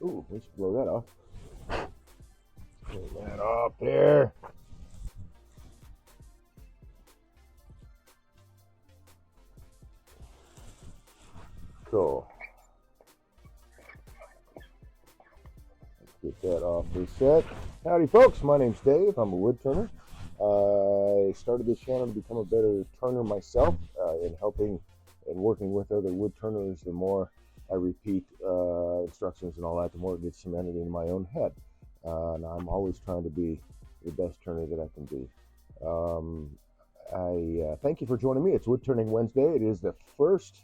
Ooh, we should blow that off. Clean that off there. Cool. Let's get that off reset. Howdy, folks. My name's Dave. I'm a wood turner. I started this channel to become a better turner myself in helping and working with other wood turners. The more I repeat instructions and all that, the more it gets cemented in my own head. And I'm always trying to be the best turner that I can be. I thank you for joining me. It's Wood Turning Wednesday. It is the first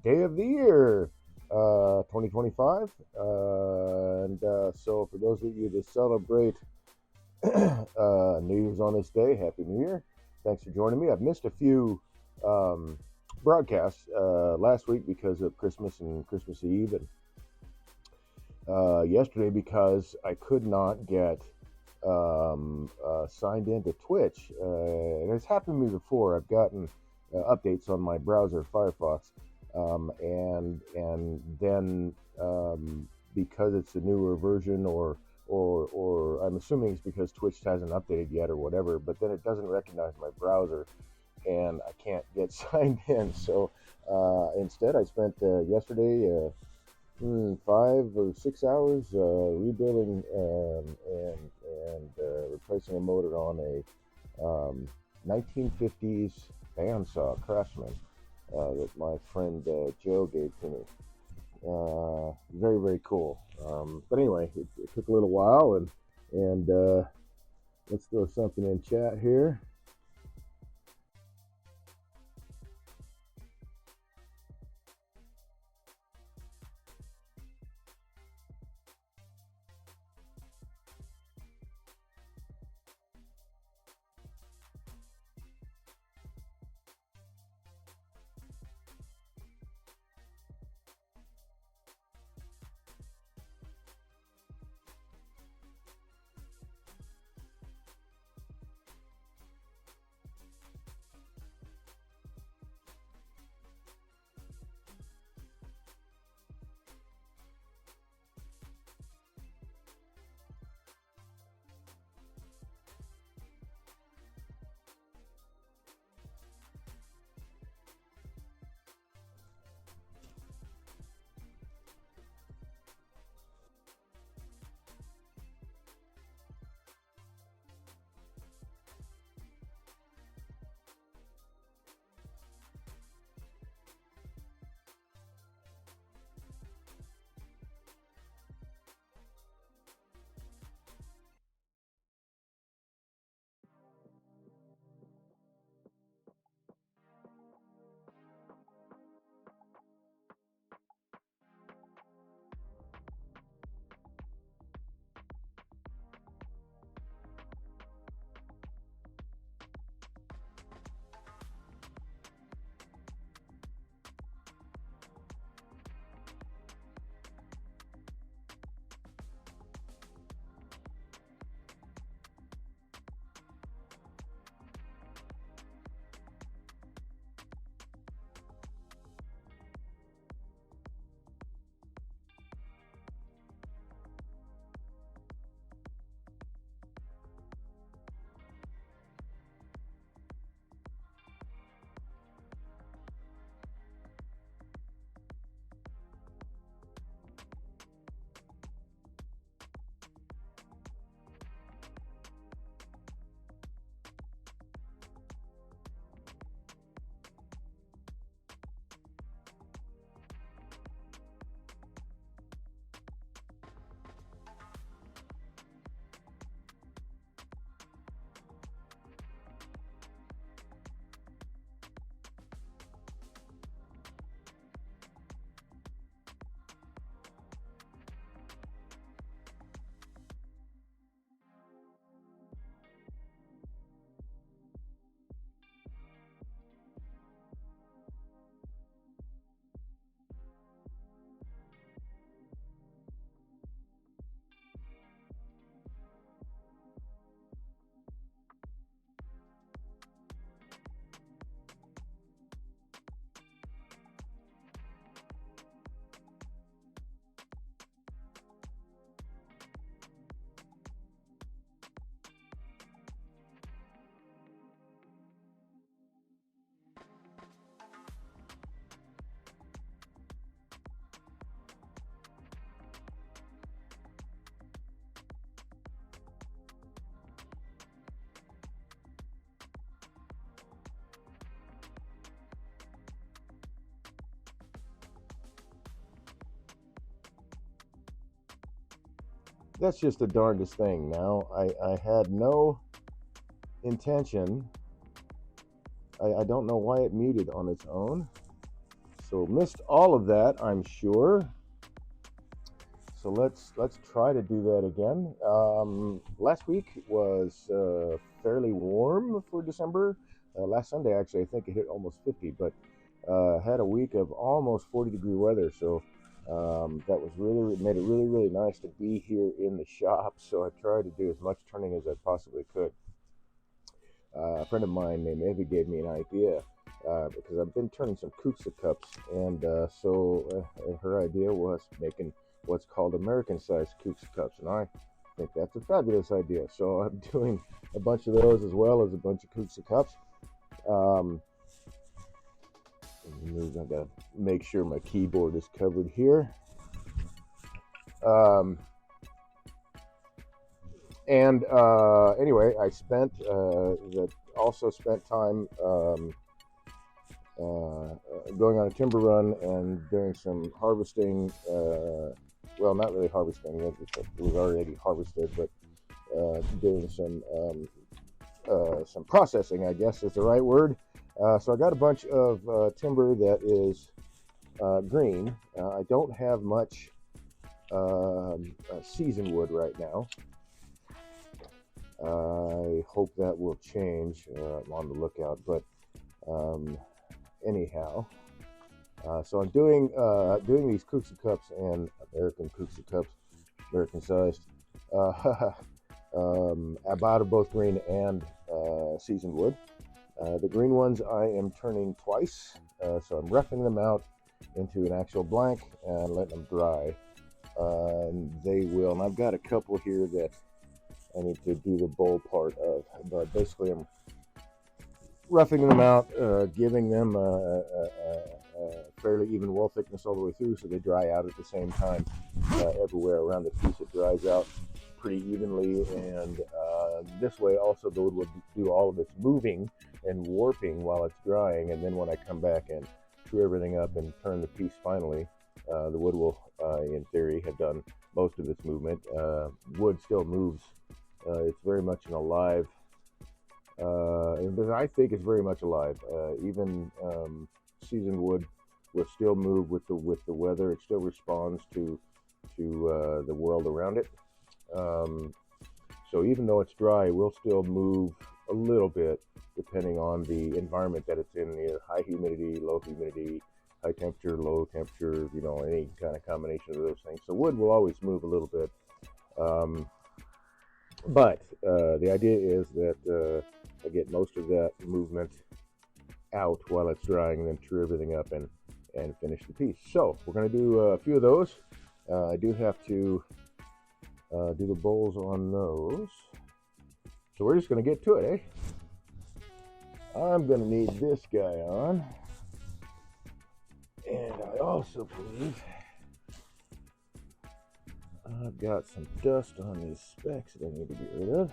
day of the year, 2025. So for those of you that celebrate New Year's on this day, Happy New Year. Thanks for joining me. I've missed a few broadcasts last week because of Christmas and Christmas Eve, and yesterday because I could not get signed into Twitch. And it's happened to me before. I've gotten updates on my browser, Firefox, and then because it's a newer version, or I'm assuming it's because Twitch hasn't updated yet or whatever, but then it doesn't recognize my browser and I can't get signed in. So instead I spent yesterday 5 or 6 hours rebuilding and replacing a motor on a 1950s bandsaw Craftsman that my friend Joe gave to me. Very, very cool. But anyway, it took a little while, and let's throw something in chat here. That's just the darndest thing. Now, I had no intention. I don't know why it muted on its own. So missed all of that, I'm sure. So let's try to do that again. Last week was fairly warm for December. Last Sunday, actually, I think it hit almost 50, but had a week of almost 40-degree weather. So that was really made it really nice to be here in the shop. So I tried to do as much turning as I possibly could. A friend of mine named Evie gave me an idea because I've been turning some Kuksa cups, and so her idea was making what's called American-sized Kuksa cups, and I think that's a fabulous idea. So I'm doing a bunch of those as well as a bunch of Kuksa cups. I've got to make sure my keyboard is covered here. Anyway, I also spent time going on a timber run and doing some harvesting. Well, not really harvesting; it was already harvested, but doing some processing, I guess is the right word. So I got a bunch of timber that is green. I don't have much seasoned wood right now. I hope that will change. I'm on the lookout, but anyhow, so I'm doing these Kuksa cups and American Kuksa cups, American sized, about both green and seasoned wood. The green ones I am turning twice, so I'm roughing them out into an actual blank and letting them dry. They will, and I've got a couple here that I need to do the bowl part of, but basically I'm roughing them out, giving them a fairly even wall thickness all the way through so they dry out at the same time everywhere around the piece. It dries out pretty evenly, and this way also the wood will do all of its moving and warping while it's drying, and then when I come back and screw everything up and turn the piece finally, the wood will in theory have done most of its movement. Wood still moves. It's very much an alive, I think it's very much alive. Even seasoned wood will still move with the weather. It still responds to the world around it. So even though it's dry, it will still move a little bit depending on the environment that it's in, either high humidity, low humidity, high temperature, low temperature, any kind of combination of those things. So wood will always move a little bit. But the idea is that I get most of that movement out while it's drying, and then true everything up and finish the piece. So we're going to do a few of those. I do have to do the bowls on those. So we're just going to get to it, eh? I'm going to need this guy on. And I also believe I've got some dust on these specs that I need to get rid of.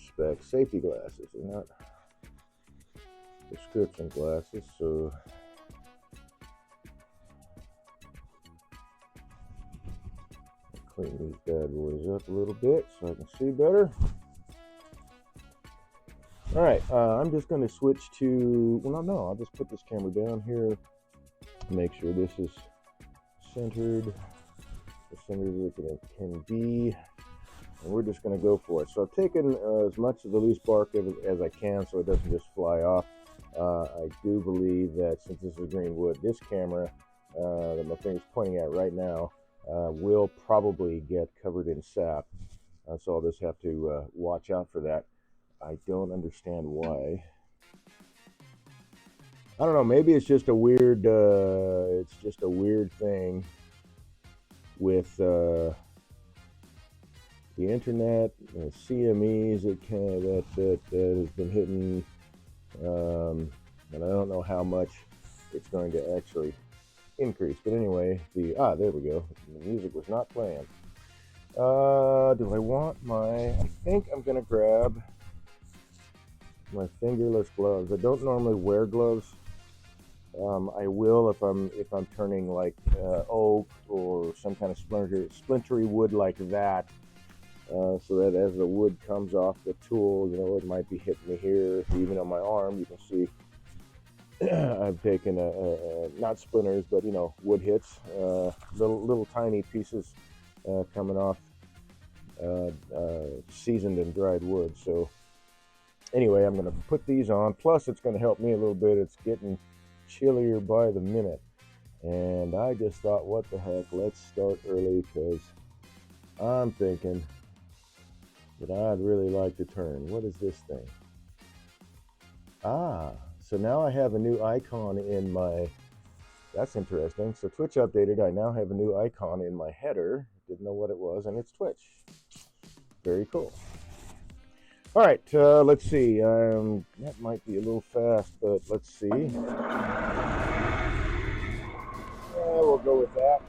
Specs, safety glasses, they're not prescription glasses, so I'll clean these bad boys up a little bit so I can see better. All right, I'm just going to switch to, no, I'll just put this camera down here, make sure this is centered, as centered as it can be, and we're just going to go for it. So I've taken as much of the loose bark as I can so it doesn't just fly off. I do believe that since this is green wood, this camera that my finger's pointing at right now will probably get covered in sap, so I'll just have to watch out for that. I don't understand why. I don't know, maybe it's just a weird thing with the internet, CMEs that has been hitting, and I don't know how much it's going to actually increase. But anyway, there we go. The music was not playing. Do I want I think I'm gonna grab my fingerless gloves. I don't normally wear gloves I will if I'm turning like oak or some kind of splintery wood like that, so that as the wood comes off the tool, you know, it might be hitting me here. Even on my arm, you can see I've taken not splinters, but you know, wood hits, little tiny pieces coming off seasoned and dried wood. So anyway, I'm going to put these on. Plus, it's going to help me a little bit. It's getting chillier by the minute, and I just thought, what the heck? Let's start early because I'm thinking that I'd really like to turn. What is this thing? So now I have a new icon in my, that's interesting. So Twitch updated, I now have a new icon in my header. Didn't know what it was, and it's Twitch. Very cool. All right, let's see. That might be a little fast, but let's see. We'll go with that.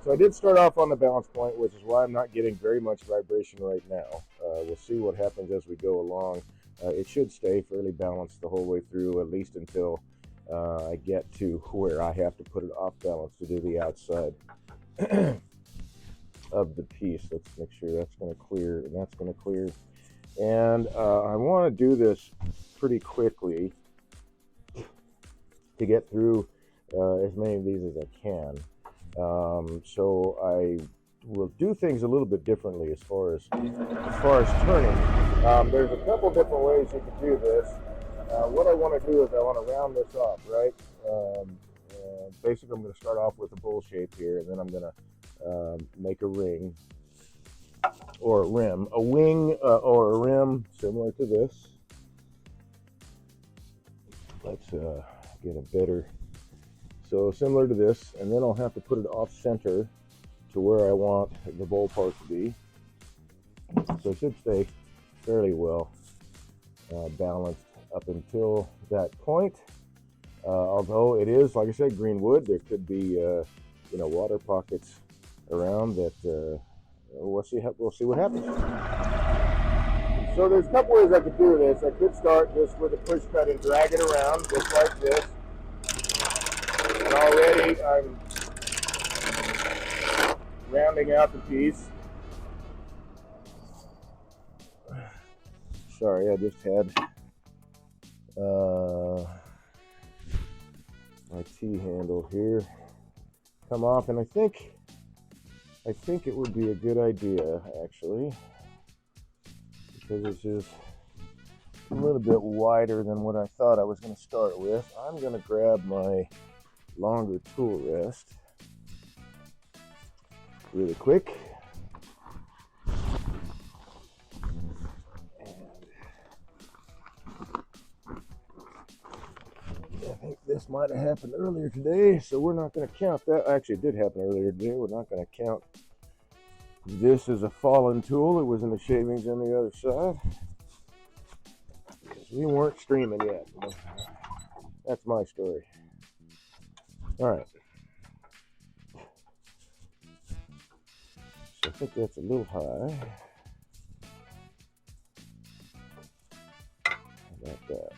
So I did start off on the balance point, which is why I'm not getting very much vibration right now. We'll see what happens as we go along. It should stay fairly balanced the whole way through, at least until I get to where I have to put it off balance to do the outside of the piece. Let's make sure that's going to clear, and that's going to clear. And I want to do this pretty quickly to get through as many of these as I can. So I will do things a little bit differently as far as turning. There's a couple different ways you can do this. What I want to do is I want to round this off, right? Basically, I'm going to start off with a bowl shape here, and then I'm going to make a ring or a rim, a wing or a rim similar to this. Let's get a better. So similar to this, and then I'll have to put it off center to where I want the bowl part to be. So it should stay fairly well balanced up until that point. Although it is, like I said, green wood, there could be water pockets around that. We'll see what happens. So there's a couple ways I could do this. I could start just with a push cut and drag it around just like this. And already I'm rounding out the piece. Sorry, I just had my T-handle here come off, and I think it would be a good idea, actually, because it's just a little bit wider than what I thought I was going to start with. I'm going to grab my longer tool rest really quick. I think this might have happened earlier today, so we're not going to count that. Actually, it did happen earlier today. We're not going to count this as a fallen tool. It was in the shavings on the other side because we weren't streaming yet. That's my story. All right. So I think that's a little high. How about that?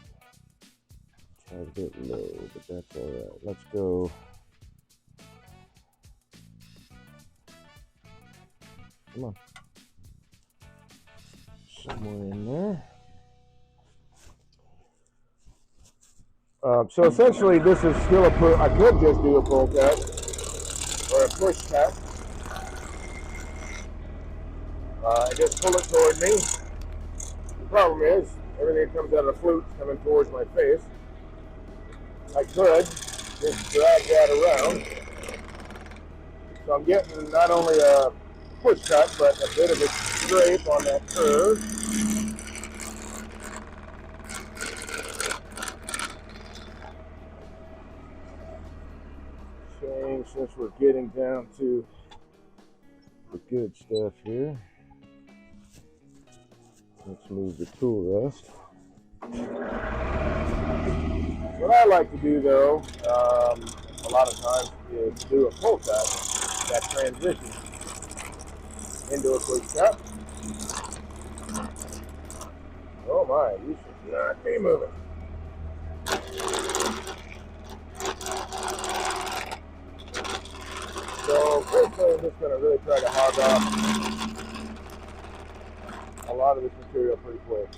A bit low, but that's all right. Let's go. Come on. Somewhere in there. So essentially, this is still I could just do a pull cut or a push cut. And just pull it toward me. The problem is, everything that comes out of the flute is coming towards my face. I could just drag that around. So I'm getting not only a push cut, but a bit of a scrape on that curve. Okay, since we're getting down to the good stuff here, let's move the tool rest. What I like to do, though, a lot of times is to do a pull cut that transitions into a push cut. Oh my, you should not be moving. I'm just going to really try to hog off a lot of this material pretty quick.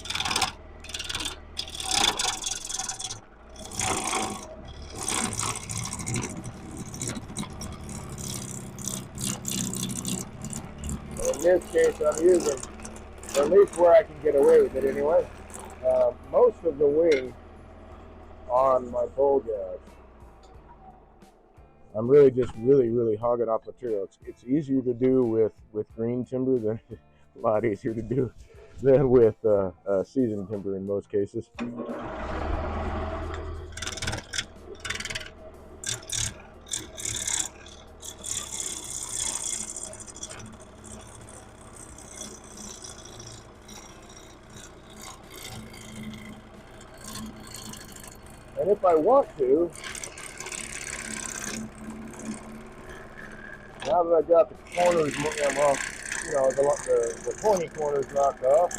In this case, I'm using, or at least where I can get away with it anyway, most of the wing on my bowl guides. I'm really just really hogging off material. It's easier to do with green timber than a lot easier to do than with seasoned timber in most cases. And if I want to, now that I've got the corners, well, you know, the pointy corners knocked off,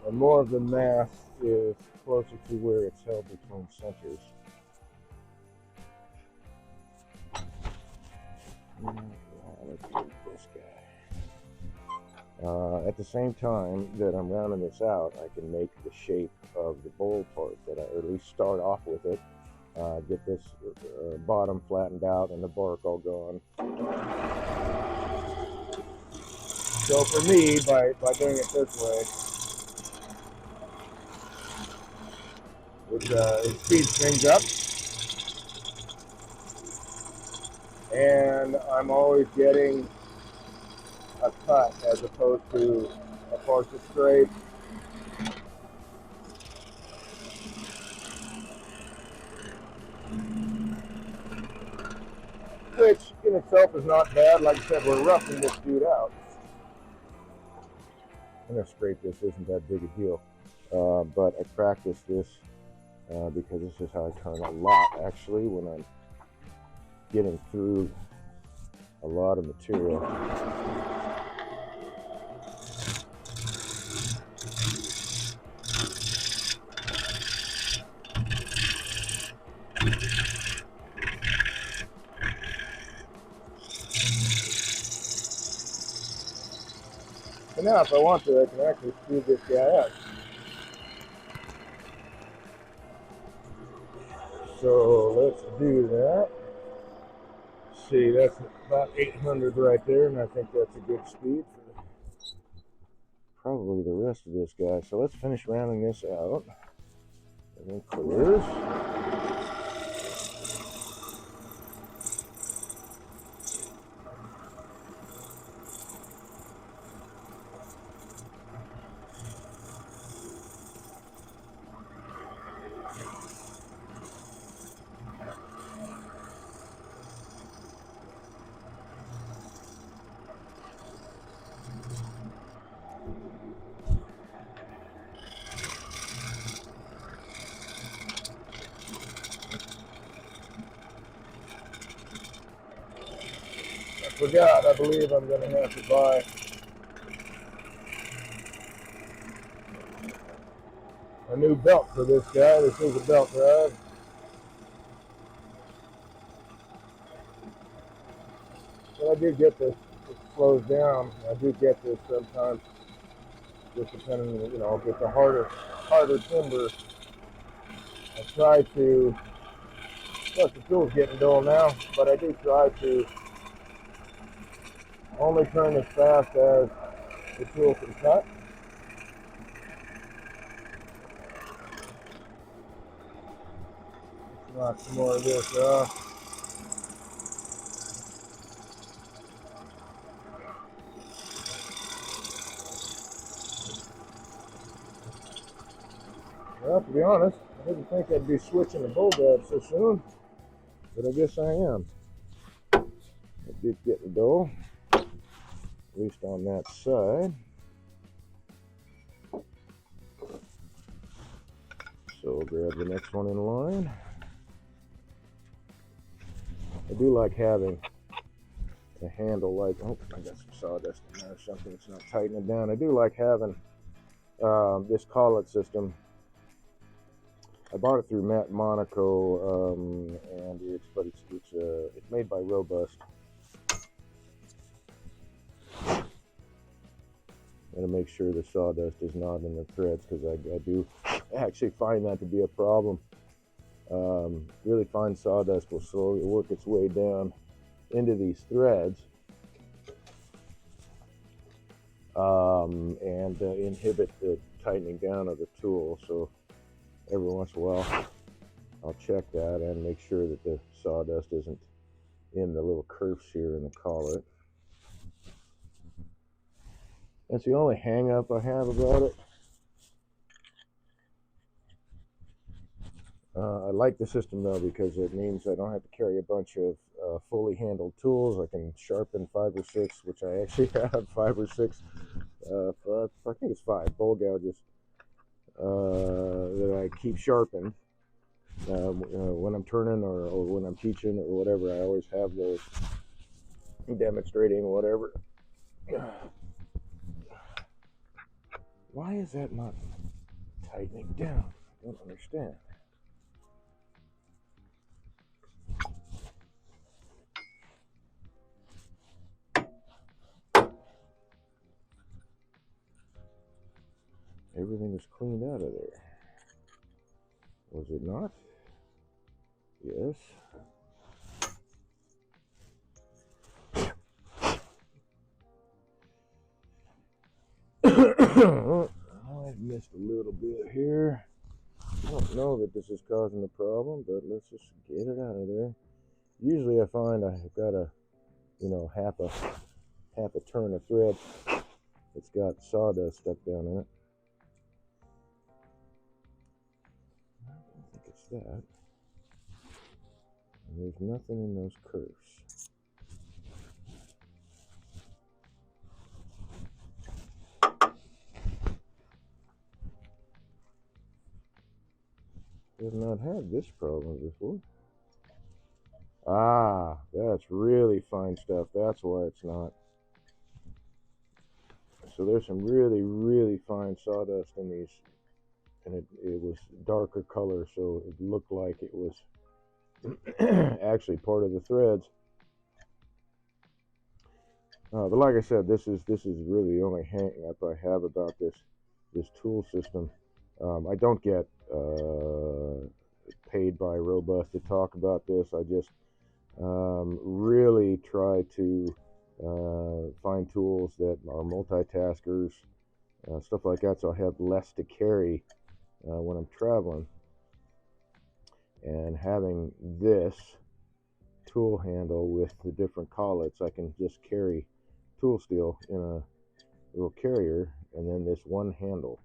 and more of the mass is closer to where it's held between centers. Let's do this guy. At the same time that I'm rounding this out, I can make the shape of the bowl part, that I, or at least start off with it. Get this bottom flattened out and the bark all gone. So for me, by doing it this way, it speeds things up, and I'm always getting a cut as opposed to a partial scrape. Which in itself is not bad. Like I said, we're roughing this dude out. I'm gonna scrape this, isn't that big a deal. But I practice this because this is how I turn a lot actually when I'm getting through a lot of material. So now if I want to, I can actually speed this guy up. So let's do that. See, that's about 800 right there, and I think that's a good speed for probably the rest of this guy. So let's finish rounding this out. And then clears. Forgot, I believe I'm going to have to buy a new belt for this guy. This is a belt drive. But I do get this. It slows down. I do get this sometimes, just depending on, you know, if it's a harder timber. I try to, plus the tool's getting dull now, but I do try to only turn as fast as the tool can cut. Let's knock some more of this off. Well, to be honest, I didn't think I'd be switching the bull guide so soon, but I guess I am. It did get the dull, at least on that side. So we'll grab the next one in line. I do like having a handle like, oh, I got some sawdust in there or something. It's not tightening it down. I do like having this collet system. I bought it through Matt Monaco, and it's made by Robust. Gotta make sure the sawdust is not in the threads, because I do actually find that to be a problem. Really fine sawdust will slowly work its way down into these threads and inhibit the tightening down of the tool. So every once in a while I'll check that and make sure that the sawdust isn't in the little kerfs here in the collet. That's the only hang up I have about it. I like the system though, because it means I don't have to carry a bunch of fully handled tools. I can sharpen 5 or 6, which I actually have 5 or 6, I think it's 5 bowl gouges that I keep sharpened when I'm turning or when I'm teaching or whatever. I always have those, demonstrating whatever. Why is that not tightening down? I don't understand. Everything was cleaned out of there. Was it not? Yes. I've missed a little bit here. I don't know that this is causing the problem, but let's just get it out of there. Usually I find I've got a, half a turn of thread that's got sawdust stuck down in it. I don't think it's that. And there's nothing in those curves. I've not had this problem before. Ah, that's really fine stuff. That's why it's not. So there's some really, really fine sawdust in these, and it was darker color, so it looked like it was actually part of the threads. But like I said, this is really the only hang up I have about this tool system. I don't get paid by Robust to talk about this. I just really try to find tools that are multitaskers, stuff like that, so I have less to carry when I'm traveling. And having this tool handle with the different collets, I can just carry tool steel in a little carrier, and then this one handle.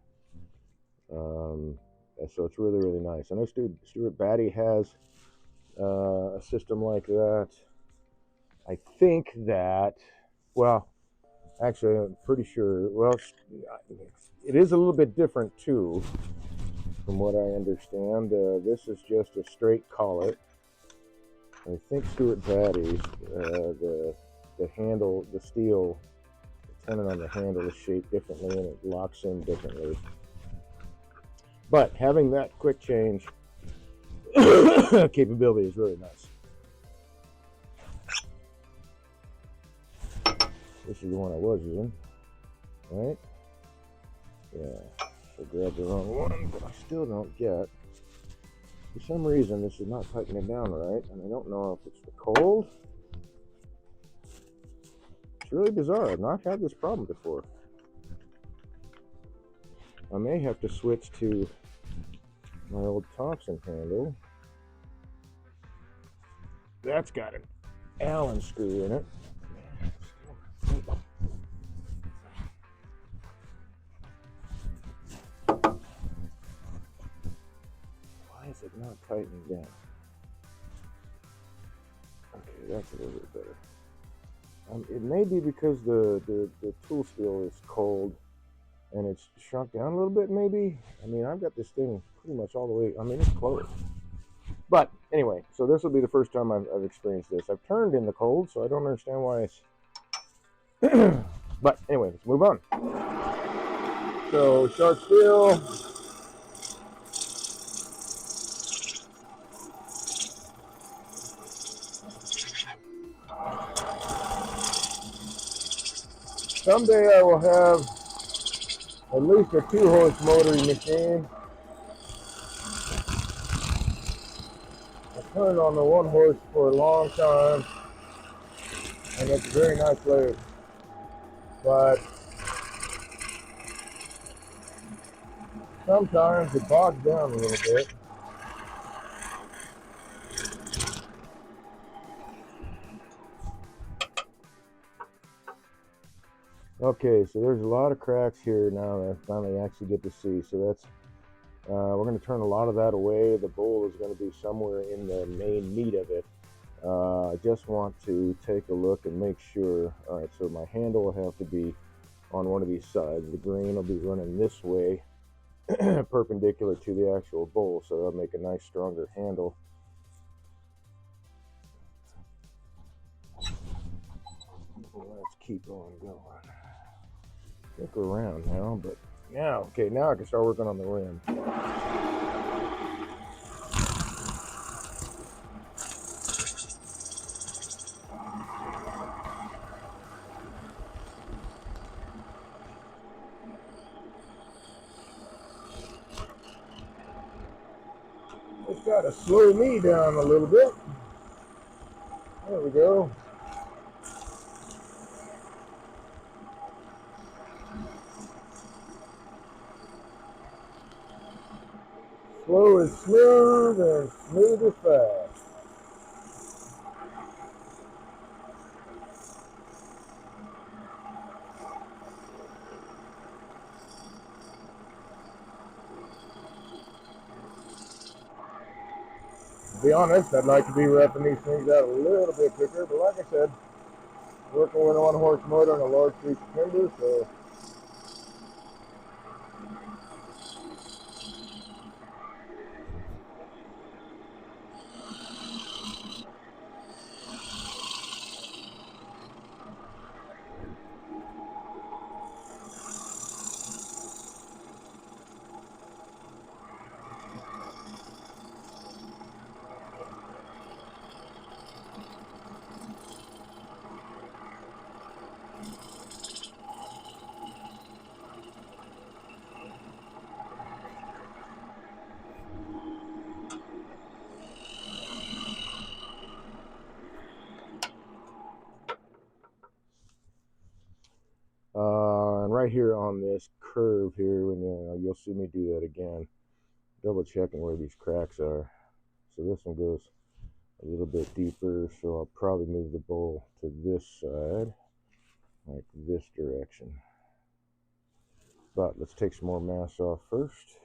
So it's really, really nice. I know Stuart Batty has a system like that. I think that, well, actually, I'm pretty sure, well, it is a little bit different too, from what I understand. This is just a straight collet. I think Stuart Batty's, the handle, the steel, the tenon on the handle is shaped differently, and it locks in differently. But having that quick change capability is really nice. This is the one I was using, right? Yeah, I grabbed the wrong one, but I still don't get, for some reason, this is not tightening down right, and I don't know if it's the cold. It's really bizarre. I've not had this problem before. I may have to switch to my old Thompson handle. That's got an Allen screw in it. Why is it not tightening down? Okay, that's a little bit better. It may be because the tool steel is cold and it's shrunk down a little bit, maybe. I mean, I've got this thing pretty much all the way, I mean, it's closed. But anyway, so this will be the first time I've experienced this. I've turned in the cold, so I don't understand why it's... But anyway, let's move on. So, sharp steel. Someday I will have at least a 2-horse motoring machine. I turned on the 1-horse for a long time, and it's a very nice lathe. But sometimes it bogs down a little bit. Okay, so there's a lot of cracks here now that I finally actually get to see. So that's we're going to turn a lot of that away. The bowl is going to be somewhere in the main meat of it. I just want to take a look and make sure. All right, so my handle will have to be on one of these sides. The grain will be running this way, perpendicular to the actual bowl, so that'll make a nice stronger handle. Let's keep on going. I think we're around now, but now, okay, now I can start working on the rim. It's got to slow me down a little bit. There we go. Slow is smooth and smooth is fast. To be honest, I'd like to be roughing these things out a little bit quicker, but like I said, working with a 1-horse motor and a large piece of timber, so and right here on this curve here, when you'll see me do that again, double checking where these cracks are. So this one goes a little bit deeper, so I'll probably move the bowl to this side, like this direction. But let's take some more mass off first.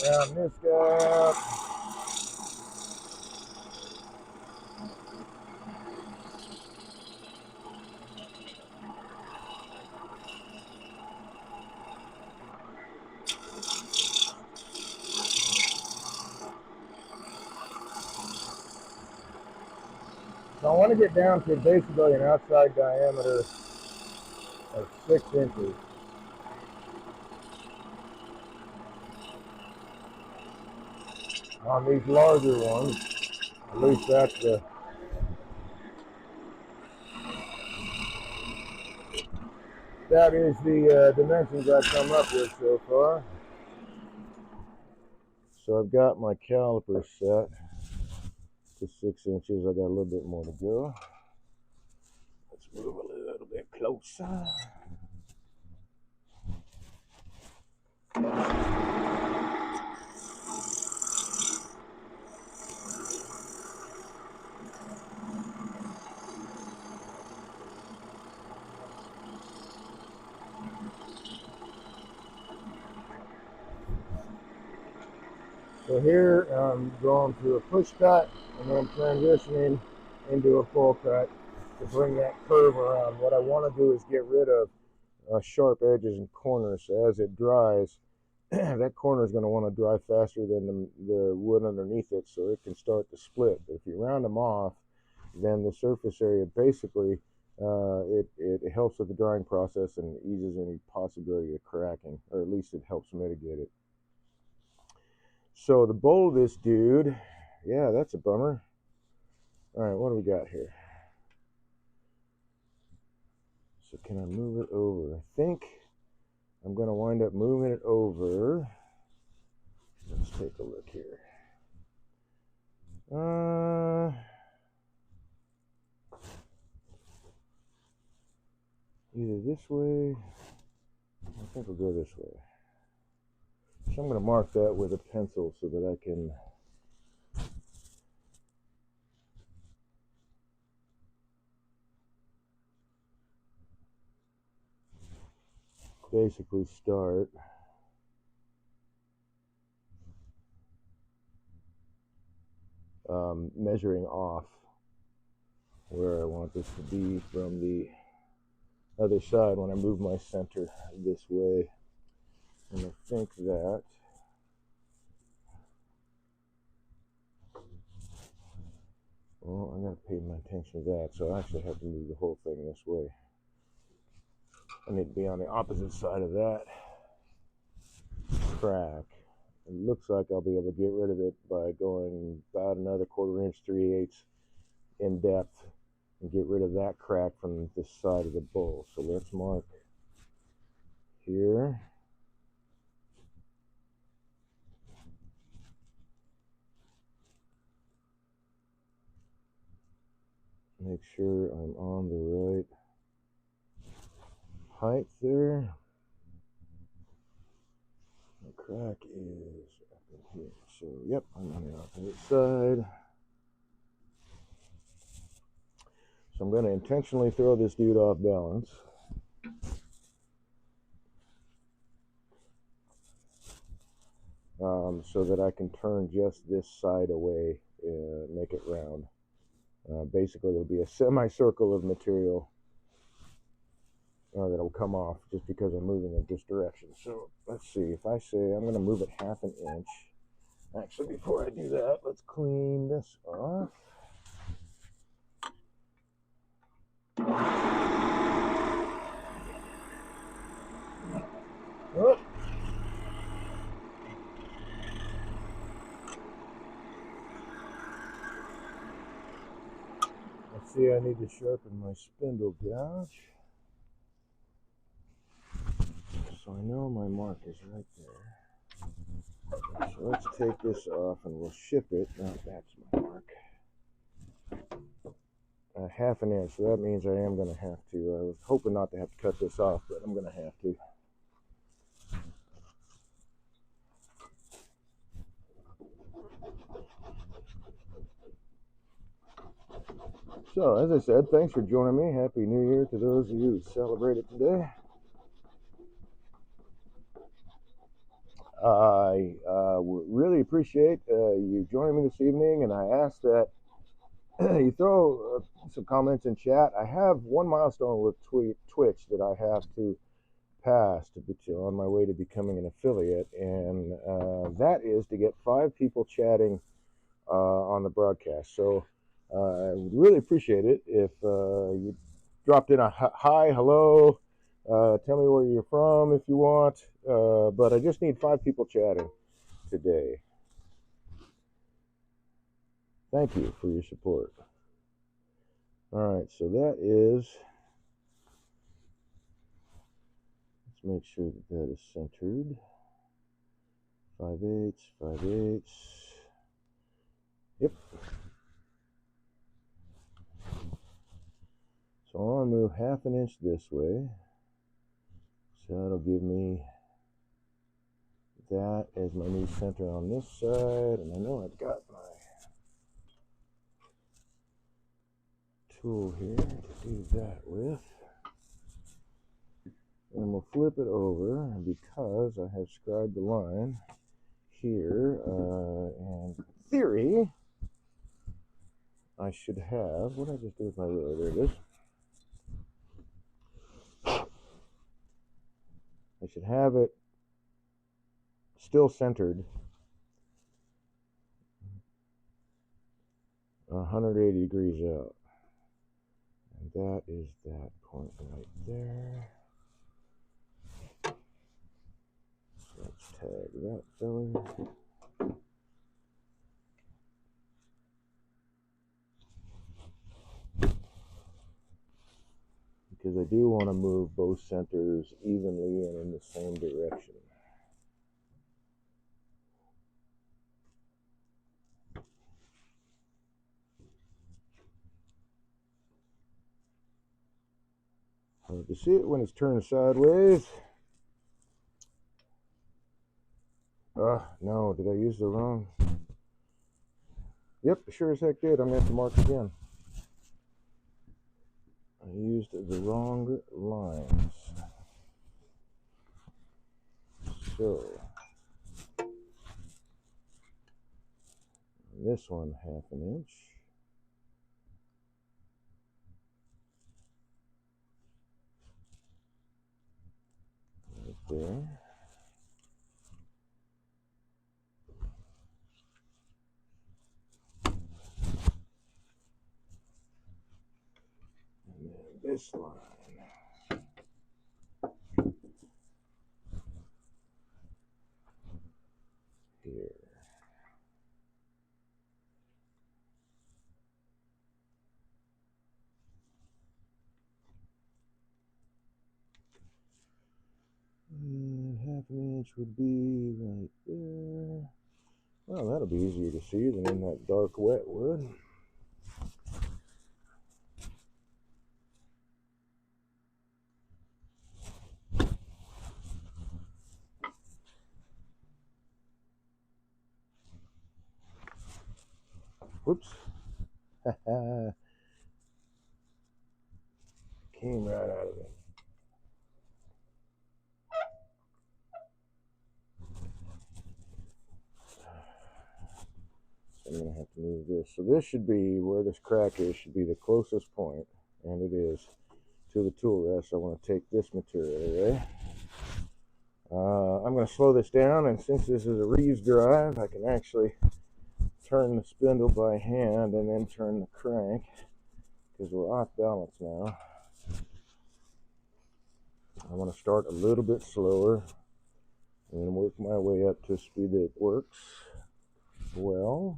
Round this guy out. So I want to get down to basically an outside diameter of 6 inches. On these larger ones, at least that's that is the dimensions I've come up with so far. So I've got my caliper set to 6 inches. I got a little bit more to go. Let's move a little bit closer. So here I'm going through a push cut and then transitioning into a full cut to bring that curve around. What I want to do is get rid of sharp edges and corners. So as it dries, that corner is going to want to dry faster than the wood underneath it, so it can start to split. But if you round them off, then the surface area basically it helps with the drying process and eases any possibility of cracking, or at least it helps mitigate it. So the bowl of this dude, yeah, that's a bummer. All right, what do we got here? So can I move it over? I think I'm going to wind up moving it over. Let's take a look here. Either this way, I think we'll go this way. So I'm going to mark that with a pencil so that I can basically start measuring off where I want this to be from the other side when I move my center this way. And I think that well, I gotta pay my attention to that, so I actually have to move the whole thing this way. I need to be on the opposite side of that crack. It looks like I'll be able to get rid of it by going about another 1/4 inch, 3/8 in depth and get rid of that crack from this side of the bowl. So let's mark here. Make sure I'm on the right height there. The crack is up in here. So, yep, I'm on the opposite side. So I'm going to intentionally throw this dude off balance. So that I can turn just this side away, make it round. Basically, there'll be a semicircle of material that'll come off just because I'm moving in this direction. So let's see, if I say I'm going to move it 1/2 inch, actually before I do that, let's clean this off. Oh. Let's see, I need to sharpen my spindle gouge. So I know my mark is right there. So let's take this off and we'll ship it. Now that's my mark. 1/2 inch, so that means I am going to have to. I was hoping not to have to cut this off, but I'm going to have to. So, as I said, thanks for joining me. Happy New Year to those of you who celebrate it today. I would really appreciate you joining me this evening, and I ask that you throw some comments in chat. I have one milestone with Twitch that I have to pass on my way to becoming an affiliate, and that is to get 5 people chatting on the broadcast. So I would really appreciate it if you dropped in a hi, hello, tell me where you're from if you want, but I just need 5 people chatting today. Thank you for your support. All right, so that is, let's make sure that that is centered. 5/8, 5/8. Yep. So I want to move 1/2 inch this way. So that'll give me that as my new center on this side. And I know I've got my tool here to do that with. And we'll flip it over, and because I have scribed the line here, and in theory, I should have, what did I just do with my ruler? There it is. I should have it still centered 180 degrees out. And that is that point right there. So let's tag that filler. Because I do want to move both centers evenly and in the same direction. Hard to see it when it's turned sideways. No, did I use the wrong? Yep, sure as heck did. I'm going to have to mark again. I used the wrong lines. So, this one 1/2 inch. Right there. And then this line. Here. And 1/2 inch would be right there. Well, that'll be easier to see than in that dark wet wood. Whoops. Came right out of it. I'm going to have to move this. So this should be where this crack is, should be the closest point, and it is, to the tool rest. I want to take this material away. I'm going to slow this down, and since this is a Reeves drive, I can actually turn the spindle by hand and then turn the crank, because we're off balance now. I want to start a little bit slower and then work my way up to a speed that works well.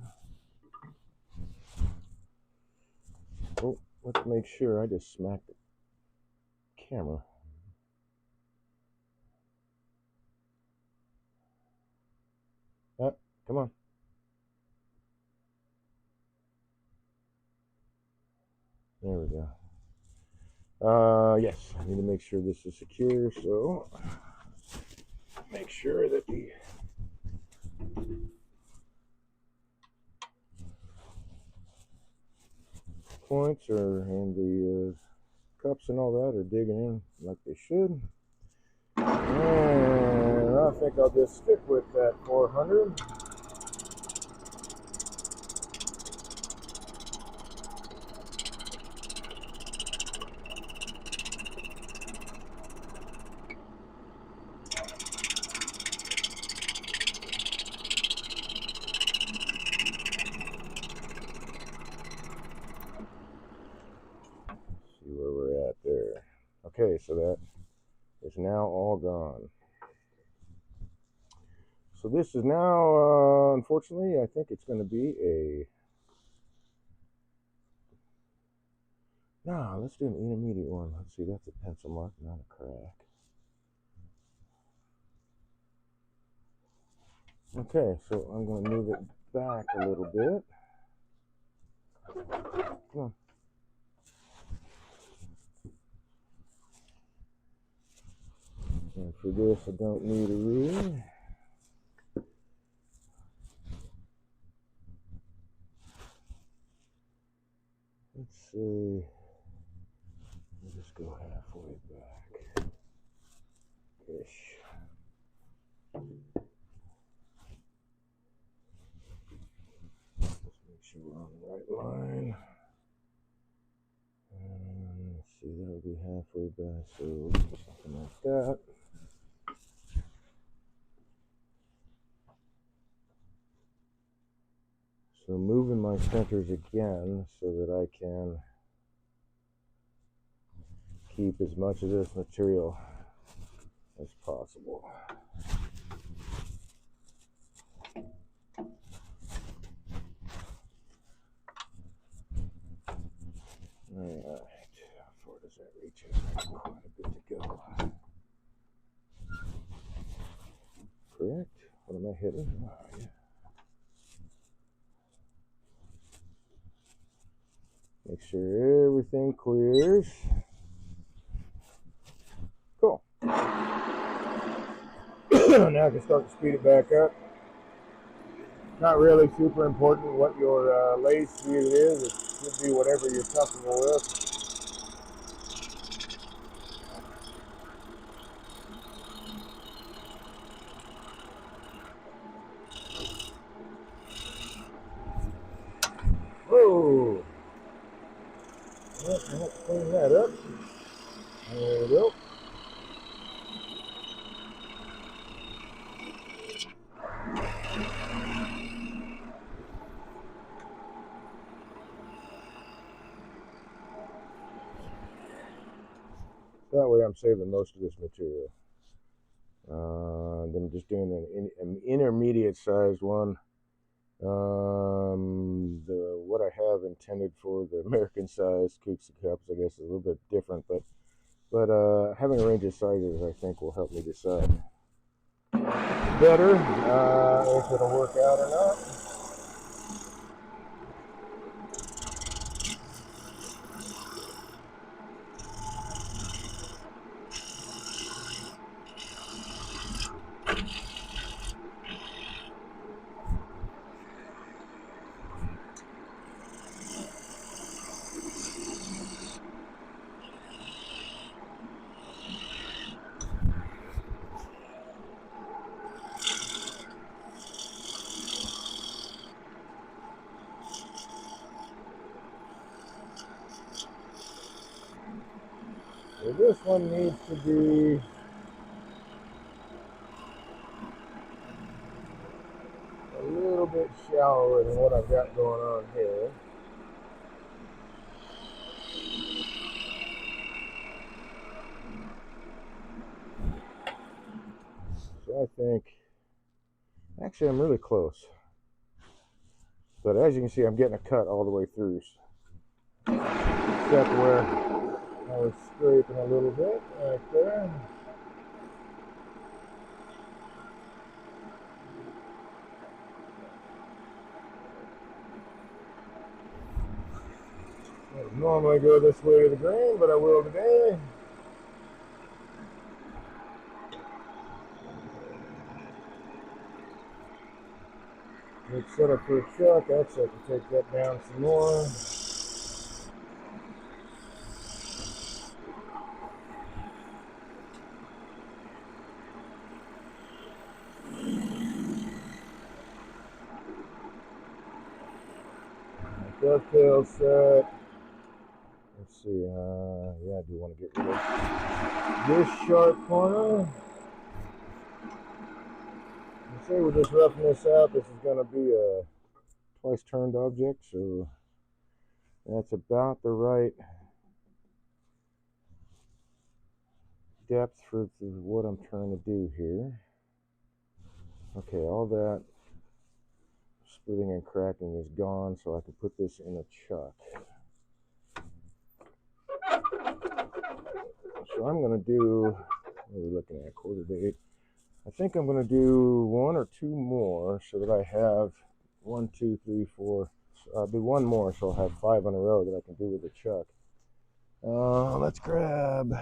Oh, let's make sure I just smacked the camera. Come on. There we go. Yes, I need to make sure this is secure, so make sure that the points are, and the cups and all that are digging in like they should. And I think I'll just stick with that 400. See where we're at there. Okay, so that is now all gone. So this is now, unfortunately, I think it's going to be a, no, let's do an intermediate one. Let's see, that's a pencil mark, not a crack. Okay, so I'm going to move it back a little bit. Come on. And for this, I don't need a ruler. Let's see. We'll just go halfway back. Ish. sure we're on the right line. And let's see, that'll be halfway back, so something like that. So moving my centers again so that I can keep as much of this material as possible. Alright, how far does that reach? Quite a bit to go. Correct? What am I hitting? Oh, yeah. Make sure everything clears. Cool. Now I can start to speed it back up. Not really super important what your lathe speed is. It should be whatever you're comfortable with. Whoa! Well, I have to clean that up. There we go. That way I'm saving most of this material. Then I'm just doing an intermediate sized one. What I have intended for the American size cooks and cups, I guess, is a little bit different, but having a range of sizes, I think, will help me decide better if it'll work out or not. So this one needs to be a little bit shallower than what I've got going on here. So I think, actually I'm really close. But as you can see, I'm getting a cut all the way through. Except where I was scraping a little bit right there. I don't normally go this way to the grain, but I will today. Let's set up for a chuck. Actually, I can take that down some more. Dovetail set. Let's see. Yeah, I do want to get rid of this sharp corner. I say we're just roughing this out. This is going to be a twice turned object, so that's about the right depth for what I'm trying to do here. Okay, all that splitting and cracking is gone, so I can put this in a chuck. So I'm going to do, what are we looking at, 7:45. I think I'm going to do one or two more so that I have 1, 2, 3, 4. So I'll do one more, so I'll have 5 in a row that I can do with the chuck. Let's grab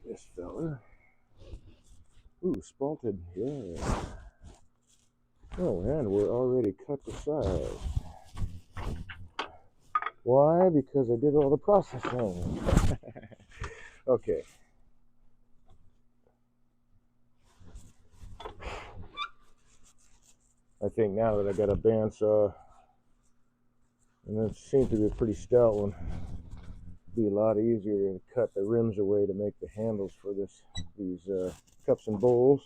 this fella. Ooh, spalted, yeah. Oh, and we're already cut the size. Why? Because I did all the processing. Okay. I think now that I got a bandsaw And that seems to be a pretty stout one. Be a lot easier to cut the rims away to make the handles for these cups and bowls.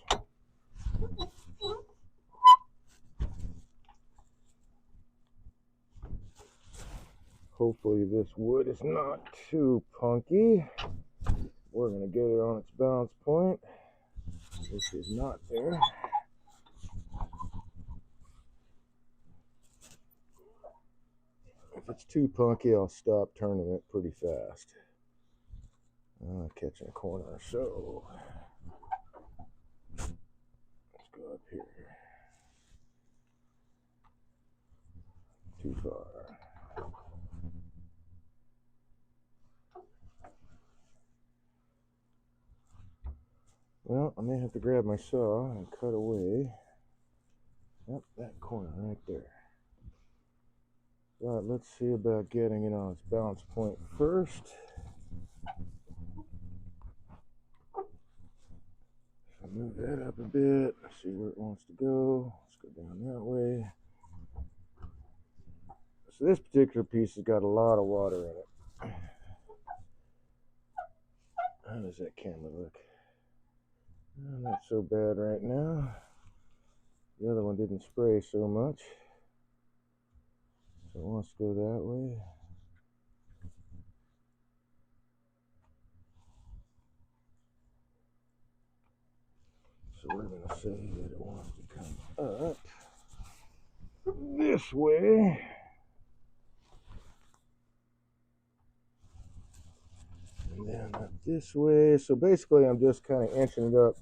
Hopefully this wood is not too punky. We're going to get it on its balance point, which is not there. If it's too punky, I'll stop turning it pretty fast. Catching a corner, so let's go up here. Too far. Well, I may have to grab my saw and cut away. Yep, that corner right there. But let's see about getting it on its balance point first. I'll move that up a bit, see where it wants to go. Let's go down that way. So this particular piece has got a lot of water in it. How does that camera look? Not so bad right now. The other one didn't spray so much. So it wants to go that way. So we're going to say that it wants to come up this way. And then up this way. So basically I'm just kind of inching it up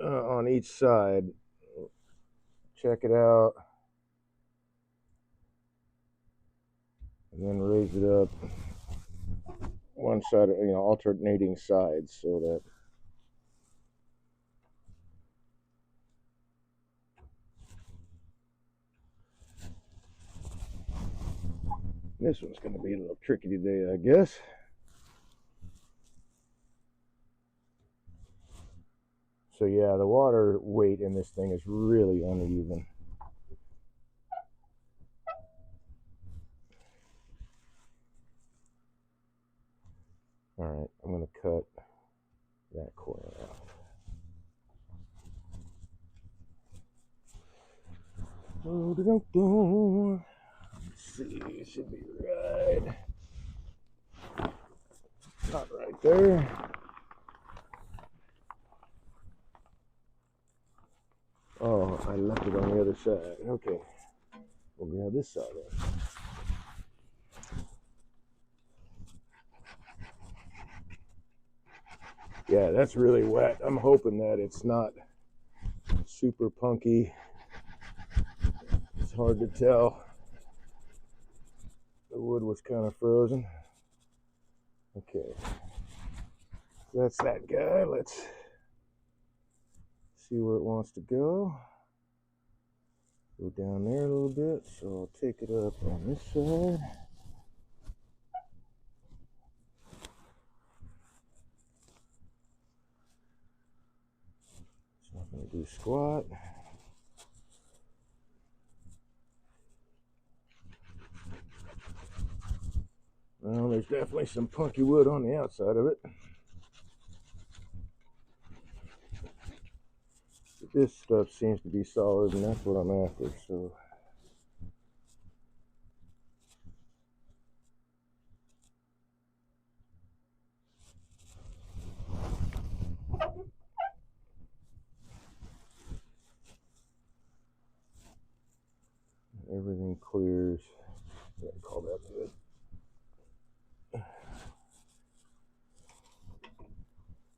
on each side. Check it out. And then raise it up one side, alternating sides so that this one's going to be a little tricky today, I guess. So yeah, the water weight in this thing is really uneven. All right, I'm going to cut that corner out. Oh, let's see, it should be right. Not right there. Oh, I left it on the other side. Okay, we'll grab this side of it. Yeah, that's really wet. I'm hoping that it's not super punky. It's hard to tell. The wood was kind of frozen. Okay, that's that guy. Let's see where it wants to go. Go down there a little bit, so I'll take it up on this side. So I'm going to do squat. Well, there's definitely some punky wood on the outside of it. But this stuff seems to be solid, and that's what I'm after, so. Everything clears. Yeah, call that good.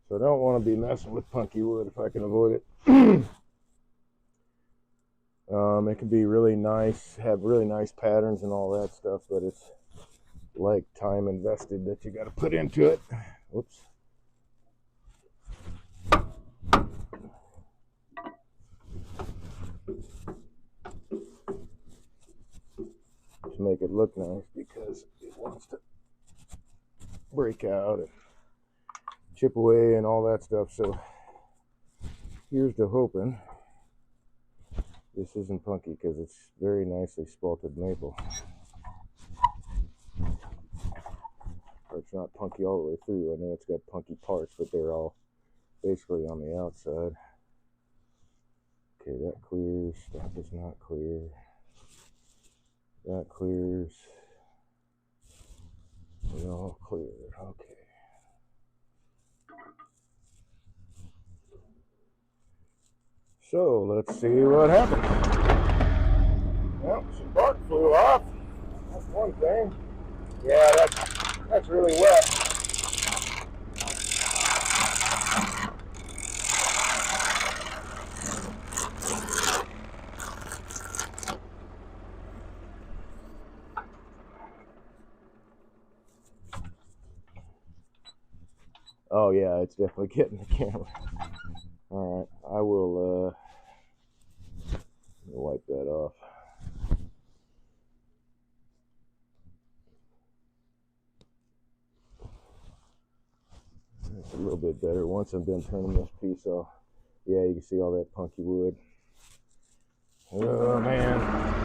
So I don't want to be messing with punky wood if I can avoid it. It can be really nice, have really nice patterns and all that stuff, but it's like time invested that you got to put into it. Whoops. To make it look nice because it wants to break out and chip away and all that stuff. So here's to hoping This isn't punky because it's very nicely spalted maple. Or it's not punky all the way through. I know it's got punky parts, but they're all basically on the outside. Okay, that clears. That does not clear. That clears. No clear. Okay. So let's see what happens. Well, some bark flew off. That's one thing. Yeah, that's really wet. Oh yeah, it's definitely getting the camera. All right, I will wipe that off. It's a little bit better. Once I'm done turning this piece off, yeah, you can see all that punky wood. Oh man.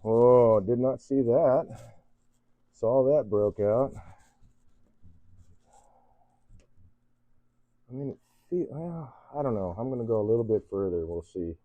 Oh, did not see that. Saw that broke out. I mean, well, I don't know. I'm going to go a little bit further. We'll see.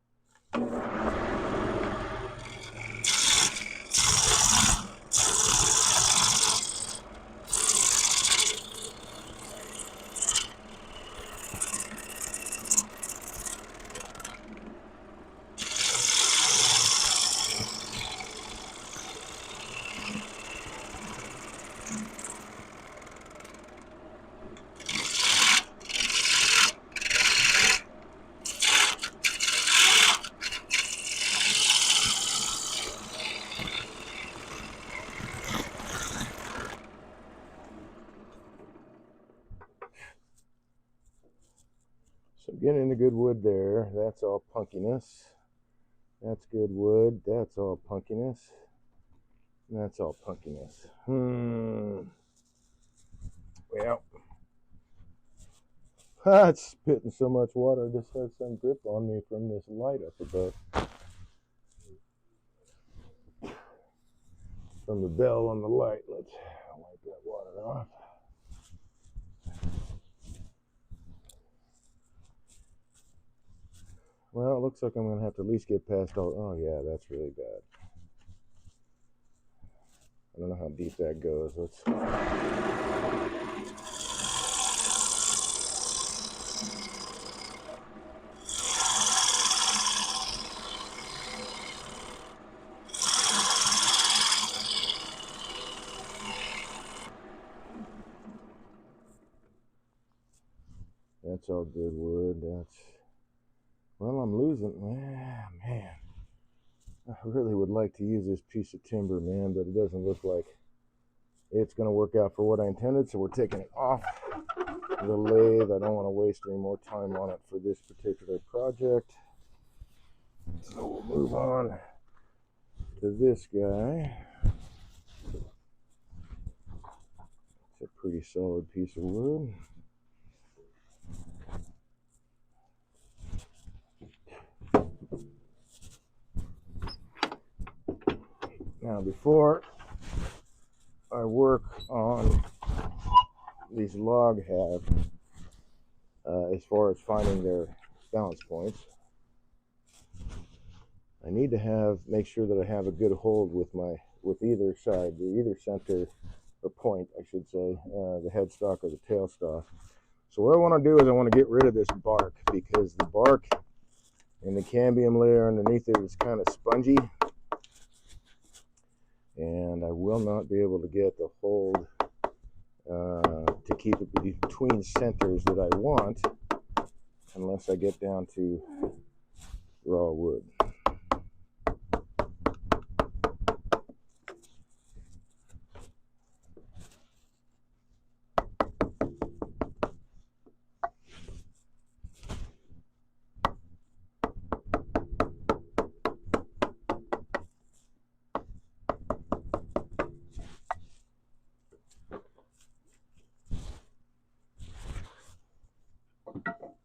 So getting into good wood there. That's all punkiness. That's good wood. That's all punkiness. That's all punkiness. Well, it's spitting so much water. I just had some drip on me from this light up above. From the bell on the light. Let's wipe that water off. Well, it looks like I'm going to have to at least get past all. Oh, yeah, that's really bad. I don't know how deep that goes. Let's. That's all good wood. That's. Well, I'm losing. Man. I really would like to use this piece of timber, man, but it doesn't look like it's going to work out for what I intended, so we're taking it off the lathe. I don't want to waste any more time on it for this particular project. So we'll move on to this guy. It's a pretty solid piece of wood. Now, before I work on these log halves, as far as finding their balance points, I need to make sure that I have a good hold with either side, either center or point, I should say, the headstock or the tailstock. So what I want to do is I want to get rid of this bark, because the bark in the cambium layer underneath it is kind of spongy. and I will not be able to get the hold to keep it between centers that I want unless I get down to raw wood.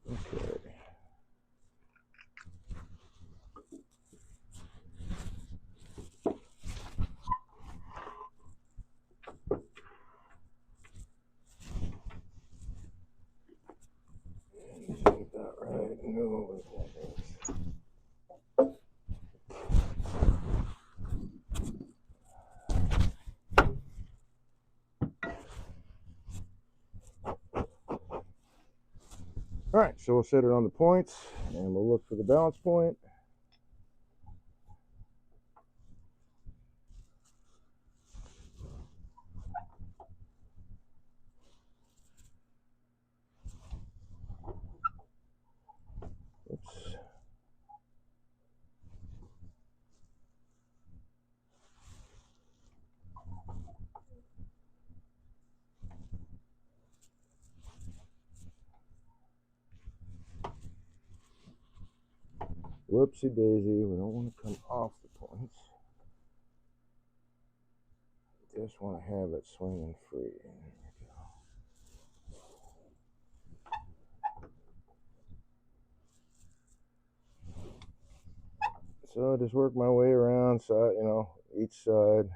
Okay. Is that about right? No. All right, so we'll set it on the points, and we'll look for the balance point. Oops. Whoopsie daisy, we don't want to come off the points. Just want to have it swinging free. There we go. So I just work my way around, so each side,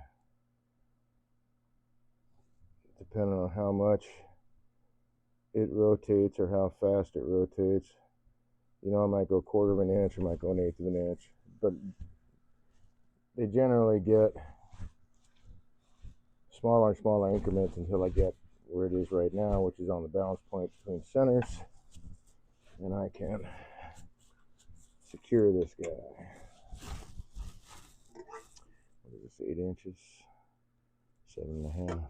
depending on how much it rotates or how fast it rotates. I might go 1/4 of an inch, or might go 1/8 of an inch, but they generally get smaller and smaller increments until I get where it is right now, which is on the balance point between centers, and I can secure this guy. What is this, 8 inches? 7.5.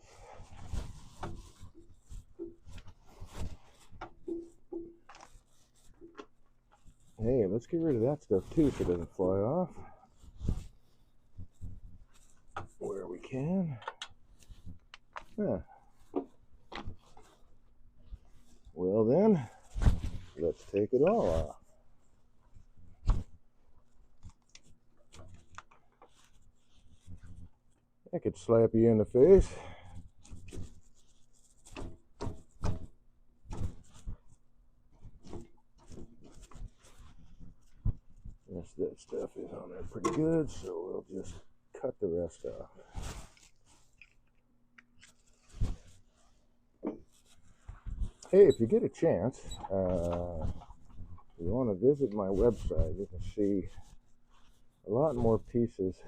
Hey, let's get rid of that stuff too so it doesn't fly off where we can. Yeah. Well then, let's take it all off. I could slap you in the face. That stuff is on there pretty good, so we'll just cut the rest off. Hey, if you get a chance, if you want to visit my website, you can see a lot more pieces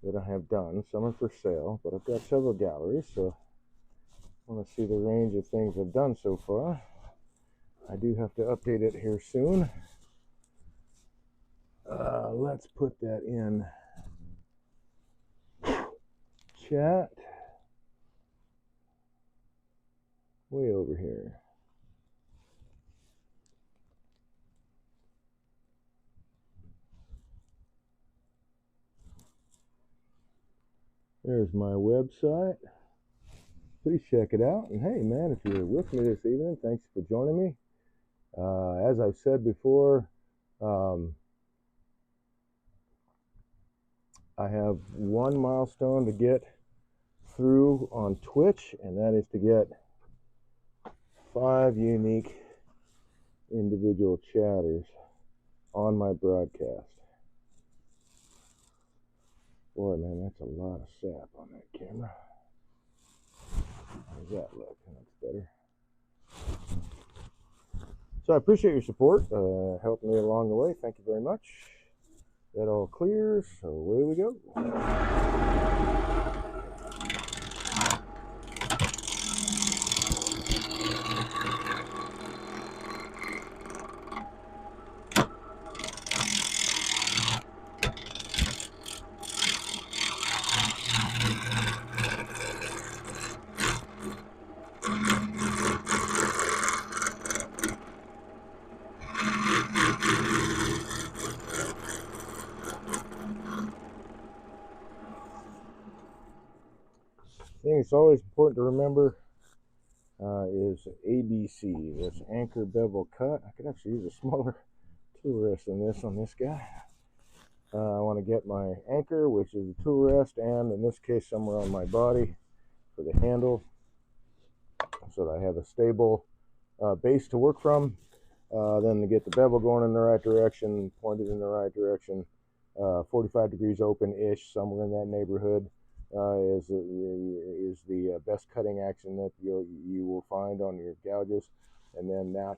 that I have done. Some are for sale, but I've got several galleries, so I want to see the range of things I've done so far. I do have to update it here soon. Let's put that in chat. Way over here. There's my website. Please check it out. And hey, man, if you're with me this evening, thanks for joining me. As I've said before, I have one milestone to get through on Twitch, and that is to get 5 unique individual chatters on my broadcast. Boy, man, that's a lot of sap on that camera. How's that look? That's better. So I appreciate your support, helping me along the way. Thank you very much. That all clears, so away we go. thing it's always important to remember is ABC. This anchor bevel cut. I could actually use a smaller tool rest than this on this guy. I want to get my anchor, which is the tool rest, and in this case somewhere on my body for the handle, so that I have a stable base to work from. Then to get the bevel going in the right direction, pointed in the right direction, 45 degrees open-ish, somewhere in that neighborhood, is the best cutting action that you will find on your gouges. And then that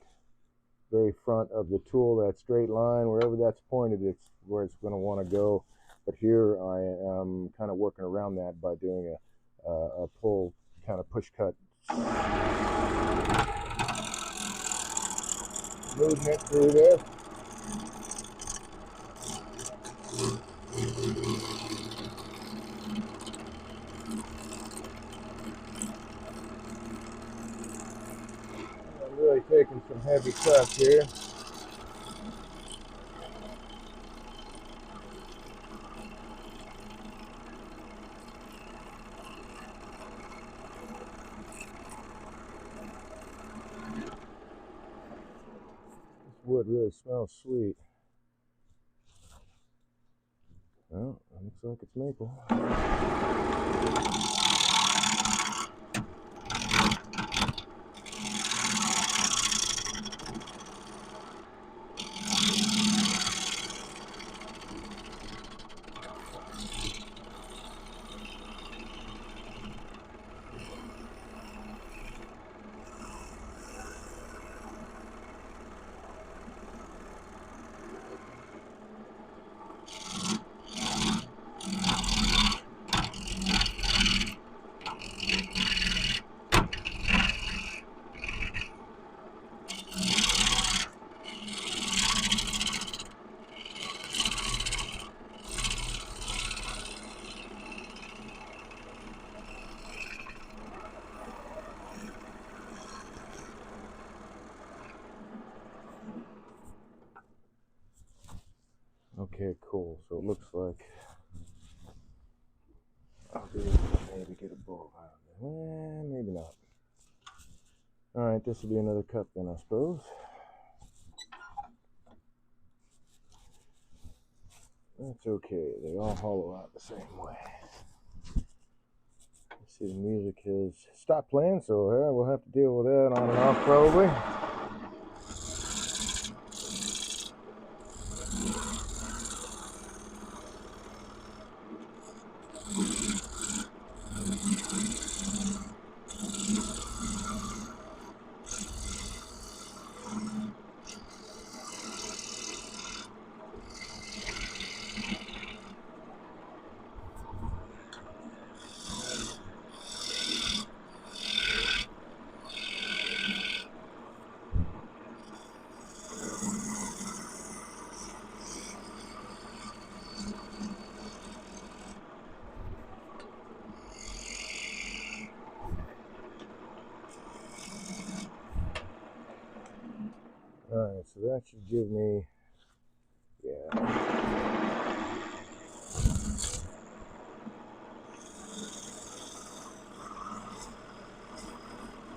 very front of the tool, that straight line, wherever that's pointed, it's where it's going to want to go. But here I am kind of working around that by doing a pull, kind of push cut, moving it through there. I'm really taking some heavy cuts here. This wood really smells sweet. Well, it looks like it's maple. Okay, cool. So it looks like I'll be able to maybe get a bulb out of there. Maybe not. Alright, this will be another cup then, I suppose. That's okay. They all hollow out the same way. See, the music has stopped playing, so we'll have to deal with that on and off probably. Alright, so that should give me,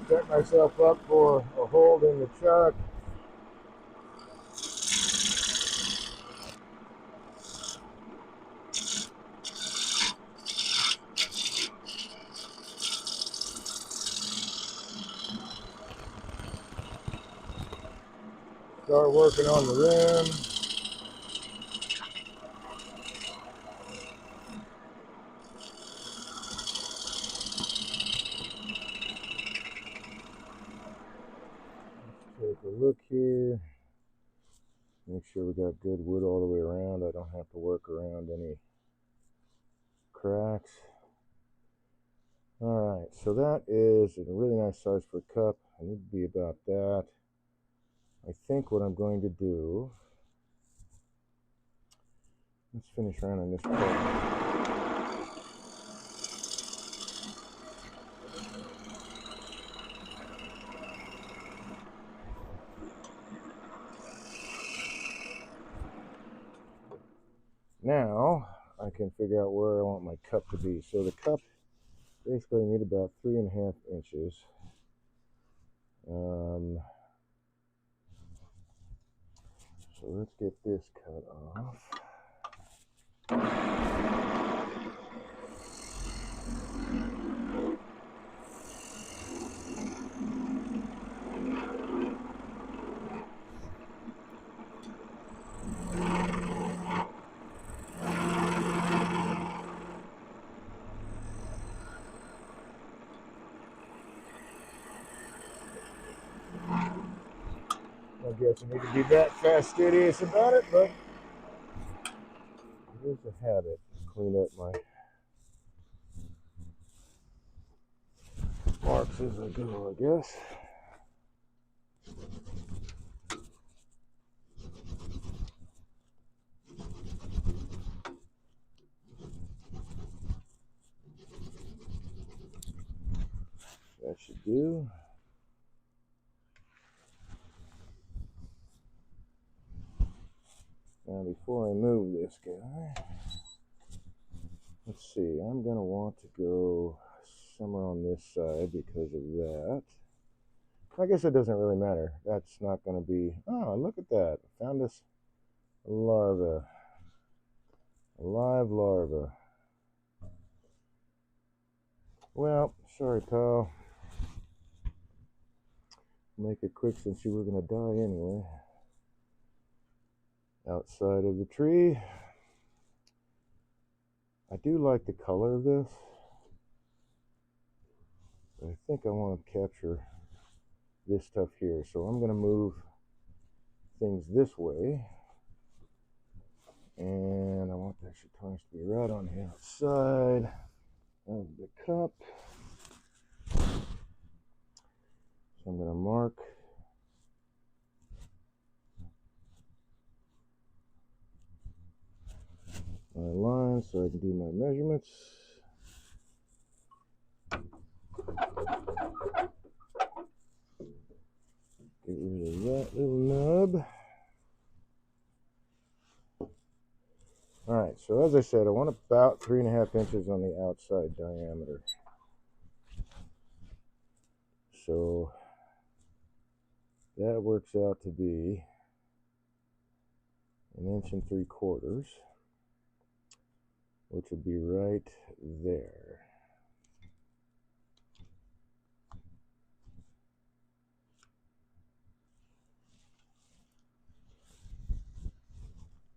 set myself up for a hold in the chuck. Start working on the rim. Let's take a look here. Make sure we got good wood all the way around. I don't have to work around any cracks. Alright, so that is a really nice size for a cup. I need to be about that. I think what I'm going to do, let's finish around on this part. Now I can figure out where I want my cup to be. So the cup basically I need about 3.5 inches. So let's get this cut off. I guess I need to be that fastidious about it, but it is a habit to clean up my marks as I go, I guess. That should do. Now before I move this guy, let's see, I'm going to want to go somewhere on this side because of that. I guess it doesn't really matter. That's not going to be... Oh, look at that. I found this larva. A live larva. Well, sorry, pal. Make it quick since you were going to die anyway. Outside of the tree. I do like the color of this. I think I want to capture this stuff here. So I'm going to move things this way. And I want that chatonge to be right on the outside of the cup. So I'm going to mark my line so I can do my measurements. Get rid of that little nub. Alright, so as I said, I want about 3.5 inches on the outside diameter. So that works out to be 1 3/4 inches, which would be right there.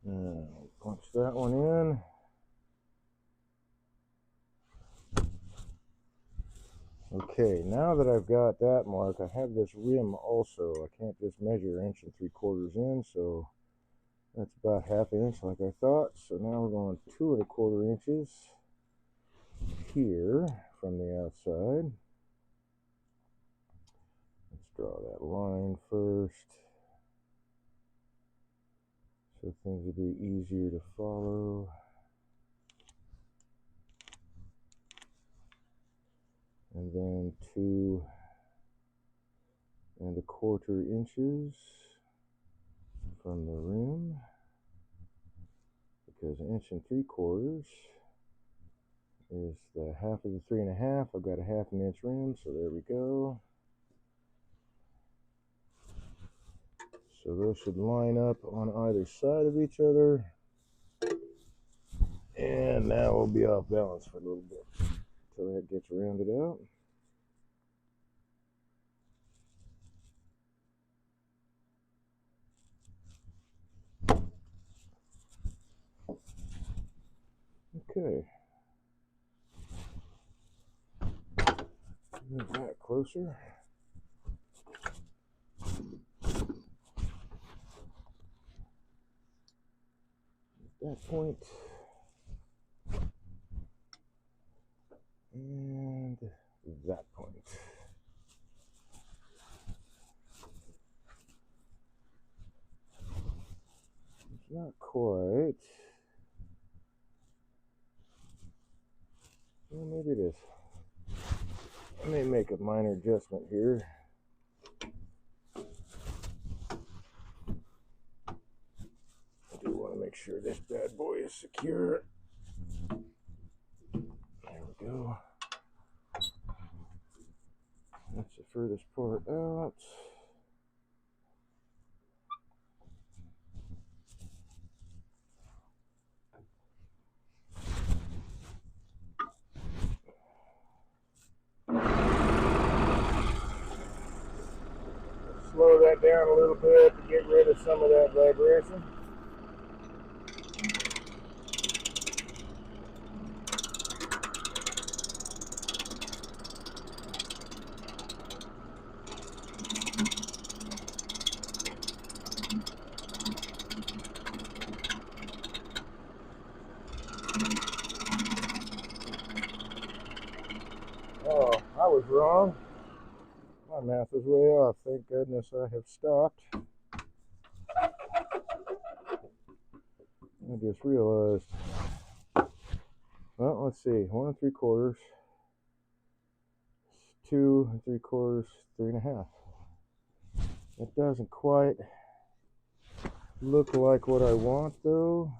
Now, punch that one in. Okay, now that I've got that mark, I have this rim also. I can't just measure 1 3/4 inches in, so that's about 1/2 inch like I thought. So now we're going 2 1/4 inches here from the outside. Let's draw that line first, so things will be easier to follow. And then 2 1/4 inches from the rim, because 1 3/4 inches is the half of the 3.5. I've got a 1/2 inch rim, so there we go. So those should line up on either side of each other. And now we'll be off balance for a little bit until that gets rounded out. Okay. Move that closer. That point. And that point. It's not quite. Well, maybe it is. I may make a minor adjustment here. I do want to make sure this bad boy is secure. There we go. this part out. Slow that down a little bit to get rid of some of that vibration. Oh, I was wrong. My math is way off. Thank goodness I have stopped. I just realized. Well, let's see. 1 3/4, 2 3/4, 3.5. It doesn't quite look like what I want, though.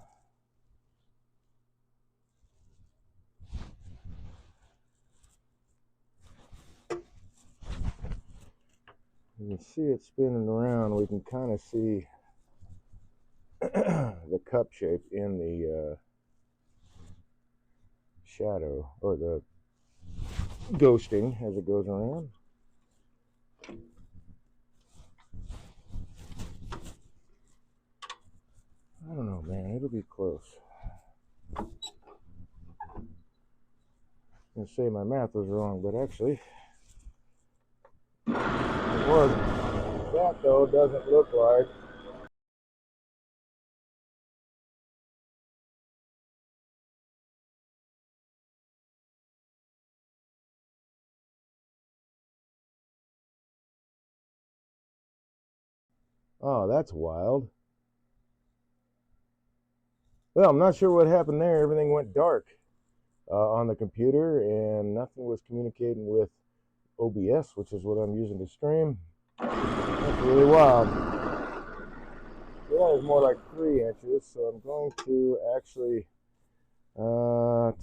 You can see it spinning around. We can kind of see the cup shape in the shadow, or the ghosting as it goes around. I don't know, man. It'll be close. I'm going to say my math was wrong, but actually it wasn't. That, though, doesn't look like. Oh, that's wild. Well, I'm not sure what happened there. Everything went dark on the computer, and nothing was communicating with OBS, which is what I'm using to stream. That's really wild. Yeah, that was more like 3 inches, so I'm going to actually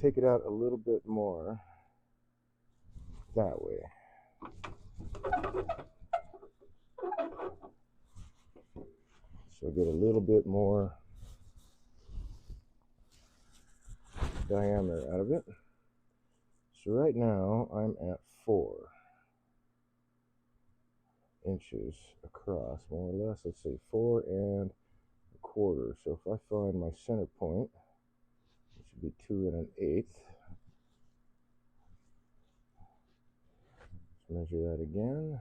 take it out a little bit more that way. So get a little bit more diameter out of it. So right now I'm at 4 inches across, more or less. Let's say 4 1/4. So if I find my center point, it should be 2 1/8. Let's measure that again.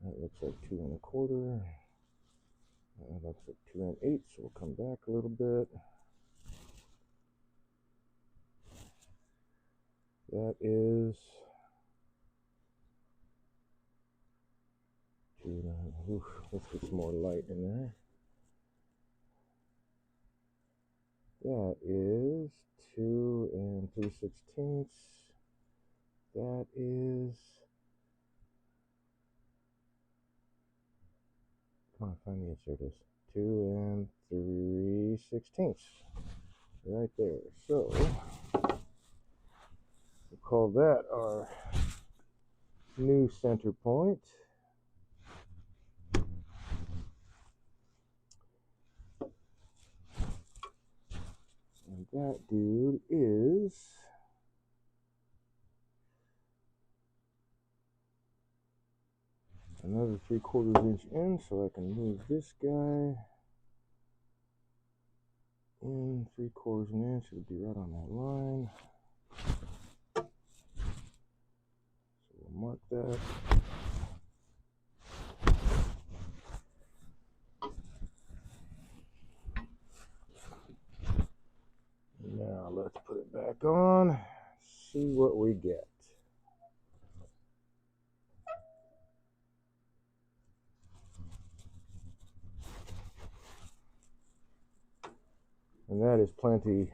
That looks like 2 1/4. That looks like 2 1/8. So we'll come back a little bit. That is 2 1/8. Let's get some more light in there. That is 2 3/16. That is, come on, find the answer. It is 2 3/16. Right there. So we'll call that our new center point. And that dude is another 3/4 inch in, so I can move this guy in 3/4 inch. It'll be right on that line. So we'll mark that. Now let's put it back on, see what we get. And that is plenty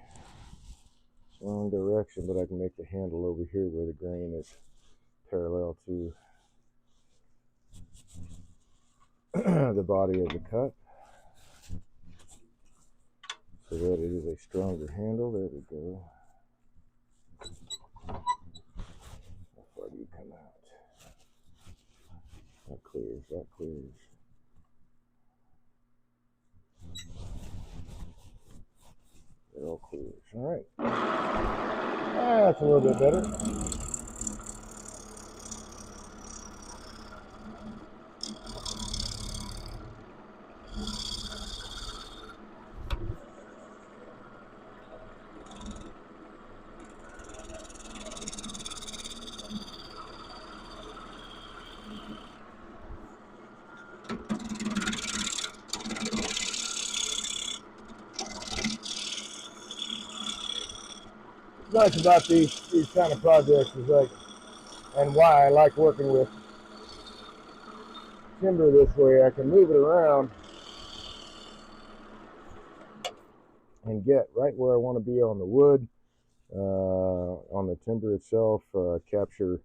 wrong direction, but I can make the handle over here where the grain is parallel to the body of the cup, so that it is a stronger handle. There we go. How far do you come out? clears. That clears. It all clears. All right. That's a little bit better. What's nice about these kind of projects is like, and why I like working with timber this way, I can move it around and get right where I want to be on the wood, on the timber itself, capture,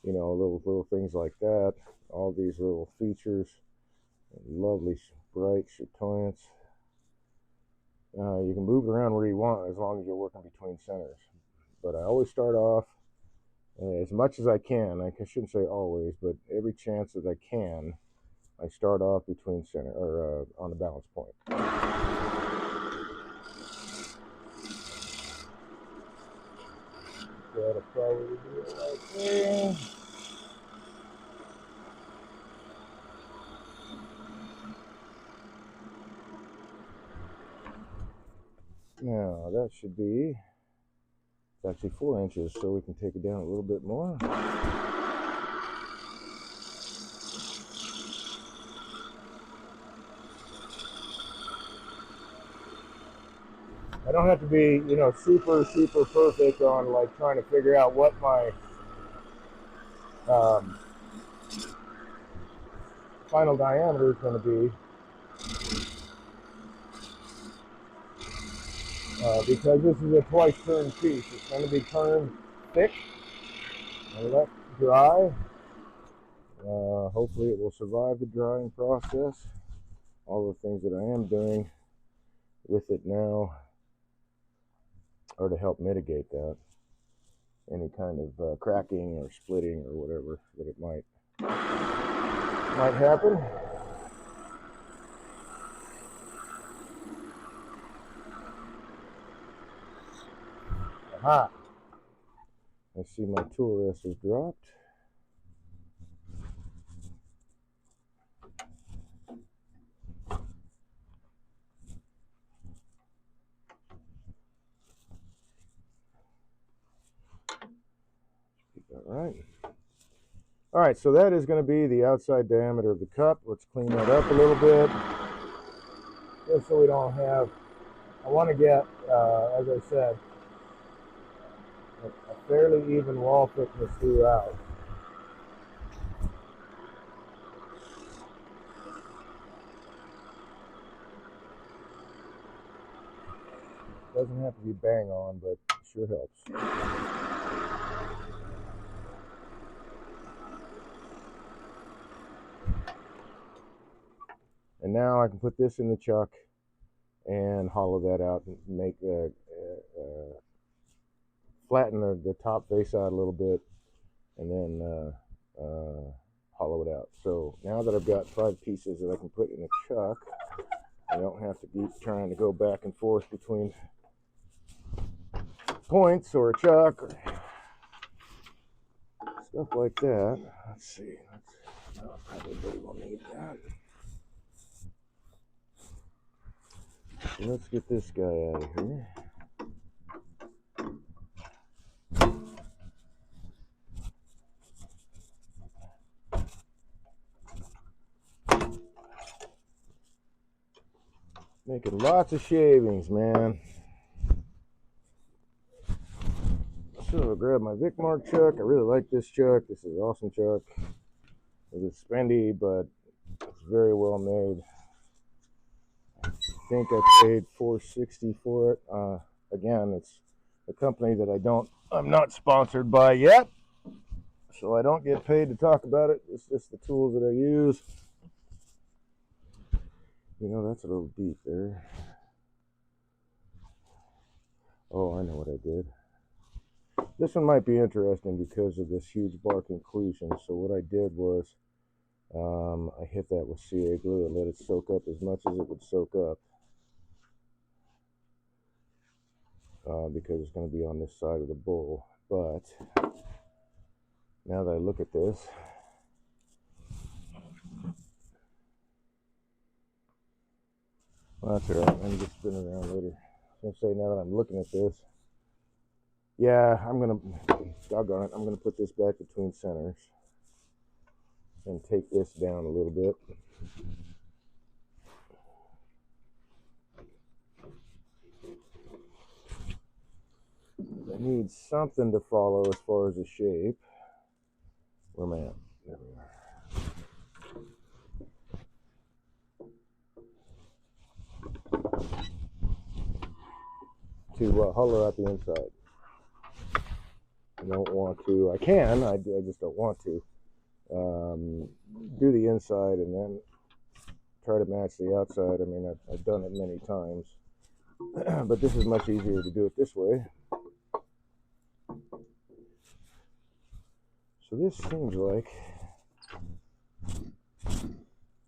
little things like that, all these little features, lovely bright chatoyance. You can move it around where you want as long as you're working between centers. But I always start off, as much as I can, I shouldn't say always, but every chance that I can, I start off between center, or on the balance point. That'll probably be it right there. Now that should be, it's actually 4 inches, so we can take it down a little bit more. I don't have to be, super perfect on like trying to figure out what my final diameter is going to be, because this is a twice turned piece. It's going to be turned thick and let dry. Hopefully it will survive the drying process. All the things that I am doing with it now are to help mitigate that, any kind of cracking or splitting or whatever that it might happen. Aha! I see my tool rest has dropped. All right, so that is going to be the outside diameter of the cup. Let's clean that up a little bit, just so we don't have, I want to get, as I said, a fairly even wall thickness throughout. Doesn't have to be bang on, but it sure helps. And now I can put this in the chuck and hollow that out and make flatten the top face out a little bit, and then hollow it out. So now that I've got 5 pieces that I can put in a chuck, I don't have to keep trying to go back and forth between points or a chuck or stuff like that. Let's see. Probably will need that. So let's get this guy out of here. Making lots of shavings, man. So I'll grab my Vicmark chuck. I really like this chuck. This is an awesome chuck. It's spendy, but it's very well made. I think I paid $4.60 for it. Again, it's a company that I'm not sponsored by yet, so I don't get paid to talk about it. It's just the tools that I use. That's a little deep there. Oh, I know what I did. This one might be interesting because of this huge bark inclusion. So what I did was I hit that with CA glue and let it soak up as much as it would soak up, because it's going to be on this side of the bowl. But now that I look at this, well, that's all right. I can just spin it around later. I was going to say, now that I'm looking at this, yeah, doggone it, I'm going to put this back between centers and take this down a little bit. I need something to follow as far as the shape. Where am I at? There we are. To hollow out the inside. I don't want to. I can. I just don't want to do the inside and then try to match the outside. I mean, I've done it many times, but this is much easier to do it this way. So this seems like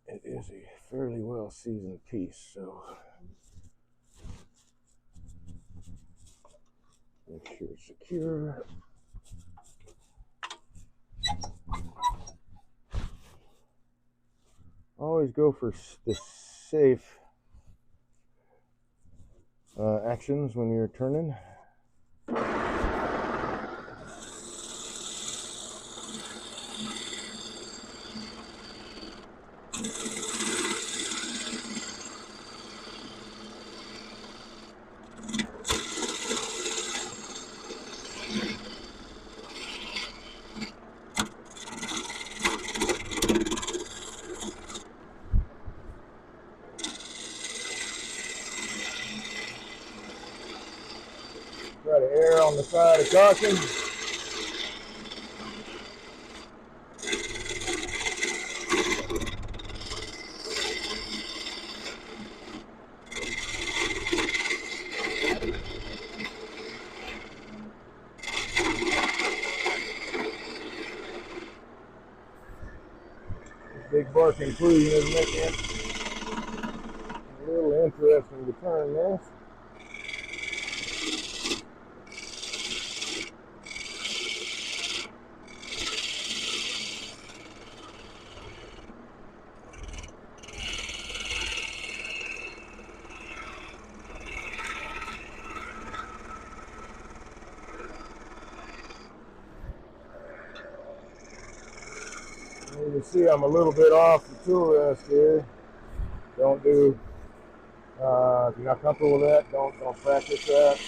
it is a fairly well seasoned piece. So make sure it's secure. Always go for the safe actions when you're turning. Try to err on the side of caution. Big bar conclusion is making it a little interesting to turn this. You see I'm a little bit off the tool rest here. Don't do, if you're not comfortable with that, don't practice that.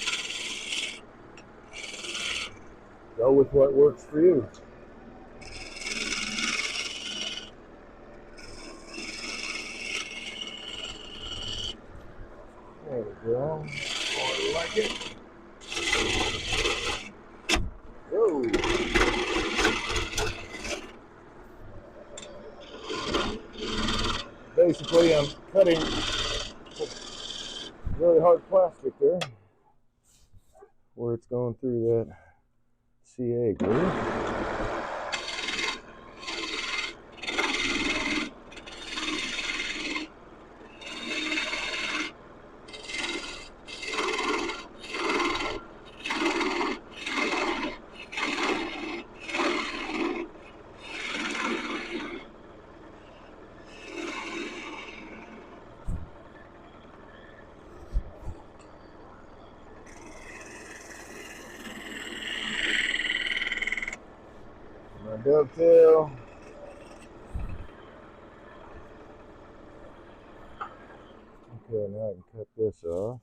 Go with what works for you. There we go. I like it. Whoa. Basically, I'm cutting really hard plastic there where it's going through that CA glue. My dovetail. Okay, now I can cut this off.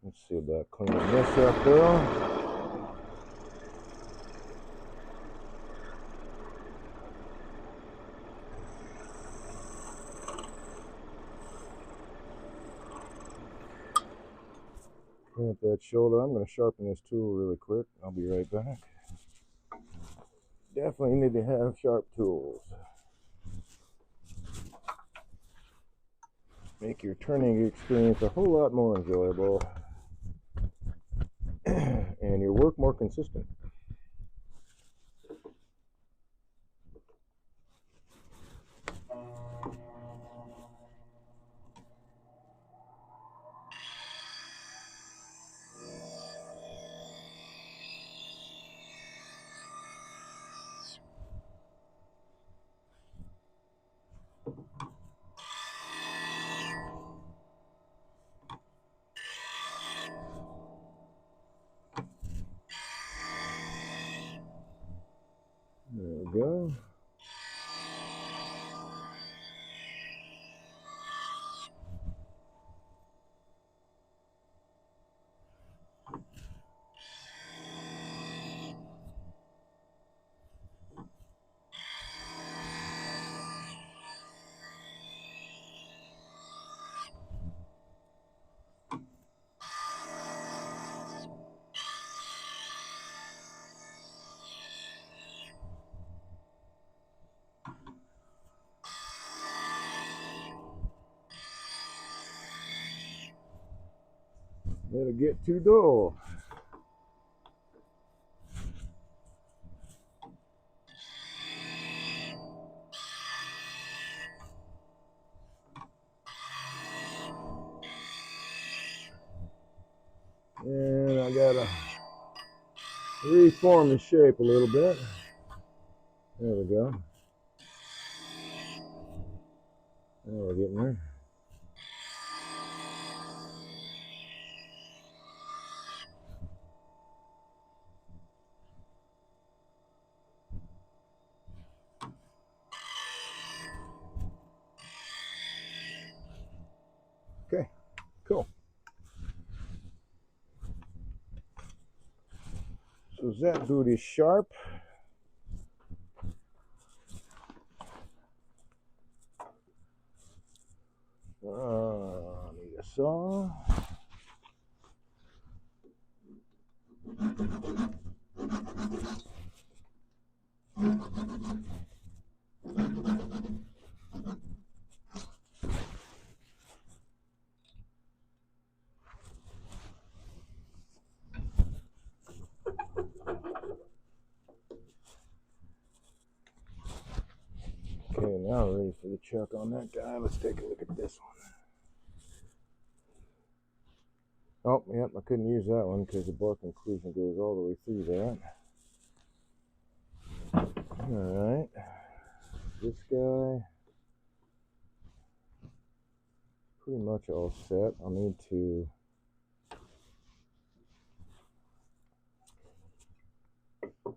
Let's see about cleaning this up though. Clean up that shoulder. I'm going to sharpen this tool really quick. I'll be right back. Definitely need to have sharp tools. Make your turning experience a whole lot more enjoyable and your work more consistent. go. Let it get too dull. And I gotta reform the shape a little bit. There we go. Now we're getting there. Okay, cool. So that boot is sharp. Need a saw. Okay, now we're ready for the chuck on that guy. Let's take a look at this one. Oh, yep, I couldn't use that one because the bar conclusion goes all the way through that. Alright. This guy, pretty much all set. I'll need to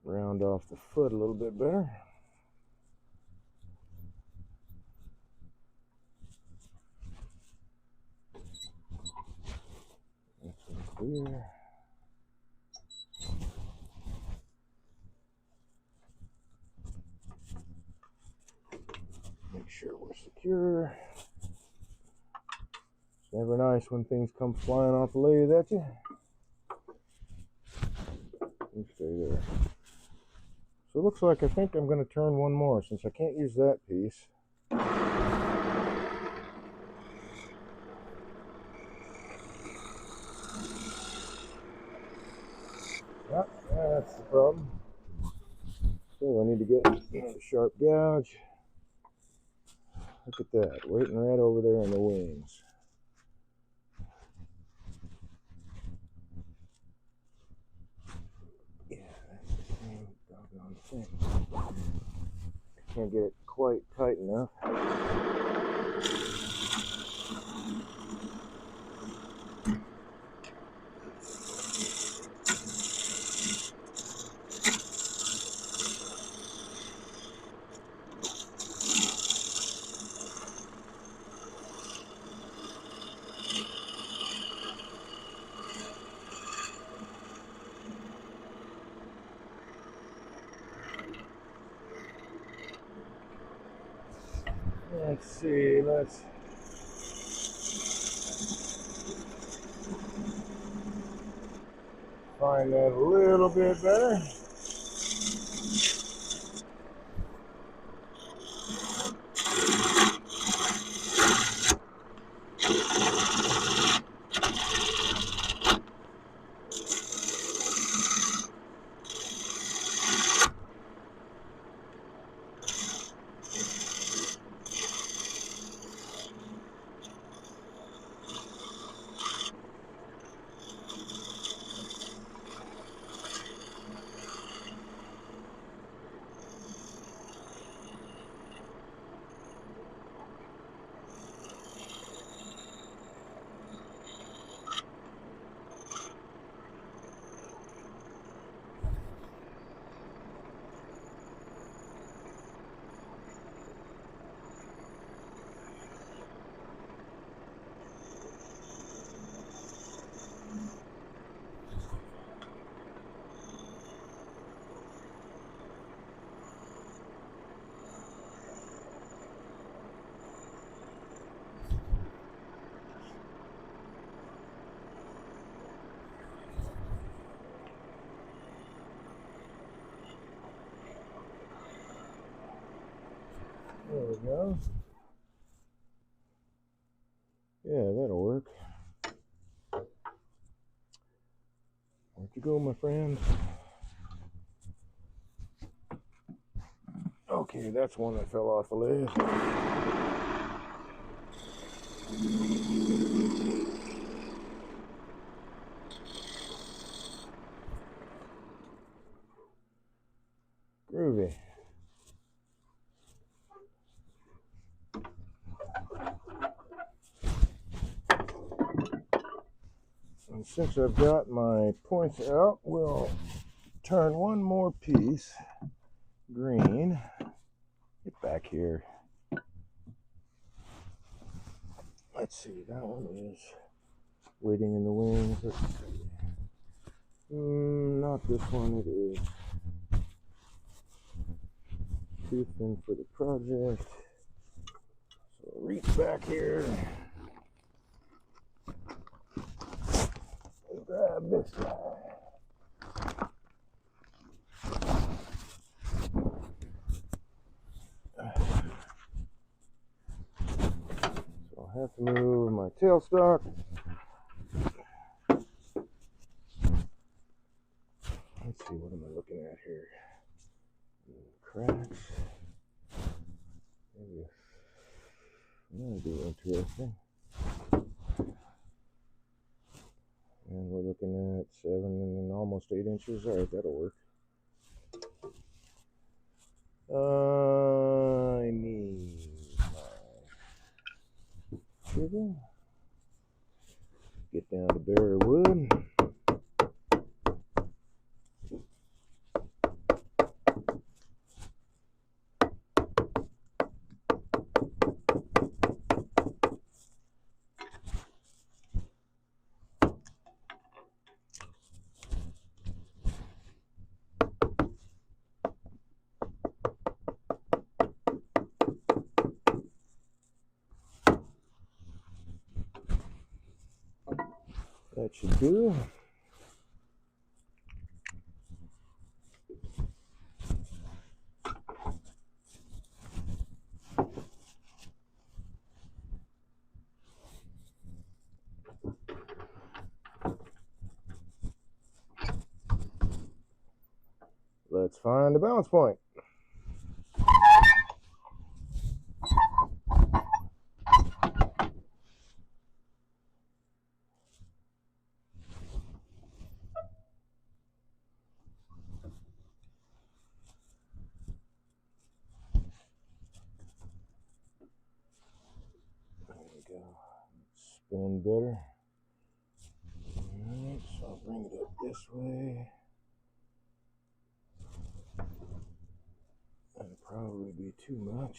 round off the foot a little bit better. That's clear. Make sure we're secure. It's never nice when things come flying off the lathe at you. You stay there. So it looks like I think I'm going to turn one more since I can't use that piece. Yep, that's the problem. So I need to get a sharp gouge. Look at that, waiting right over there in the wings. Yeah, that's the same doggone thing. Can't get it quite tight enough. Let's see, let's find that a little bit better. go. Yeah, that'll work. Where'd you go, my friend? Okay, that's one that fell off the lathe. Groovy. And since I've got my points out, we'll turn one more piece green. Get back here. Let's see, that one is waiting in the wings. Let's see. Not this one, it is too thin for the project. So reach back here and grab this guy. So I have to move my tailstock. Let's see, what am I looking at here? Cracks. Maybe that'll be interesting. And we're looking at 7 and almost 8 inches. All right, that'll work. I need my chisel. Get down to bare wood. That should do. Let's find a balance point. There we go. Spin better. Alright, so I'll bring it up this way. That'll probably be too much.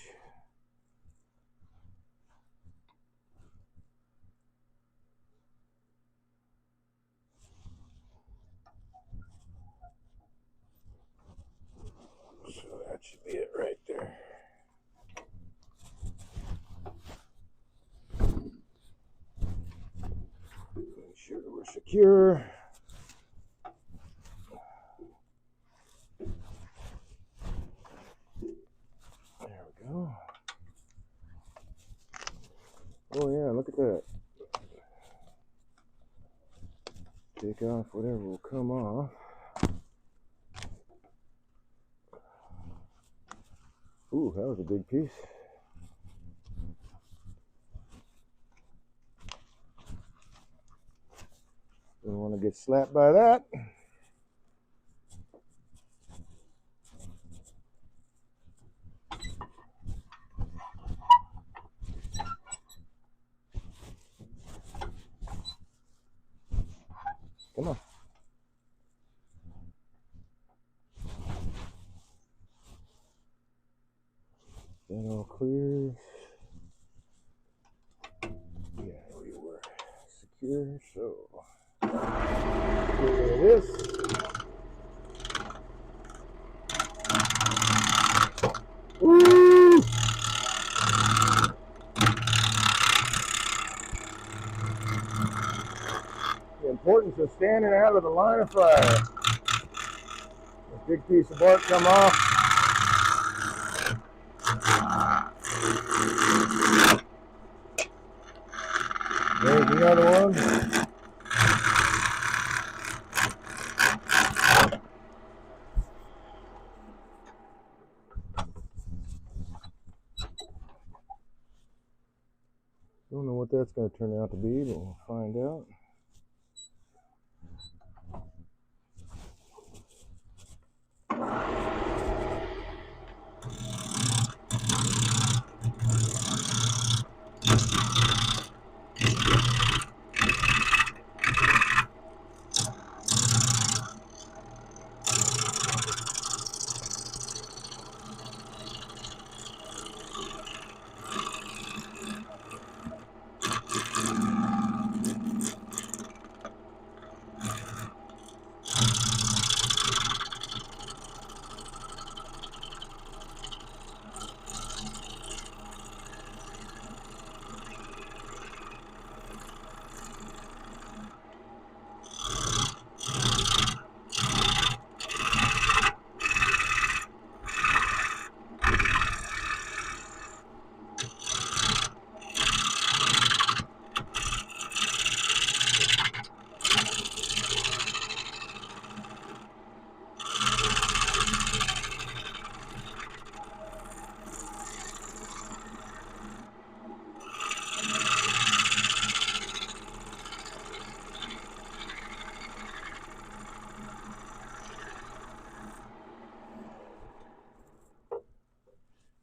So that should be it right there. Make sure we're secure. There we go. Oh yeah, look at that. Take off whatever will come off. Ooh, that was a big piece. Don't want to get slapped by that. Come on. That all clears. Yeah, we were secure, so here it is. Woo! The importance of standing out of the line of fire. A big piece of bark come off. Don't know what that's going to turn out to be, but we'll find out.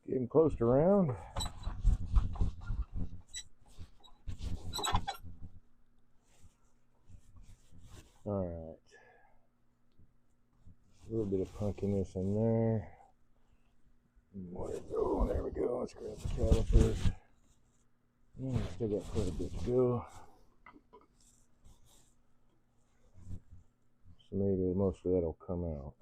Getting close to round. Alright. A little bit of punkiness in there. More to go. There we go. Let's grab the calipers. Still got quite a bit to go. So maybe most of that'll come out.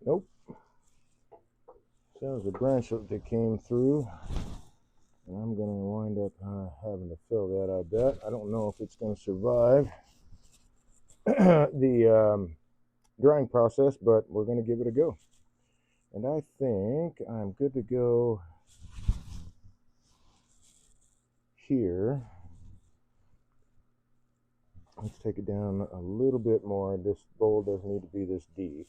Nope. That was a branch that came through. And I'm going to wind up having to fill that, I bet. I don't know if it's going to survive the drying process, but we're going to give it a go. And I think I'm good to go here. Let's take it down a little bit more. This bowl doesn't need to be this deep.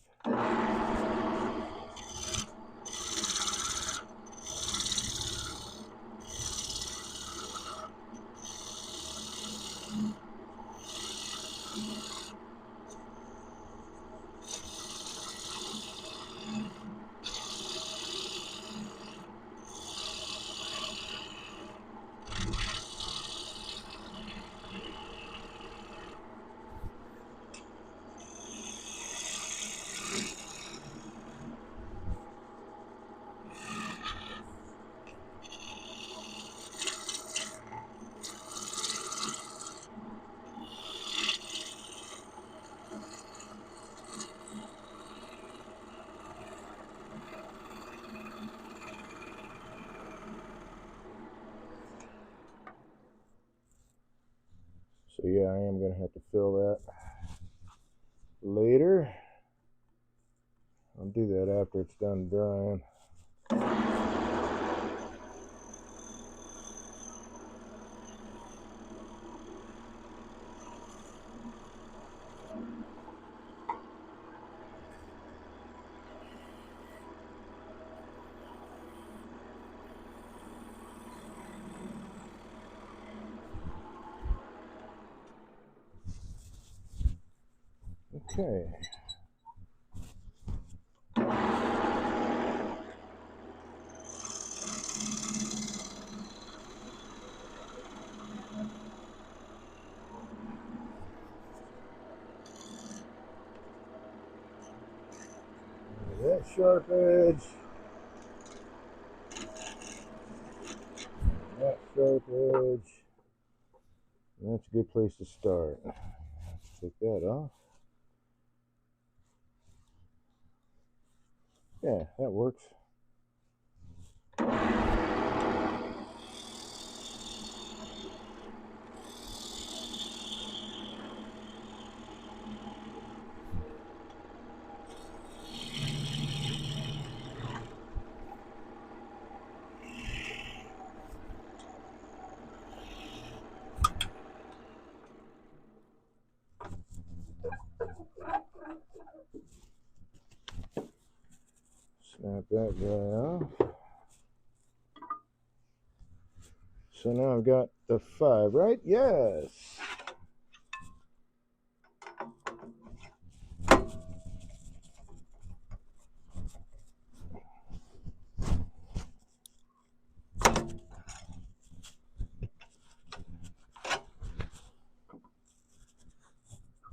So yeah, I am going to have to fill that later. I'll do that after it's done drying. Okay. That sharp edge. That sharp edge. That's a good place to start. Take that off. Yeah, that works. Snap that guy off. So now I've got the 5, right? Yes.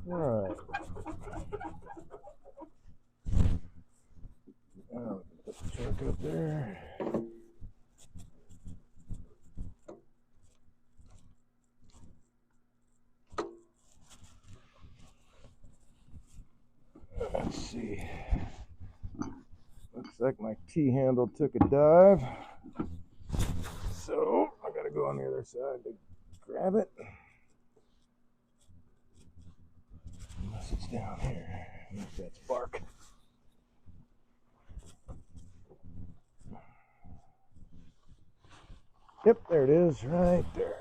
All right. Put the truck up there. Let's see. Looks like my T-handle took a dive. So I gotta go on the other side to grab it. Unless it's down here. Unless that's bark. Yep, there it is, right there.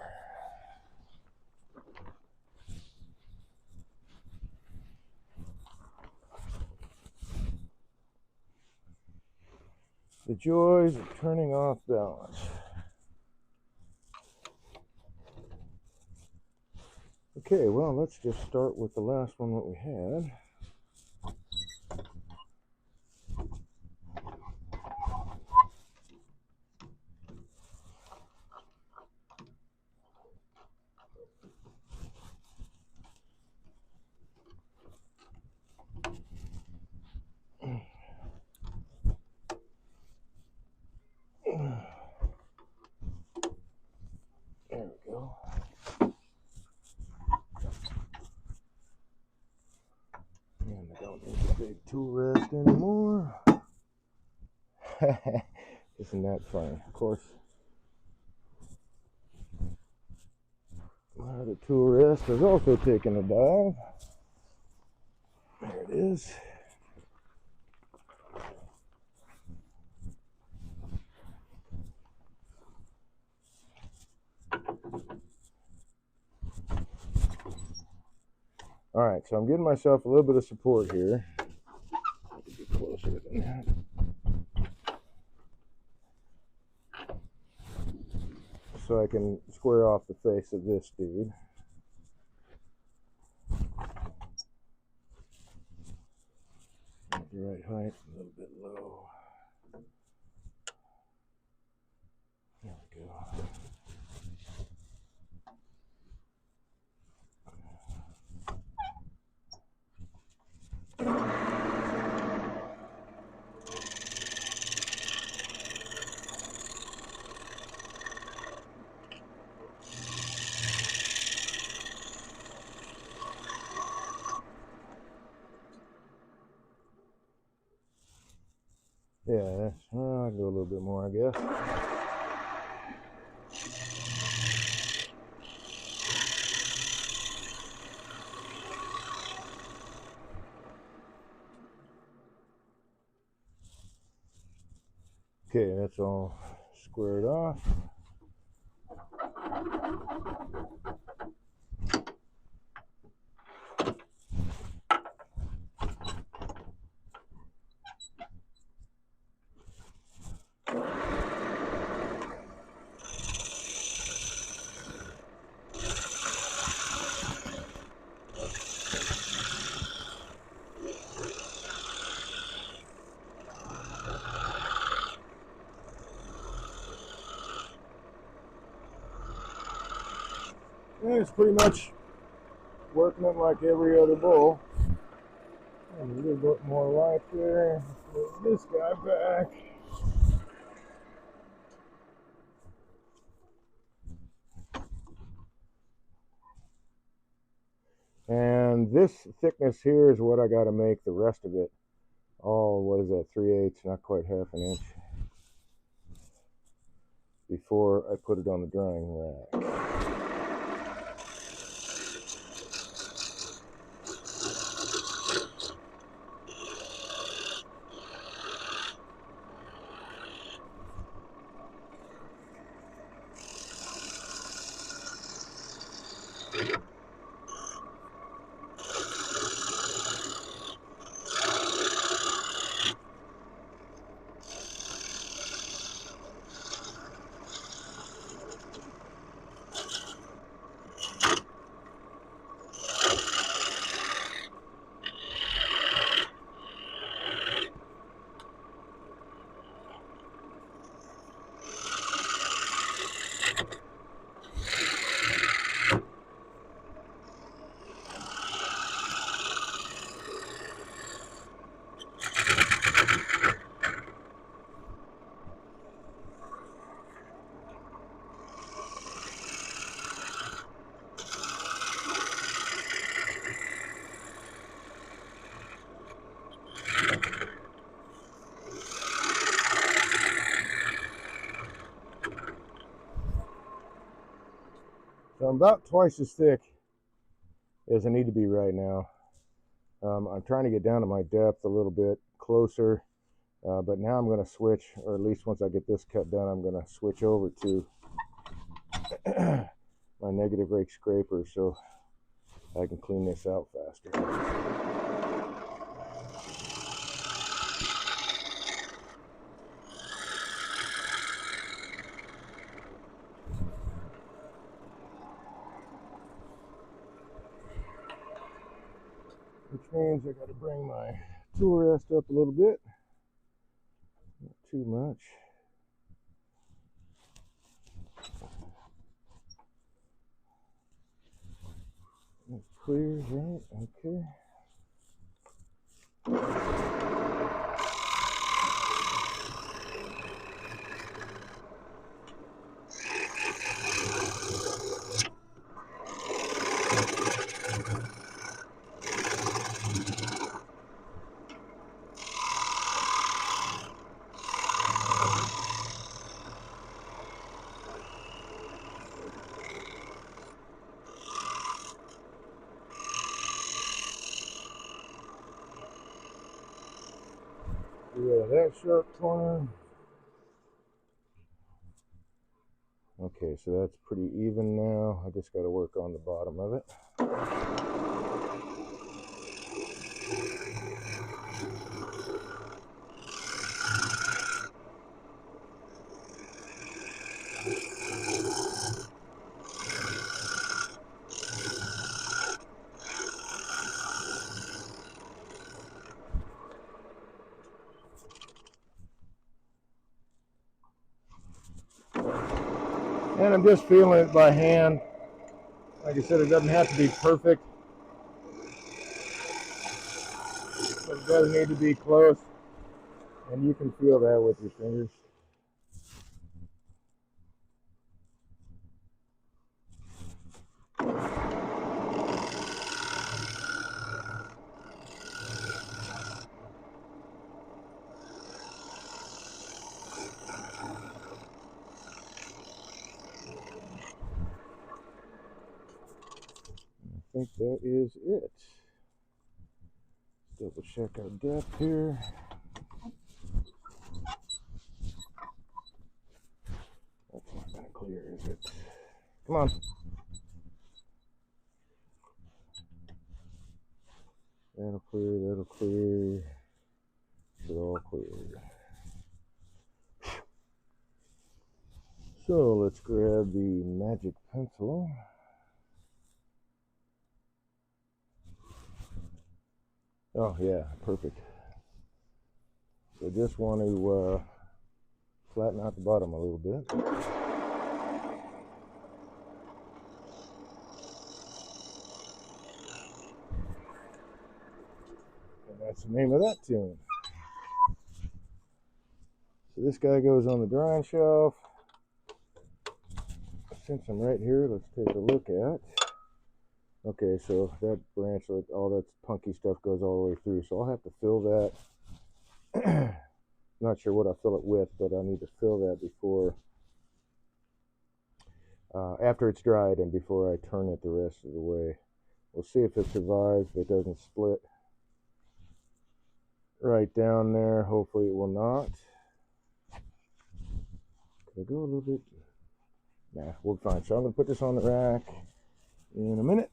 The joys of turning off balance. Okay, well, let's just start with the last one that we had. There we go. And I don't need the big tool rest anymore. Isn't that funny? Of course, my other tool rest has also taken a dive. There it is. All right, so I'm getting myself a little bit of support here. Get closer than that. So I can square off the face of this dude. At the right height, a little bit low. There we go. Yeah, I'll go a little bit more, I guess. Okay, that's all squared off. And it's pretty much working it like every other bull. And a little bit more light there. Move this guy back. And this thickness here is what I got to make the rest of it. Oh, what is that, 3/8, not quite half an inch, before I put it on the drying rack. So I'm about twice as thick as I need to be right now. I'm trying to get down to my depth a little bit closer, but now I'm going to switch, or at least once I get this cut done, I'm going to switch over to my negative rake scraper so I can clean this out faster. Which means I got to bring my tool rest up a little bit. Not too much. That's clear, right? Okay. Yeah, that sharp corner. Okay, so that's pretty even now. I just got to work on the bottom of it. And I'm just feeling it by hand. Like I said, it doesn't have to be perfect, but it does need to be close. And you can feel that with your fingers. I think that is it. Double check our depth here. That's not going to clear, is it? Come on. That'll clear, that'll clear. Should all clear. So let's grab the magic pencil. Oh yeah, perfect. So just want to flatten out the bottom a little bit. And that's the name of that tune. So this guy goes on the drying shelf. Since I'm right here, let's take a look at Okay, so that branch, like all that punky stuff goes all the way through, so I'll have to fill that. Not sure what I fill it with, but I need to fill that before, after it's dried and before I turn it the rest of the way. We'll see if it survives, if it doesn't split right down there. Hopefully it will not. Could I go a little bit? Nah, we're fine. So I'm going to put this on the rack in a minute,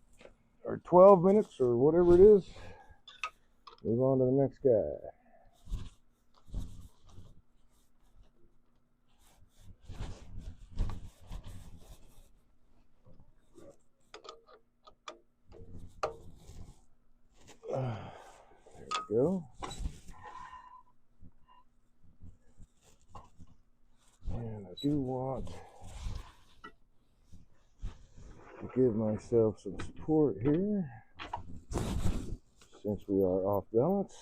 or 12 minutes, or whatever it is. Move on to the next guy. There we go. And I do want to give myself some support here, since we are off balance.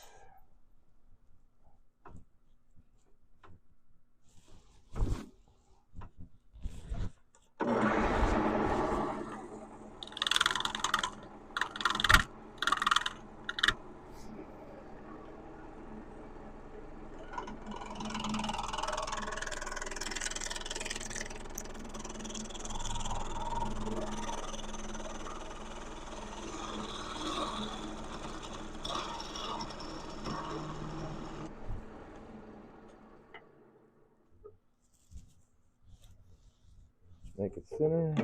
Make it thinner.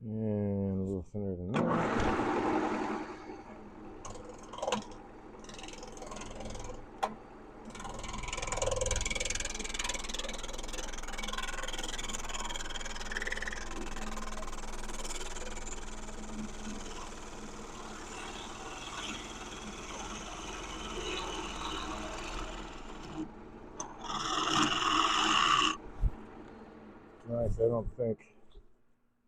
And a little thinner than that. Nice. I don't think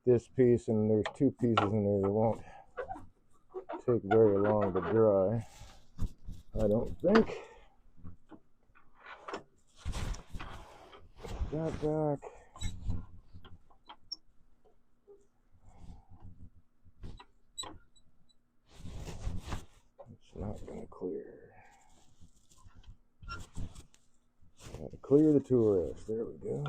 this piece, and there's two pieces in there that won't take very long to dry. I don't think. That back. It's not going to clear. Gotta clear the tool rest. There we go.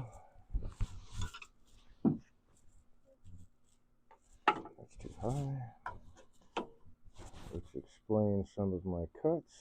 That's too high. Let's explain some of my cuts.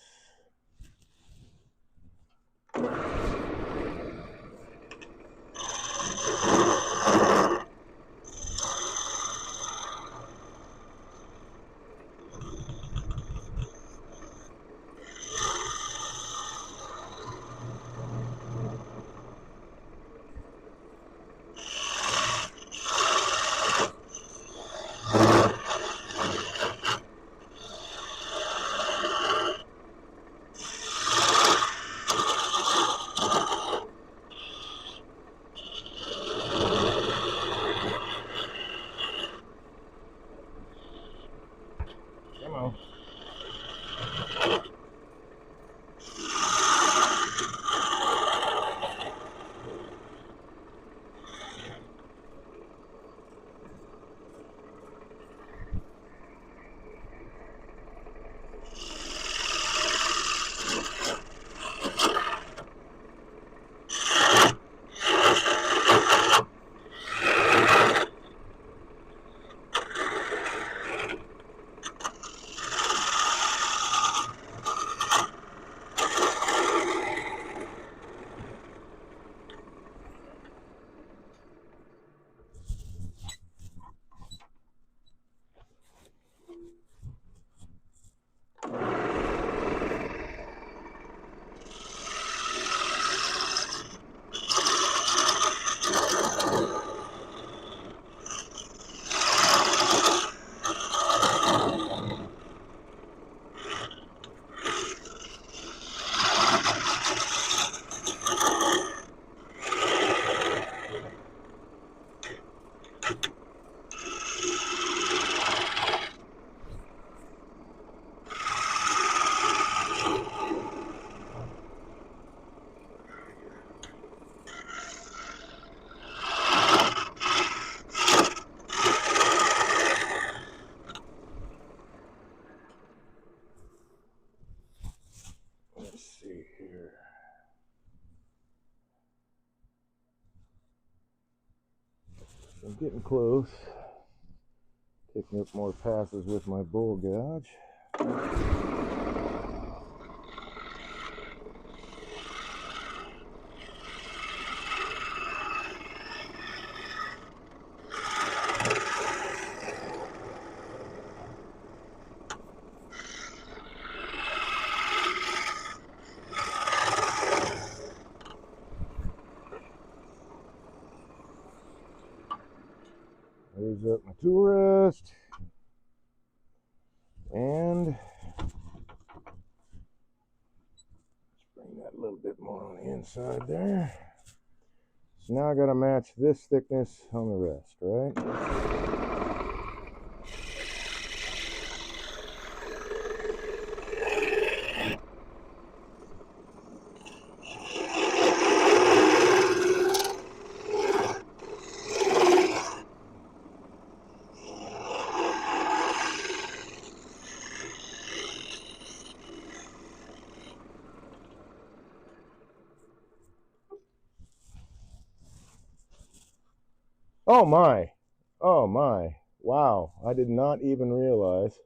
I'm getting close. Picking up more passes with my bull gouge. Raise up my tool rest, and let's bring that a little bit more on the inside there. So now I got to match this thickness on the rest, right? Oh my, oh my, wow, I did not even realize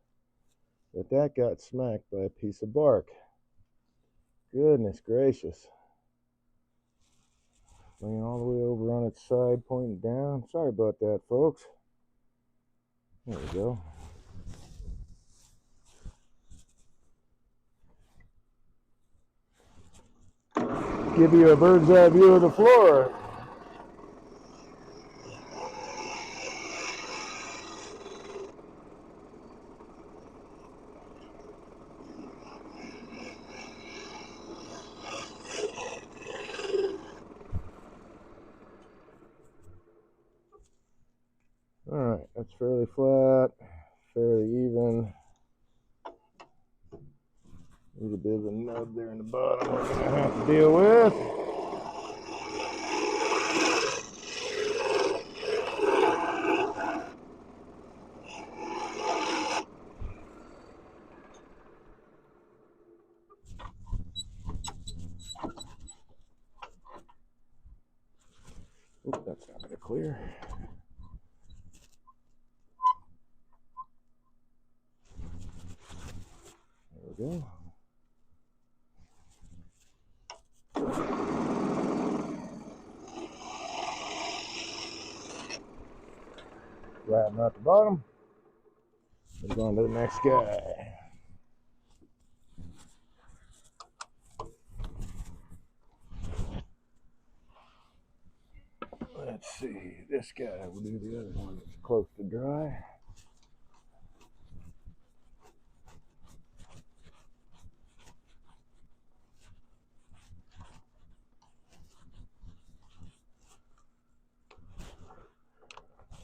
that that got smacked by a piece of bark. Goodness gracious. Laying all the way over on its side, pointing down. Sorry about that, folks. There we go. Give you a bird's eye view of the floor. Alright, that's fairly flat, fairly even. There's a bit of a nub there in the bottom we're going to have to deal with. Oop, that's not going to clear. There we go. Flatten out the bottom. Move on to the next guy. Let's see, this guy, we'll do the other one that's close to dry.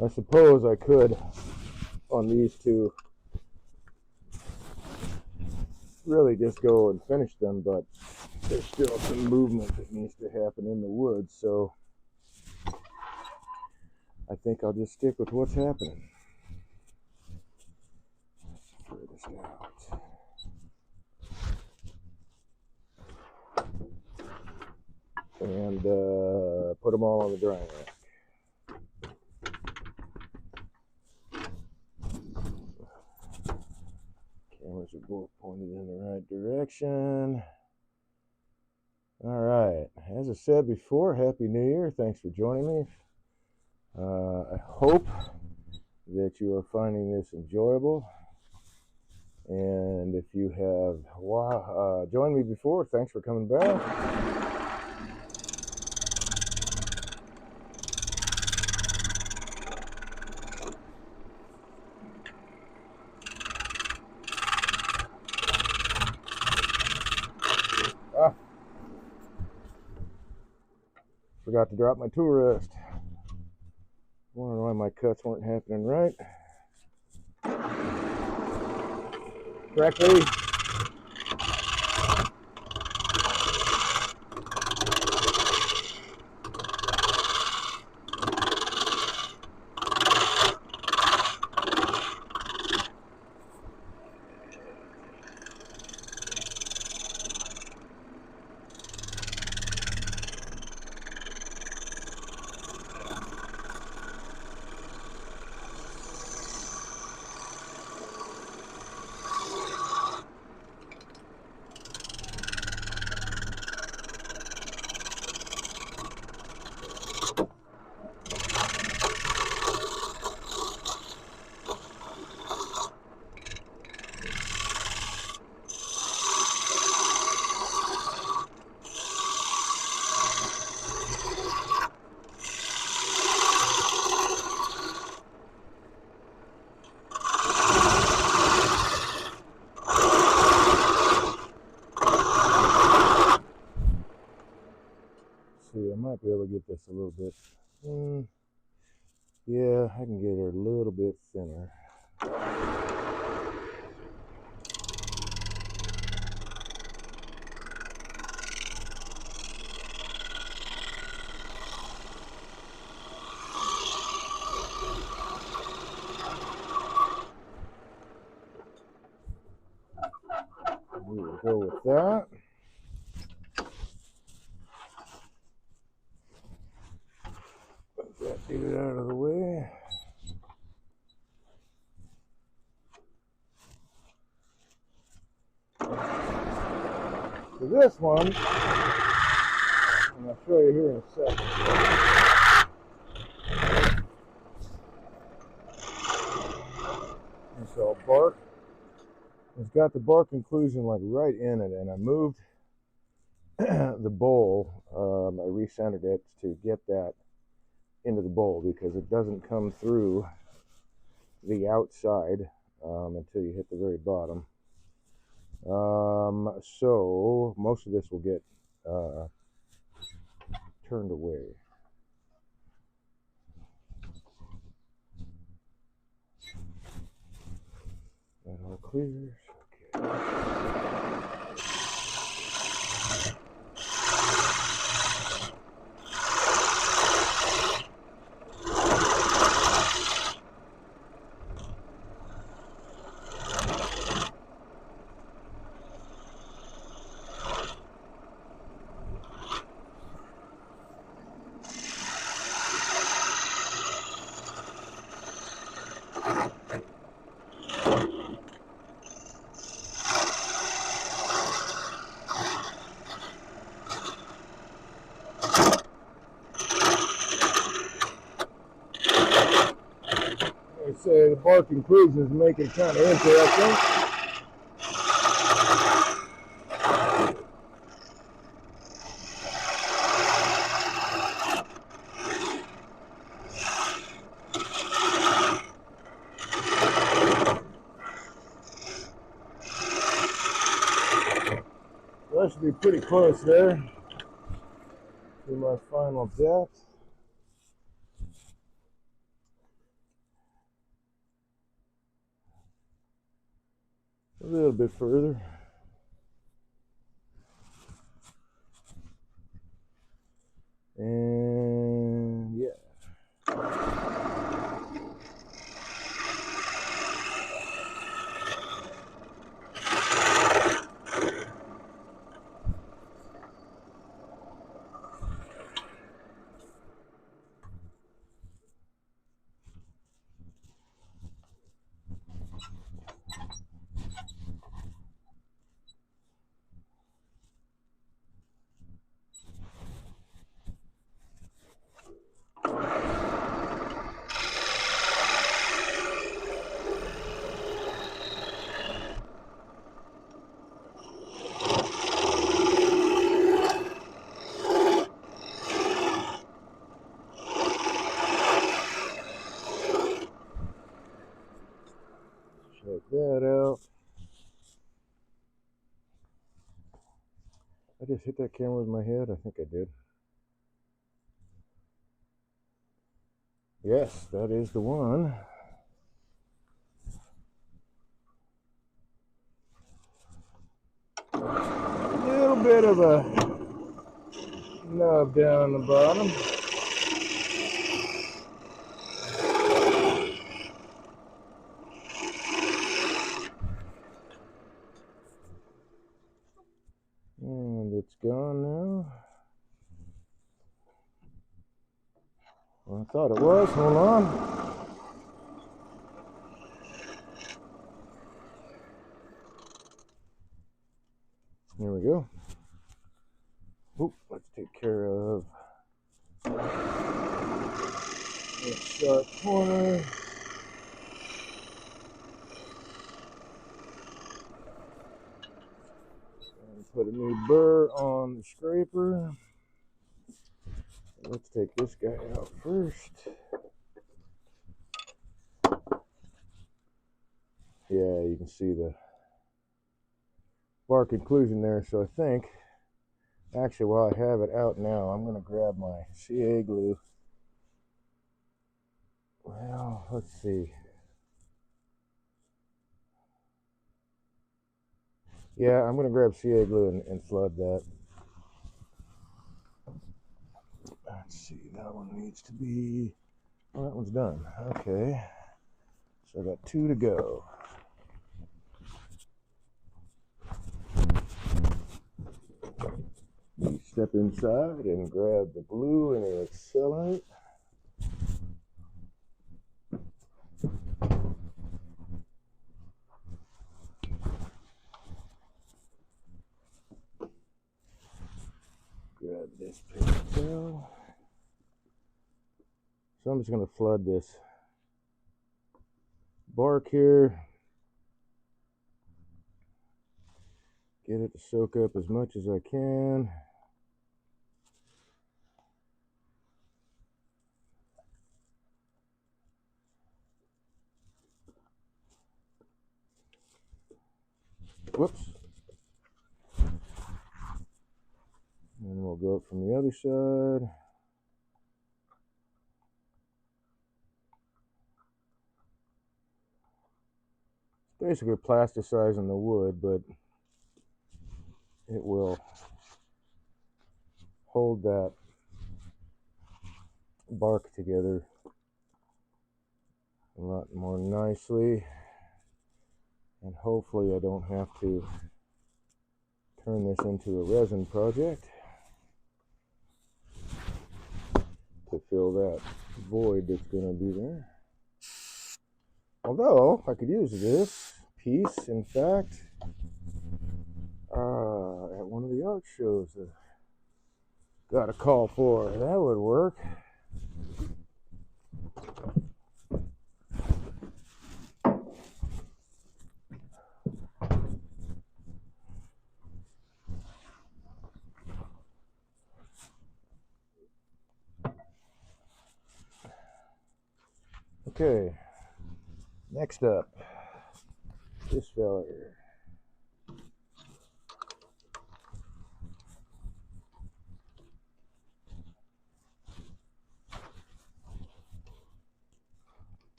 I suppose I could, on these two, really just go and finish them, but there's still some movement that needs to happen in the woods, so I think I'll just stick with what's happening. Let's throw this out. And put them all on the drying rack. Cameras are both pointed in the right direction. All right, as I said before, Happy New Year. Thanks for joining me. I hope that you are finding this enjoyable. And if you have joined me before, thanks for coming back. Forgot to drop my tool rest. Wondering why my cuts weren't happening right. Correctly. see, I might be able to get this a little bit. Yeah, I can get her a little bit thinner. We will go with that. Let that get it out of the way. So this one, and I'll show you here in a second. It's all bark. It's got the bark inclusion like right in it, and I moved the bowl. I recentered it to get that into the bowl because it doesn't come through the outside until you hit the very bottom. So most of this will get turned away. That all clears. Okay. Say the bark inclusion is making it kind of interesting. So that should be pretty close there to my final depth. A little bit further. And yeah. Check that out. I just hit that camera with my head. I think I did. Yes, that is the one. A little bit of a nub down the bottom. And it's gone now. Well, I thought it was. Hold on. There we go. Oop, let's take care of that sharp corner. And put a new burr on the scraper. Let's take this guy out first. Yeah, you can see the bark inclusion there, so I think Actually, while I have it out now, I'm going to grab my CA glue. Well, let's see. Yeah, I'm going to grab CA glue and flood that. Let's see, that one needs to be, oh, that one's done. Okay, so I got 2 to go. You step inside and grab the glue and the accelerant. Grab this paper towel. So I'm just going to flood this bark here. Get it to soak up as much as I can. Whoops. And we'll go up from the other side. It's basically plasticizing the wood, but it will hold that bark together a lot more nicely. And hopefully I don't have to turn this into a resin project to fill that void that's going to be there. Although I could use this piece, in fact, at one of the art shows that got a call for. That would work. Okay, next up, this fella here.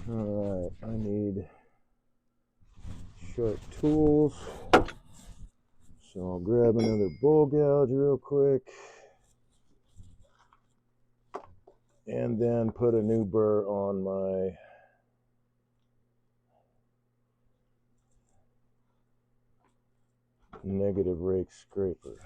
Alright, I need sharp tools. So I'll grab another bowl gouge real quick. And then put a new burr on my negative rake scraper.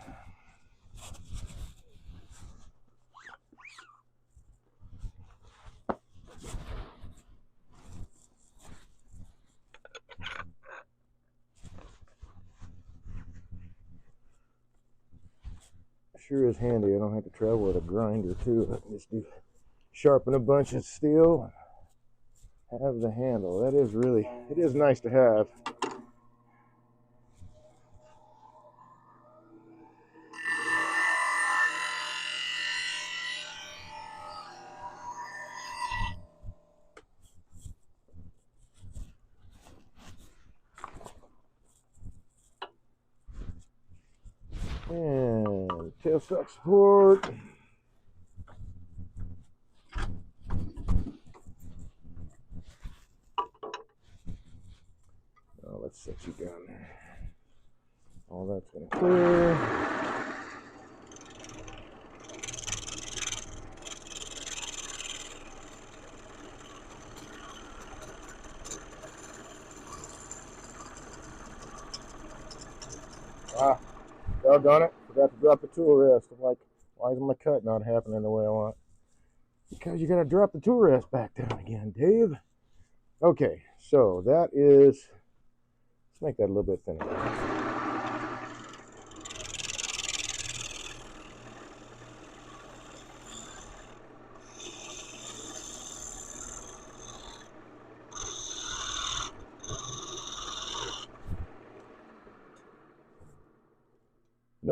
Sure is handy. I don't have to travel with a grinder too. I can just sharpen a bunch of steel, have the handle. That is really, it is nice to have. And tailstock support. Oh, let's set you down there. All that's going to clear. Ah, doggone it. Forgot to drop the tool rest. I'm like, why is my cut not happening the way I want? Because you got to drop the tool rest back down again, Dave. Okay, so that is, let's make that a little bit thinner.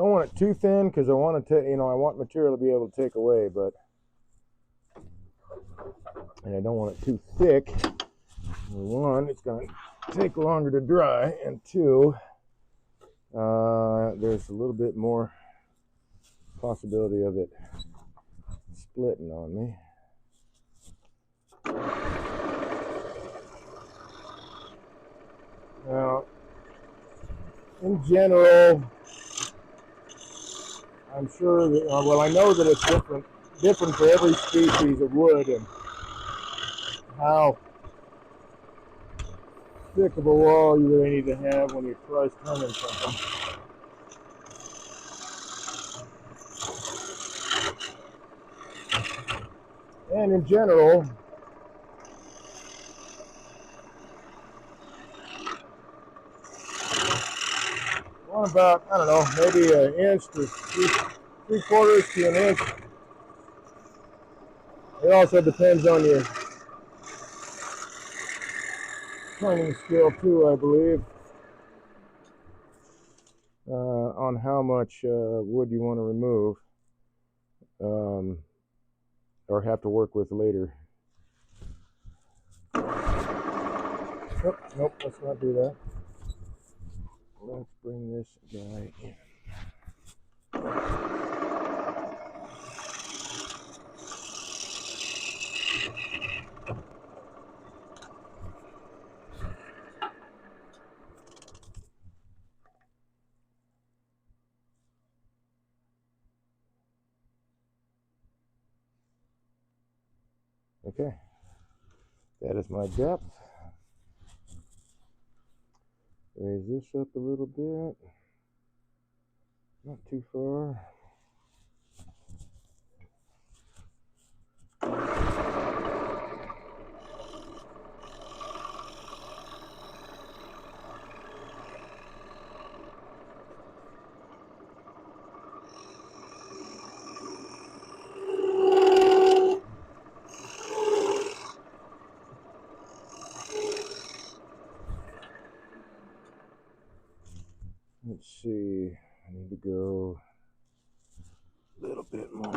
don't want it too thin because I want to, I want material to be able to take away, and I don't want it too thick. One, it's going to take longer to dry, and two, there's a little bit more possibility of it splitting on me. Now, in general, I'm sure that, well, I know that it's different for every species of wood and how thick of a wall you really need to have when you're cross turning something. And in general, one about, I don't know, maybe an inch to three quarters to an inch. It also depends on your turning skill too, I believe, on how much wood you want to remove or have to work with later. Nope, let's not do that. Let's bring this guy in. Okay, that is my depth. Raise this up a little bit, not too far. Let's see, I need to go a little bit more.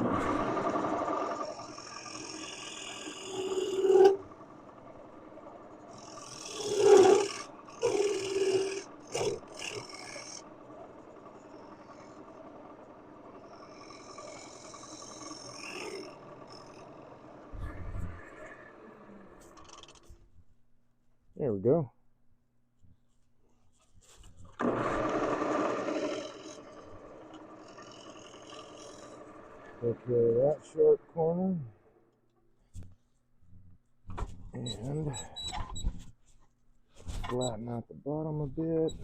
There we go. Take care of that short corner. And flatten out the bottom a bit.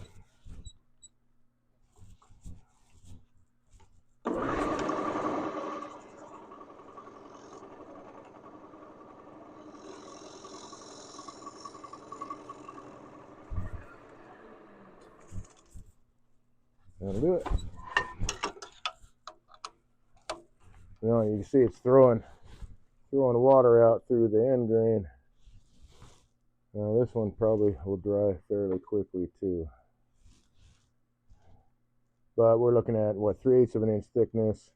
That'll do it. You know, you can see it's throwing water out through the end grain. Now this one probably will dry fairly quickly too. But we're looking at what, 3/8 of an inch thickness.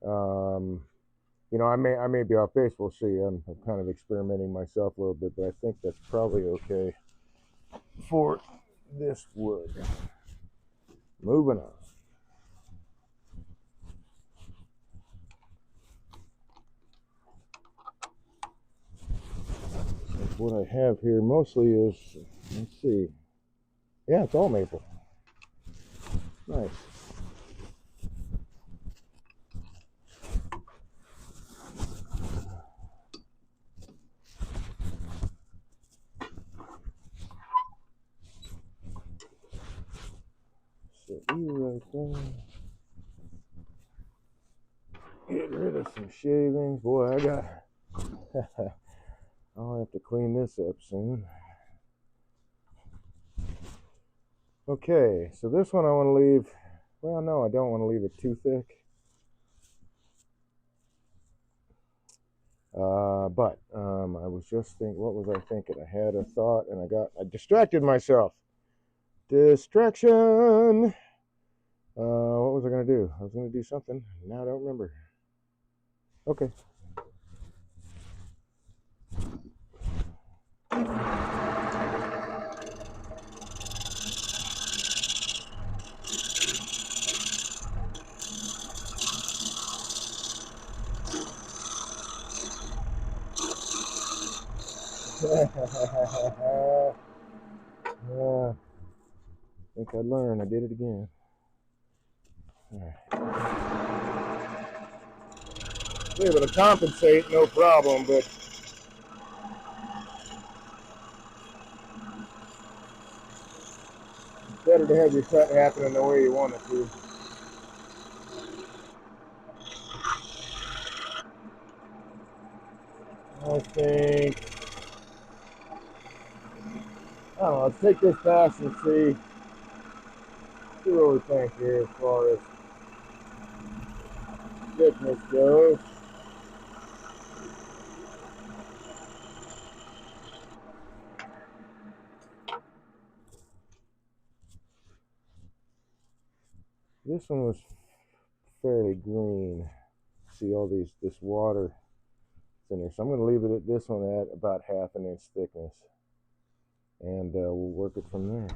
I may be off base. We'll see. I'm kind of experimenting myself a little bit, but I think that's probably okay for this wood. Moving on. What I have here mostly is, let's see, yeah, it's all maple. Nice. Set you right there. Get rid of some shavings. Boy, I'll have to clean this up soon. Okay, so this one I want to leave, well, no, I don't want to leave it too thick. But I was just thinking, what was I thinking? I had a thought and I distracted myself. Distraction. What was I gonna do? I was gonna do something. Now I don't remember. Okay. I think I learned. I did it again. All right. Able to compensate, no problem, but it's better to have your cut happening the way you want it to. I think, I don't know, let's take this pass and see what we think here as far as thickness goes. This one was fairly green. See all this water in there. So I'm going to leave it at this one at about 1/2 inch thickness. And we'll work it from there.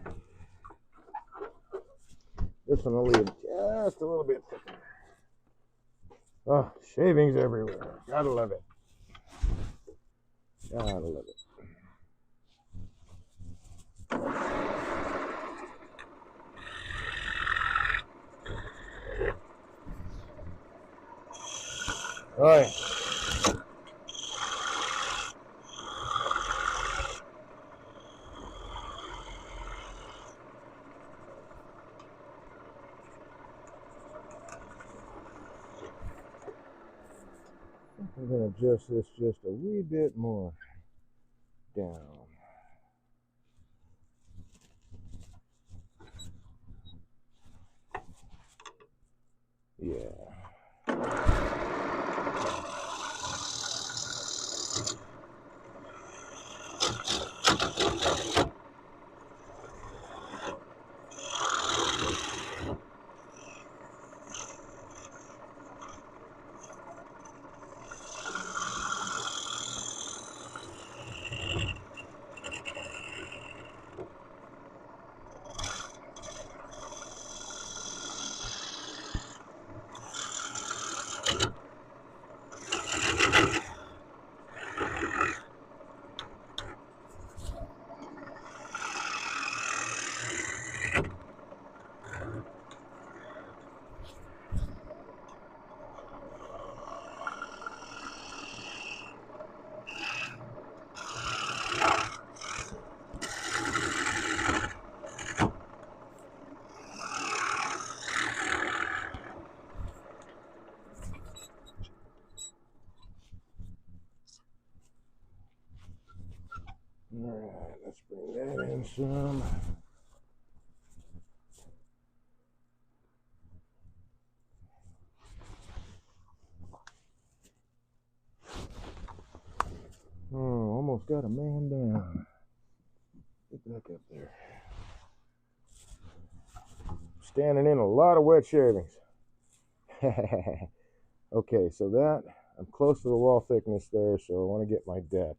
This one I'll leave just a little bit thicker. Oh, shavings everywhere. Gotta love it. Gotta love it. All right. I'm going to adjust this just a wee bit more down. Yeah. All right, let's bring that in some. Oh, almost got a man down. Get back up there. Standing in a lot of wet shavings. Okay, so that, I'm close to the wall thickness there, so I want to get my depth.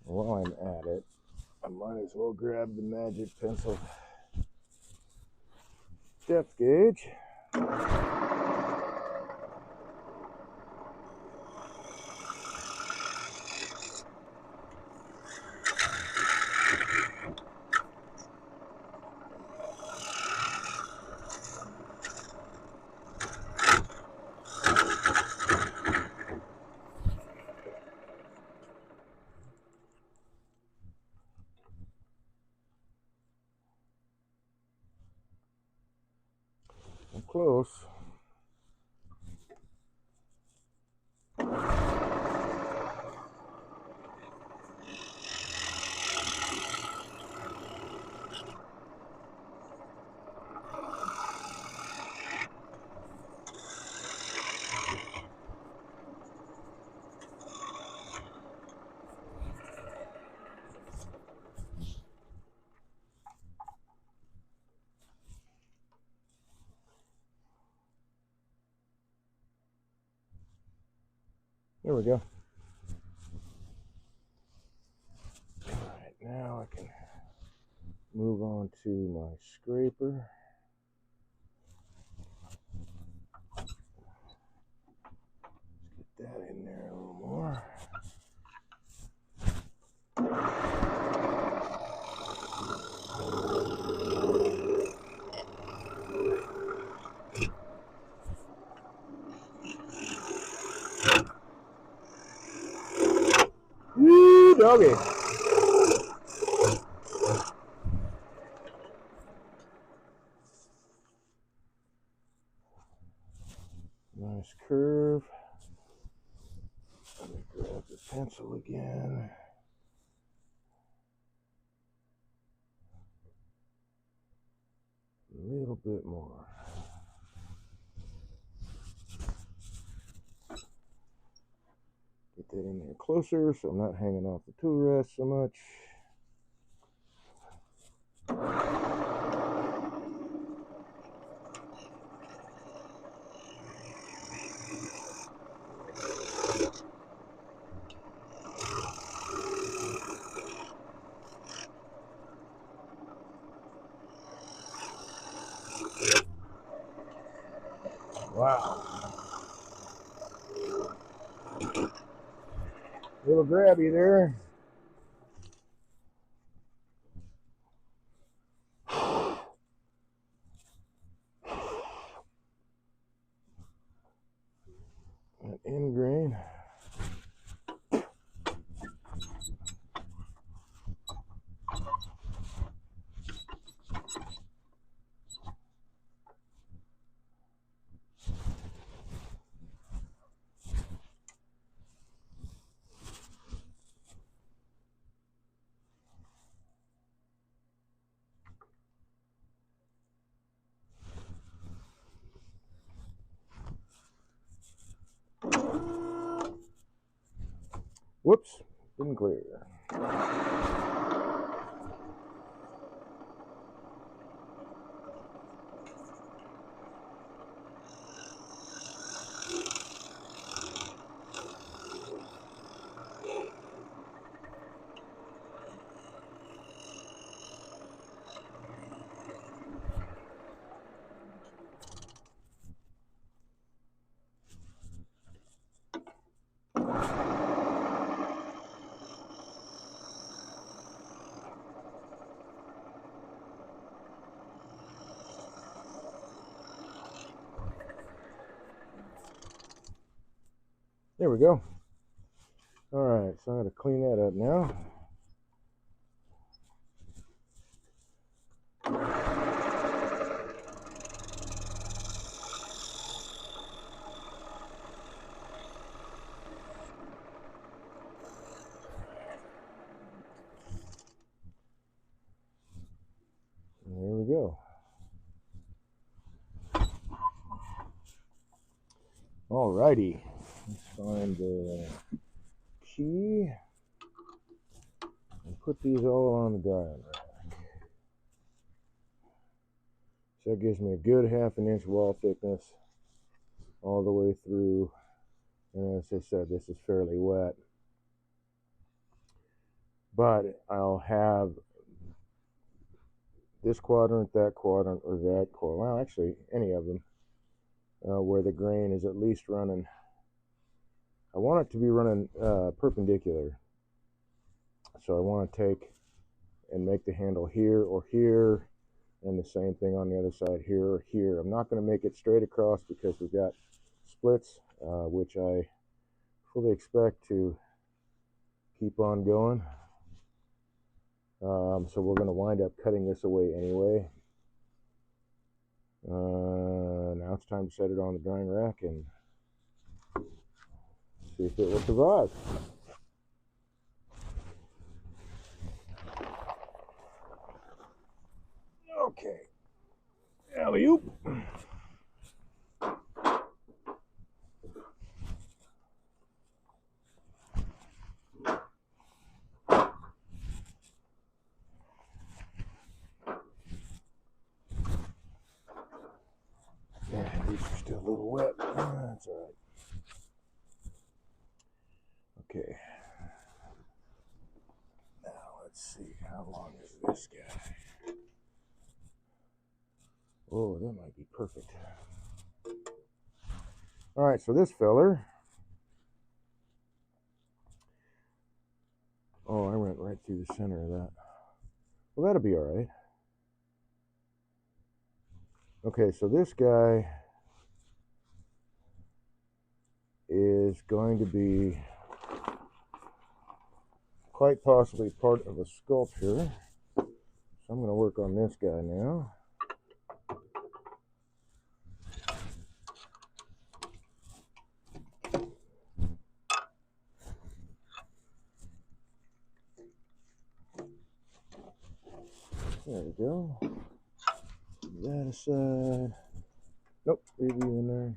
While I'm at it, I might as well grab the magic pencil depth gauge. I'm close. There we go. All right, now I can move on to my scraper. Let's get that in there a little more. Woo, doggy. Nice curve. Let me grab the pencil again. A little bit more. Get that in there closer so I'm not hanging off the tool rest so much. Wow. A little grabby there. That end grain. Whoops, didn't clear. There we go. All right, so I got to clean that up now. There we go. All righty, let's find the key and put these all on the drying rack. So that gives me a good 1/2 inch wall thickness all the way through. And as I said, this is fairly wet, but I'll have this quadrant, that quadrant, or that quadrant. Well, actually, any of them where the grain is at least running. I want it to be running perpendicular. So I want to take and make the handle here or here, and the same thing on the other side, here or here. I'm not going to make it straight across because we've got splits, which I fully expect to keep on going. So we're going to wind up cutting this away anyway. Now it's time to set it on the drying rack and see if it will survive. Okay, alley-oop. Yeah, these are still a little wet. That's all right. Okay. Now let's see, how long is this guy? Oh, that might be perfect. All right, so this feller. Oh, I went right through the center of that. Well, that'll be all right. Okay, so this guy is going to be quite possibly part of a sculpture. So I'm going to work on this guy now. There we go. Put that aside. Nope, leave you in there.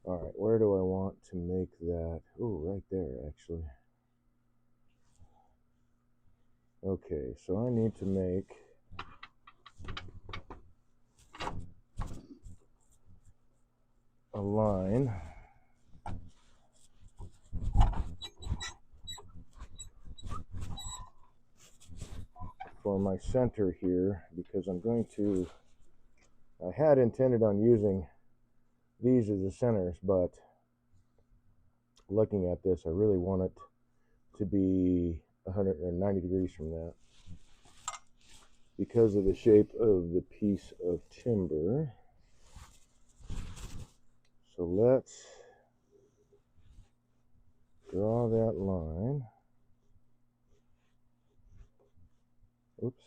All right, where do I want to make that? Oh, right there, actually. Okay, so I need to make a line for my center here, because I'm going to, I had intended on using these as the centers, but looking at this, I really want it to be 190 degrees from that because of the shape of the piece of timber. So let's draw that line. Oops.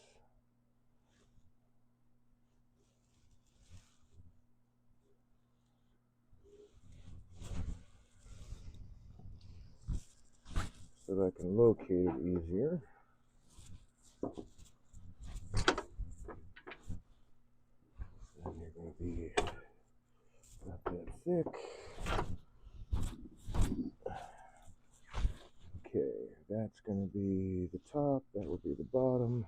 So that I can locate it easier. And you're going to be not that thick. Okay, that's going to be the top, that will be the bottom.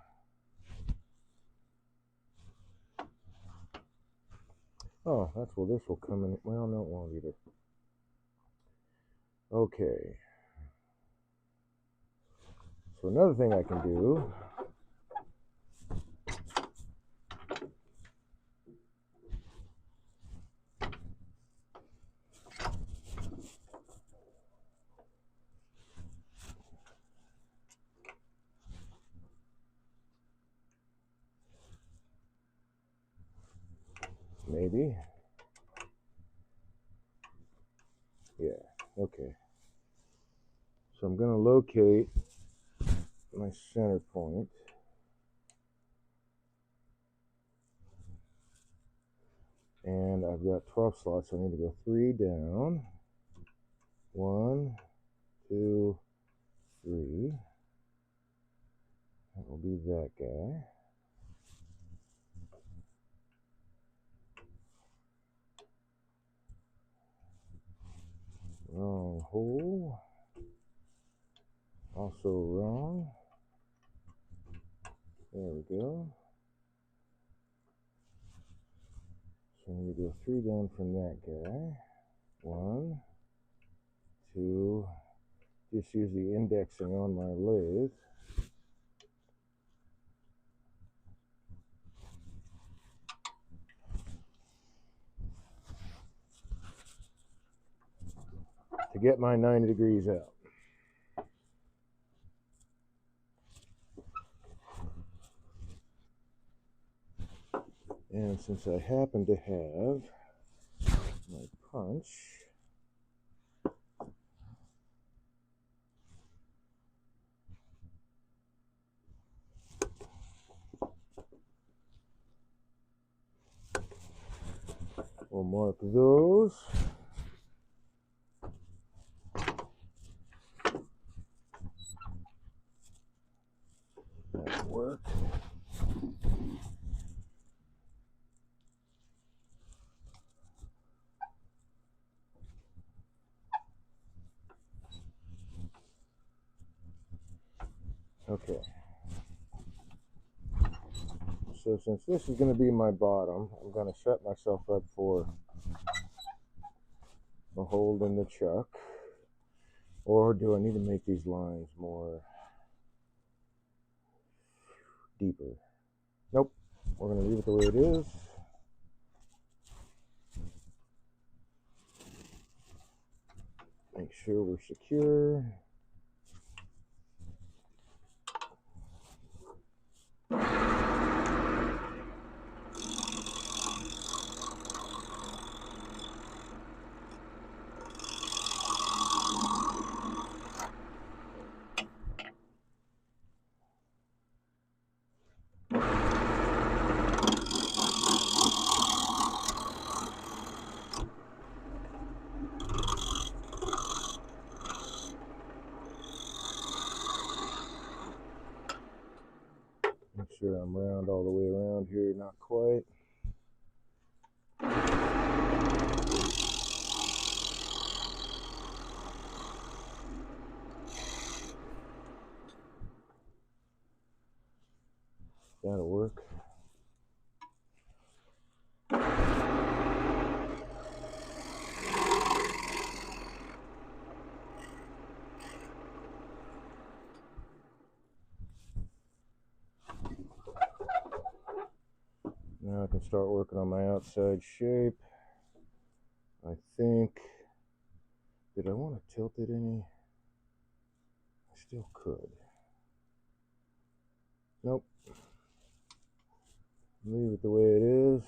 Oh, that's where this will come in. Well, no, it won't either. Okay. So another thing I can do maybe. Yeah, okay. So I'm going to locate my center point. And I've got 12 slots, so I need to go 3 down. 1, 2, 3. That will be that guy. Wrong hole. Also wrong. There we go. So I'm going to go 3 down from that guy. 1, 2. Just use the indexing on my lathe. To get my 90 degrees out. And since I happen to have my punch, we'll mark those. That'll work. Okay. So since this is going to be my bottom, I'm going to set myself up for a hold in the chuck. Or do I need to make these lines more deeper? Nope. We're going to leave it the way it is. Make sure we're secure. Make sure I'm round all the way around here, not quite. That'll work. Now I can start working on my outside shape. I think, did I want to tilt it any? I still could. Nope. Leave it the way it is.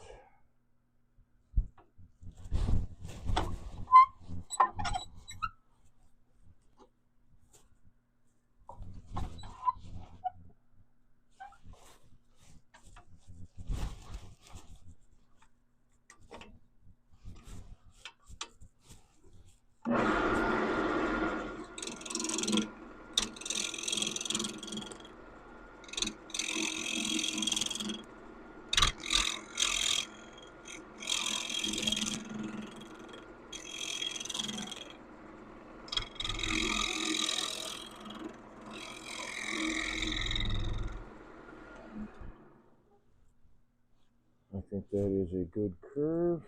I think that is a good curve.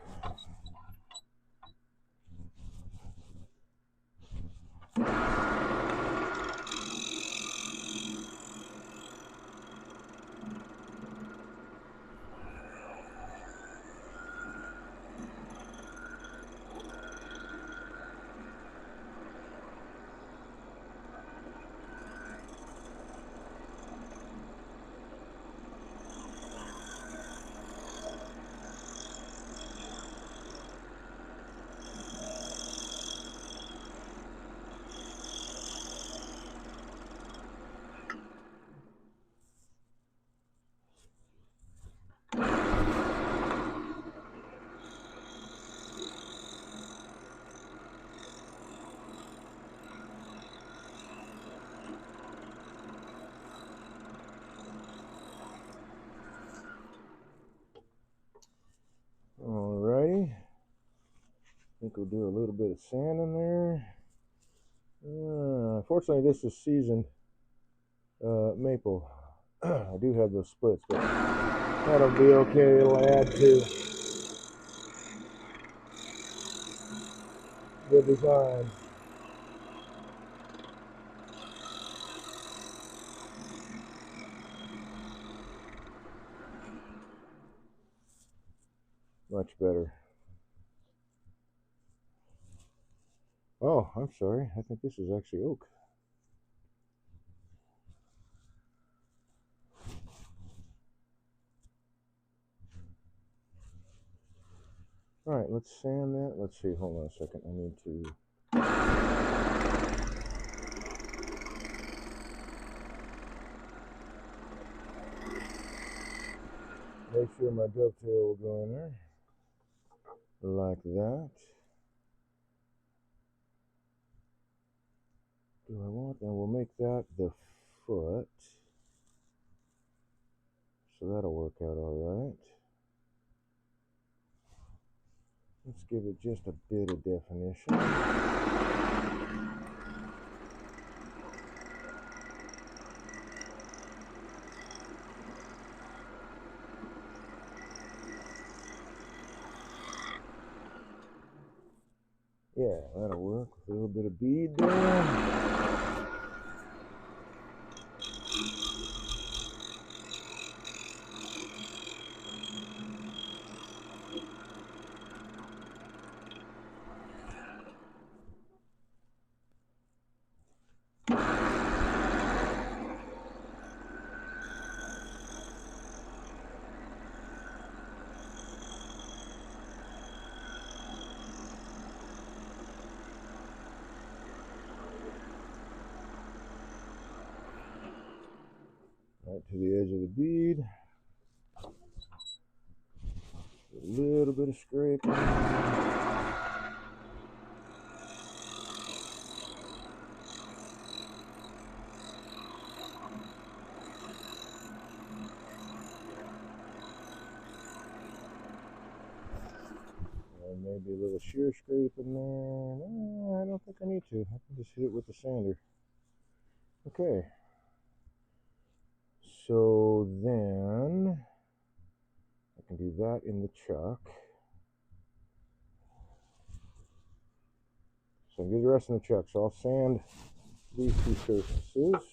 Alrighty. I think we'll do a little bit of sand in there. Fortunately, this is seasoned maple. I do have those splits, but that'll be okay. It'll add to the design. Much better. Oh, I'm sorry. I think this is actually oak. All right, let's sand that. Let's see. Hold on a second. I need to. Make sure my dovetail will go in there. Like that. Do I want, and we'll make that the foot. So that'll work out all right. Let's give it just a bit of definition. Yeah, that'll work with a little bit of bead there. Right to the edge of the bead. A little bit of scraping. And maybe a little shear scrape in there. No, I don't think I need to. I can just hit it with the sander. Okay. So then I can do that in the chuck. So I can do the rest in the chuck. So I'll sand these two surfaces.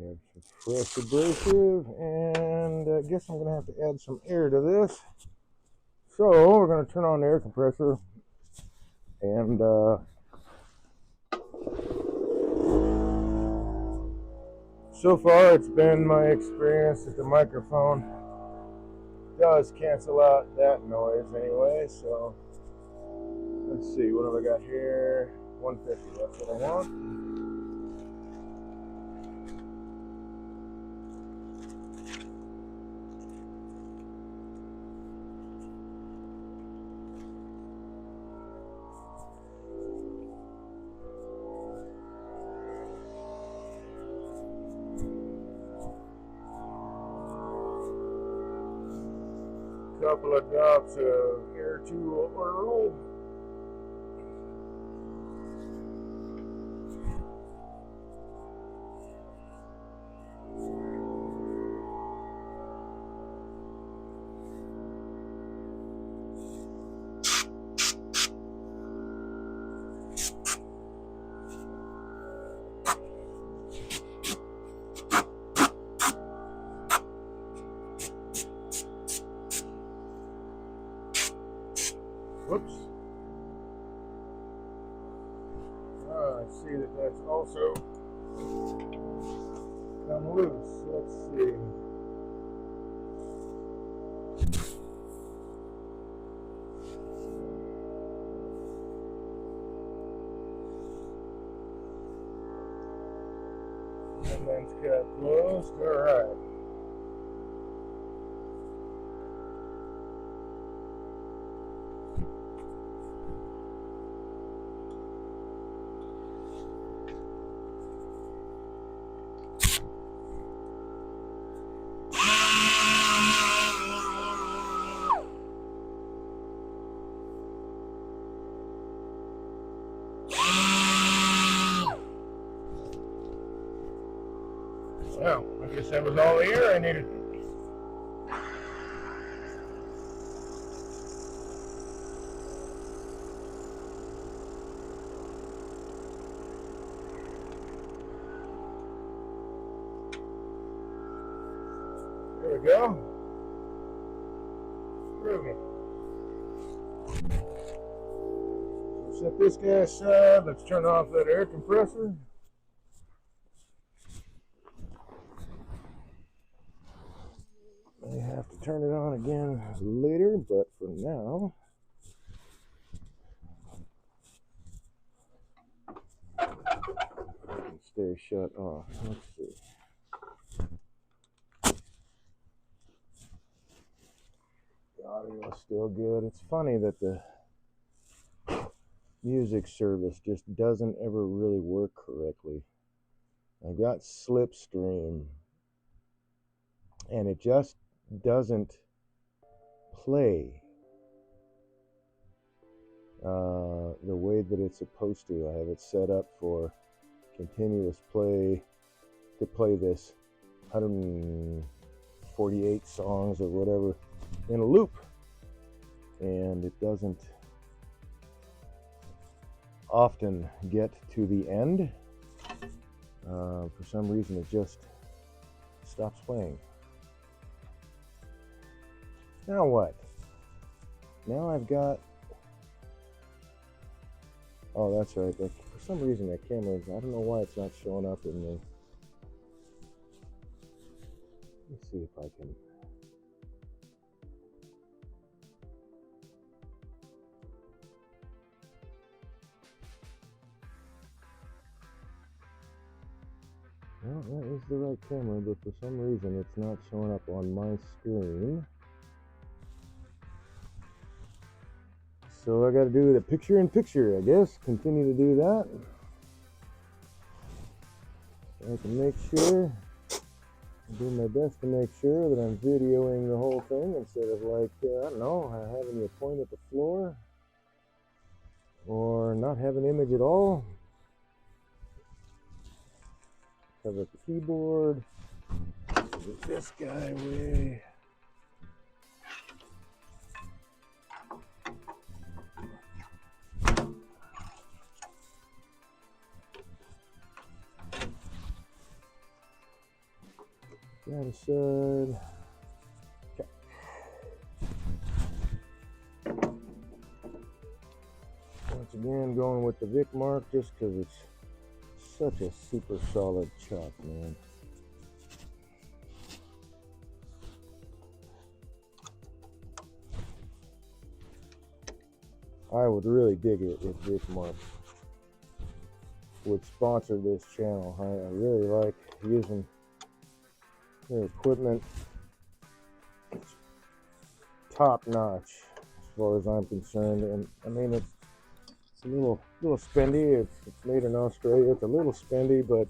Add some fresh abrasive, and I guess I'm going to have to add some air to this. So we're going to turn on the air compressor, and so far it's been my experience that the microphone does cancel out that noise anyway. So let's see, what have I got here? 150, that's what I want. Couple of drops of air tool oil. Whoops. I see that that's also come loose. Let's see. And that's got closed. All right. Well, I guess that was all the air I needed. There we go. Groovy. So set this guy aside. Let's turn off that air compressor. May have to turn it on again later, but for now, I can stay shut off. Let's see. The audio is still good. It's funny that the music service just doesn't ever really work correctly. I got Slipstream, and it just doesn't play the way that it's supposed to. I have it set up for continuous play, to play this 148 songs or whatever in a loop, and it doesn't often get to the end. For some reason it just stops playing. Now what? Now I've got, oh that's right, for some reason that camera, I don't know why it's not showing up in the, let's see if I can, well, that is the right camera, but for some reason it's not showing up on my screen. So I got to do the picture-in-picture, I guess. Continue to do that. So I can make sure, do my best to make sure that I'm videoing the whole thing instead of like, I don't know, having you point at the floor or not have an image at all. Cover the keyboard. Get this guy away. That aside. Okay. Once again, going with the Vic Mark just because it's such a super solid chuck, man. I would really dig it if Vic Mark would sponsor this channel. I really like using their equipment. It's top notch as far as I'm concerned, and I mean it's a little spendy. It's made in Australia. It's a little spendy, but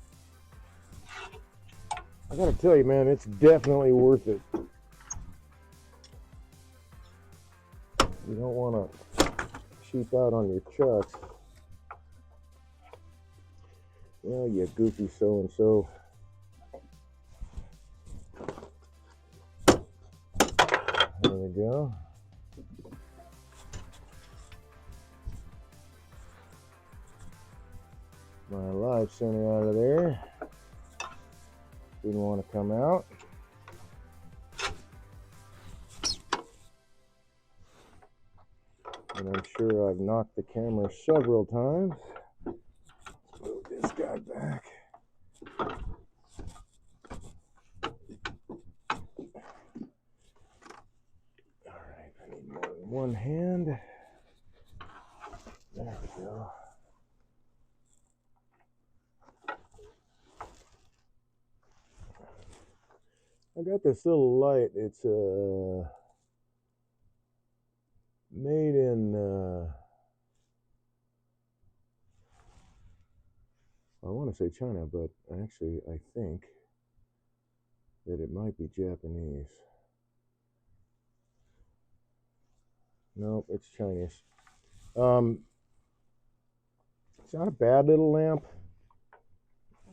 I gotta tell you, man, it's definitely worth it. You don't want to cheap out on your chucks. Well, you goofy so and so. There we go. My live center out of there. Didn't want to come out. And I'm sure I've knocked the camera several times. Let's move this guy back. Alright, I need more than one hand. There we go. I got this little light. It's made in I want to say China, but actually I think that it might be Japanese. Nope, it's Chinese. It's not a bad little lamp.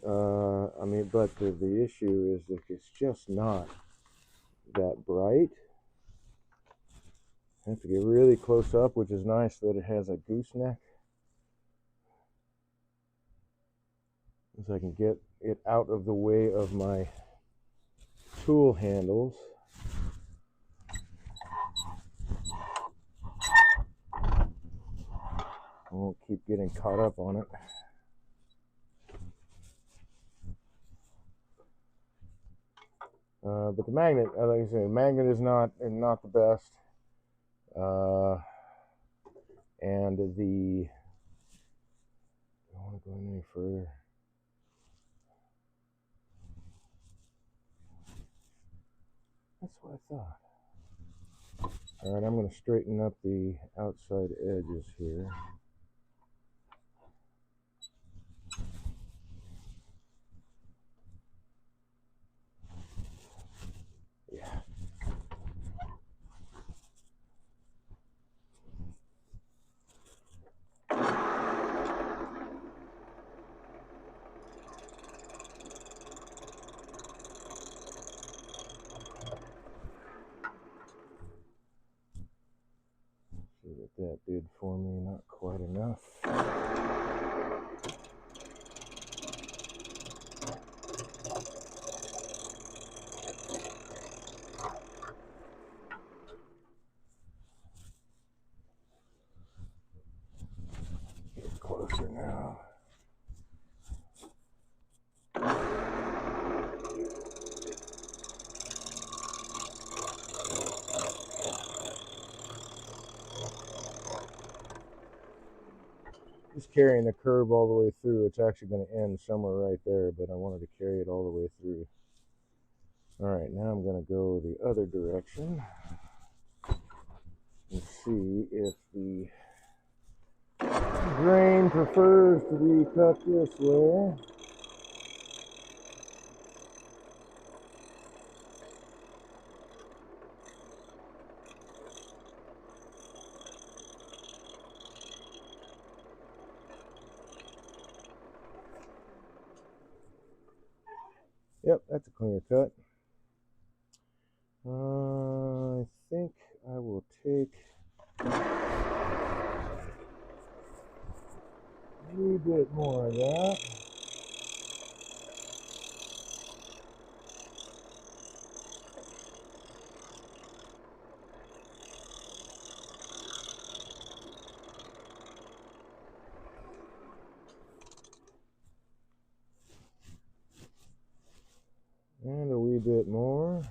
I mean, but the issue is that it's just not that bright. I have to get really close up, which is nice that it has a gooseneck, so I can get it out of the way of my tool handles. won't keep getting caught up on it. But the magnet, like I say, the magnet is not the best. And the, I don't want to go any further. That's what I thought. All right, I'm going to straighten up the outside edges here. Yeah. See what that did for me, not quite enough. Get closer now. Just carrying the curve all the way through. It's actually going to end somewhere right there, but I wanted to carry it all the way through. All right, now I'm going to go the other direction and see if the grain prefers to be cut this way. Yep, that's a cleaner cut. I think I will take a wee bit more of that. And a wee bit more.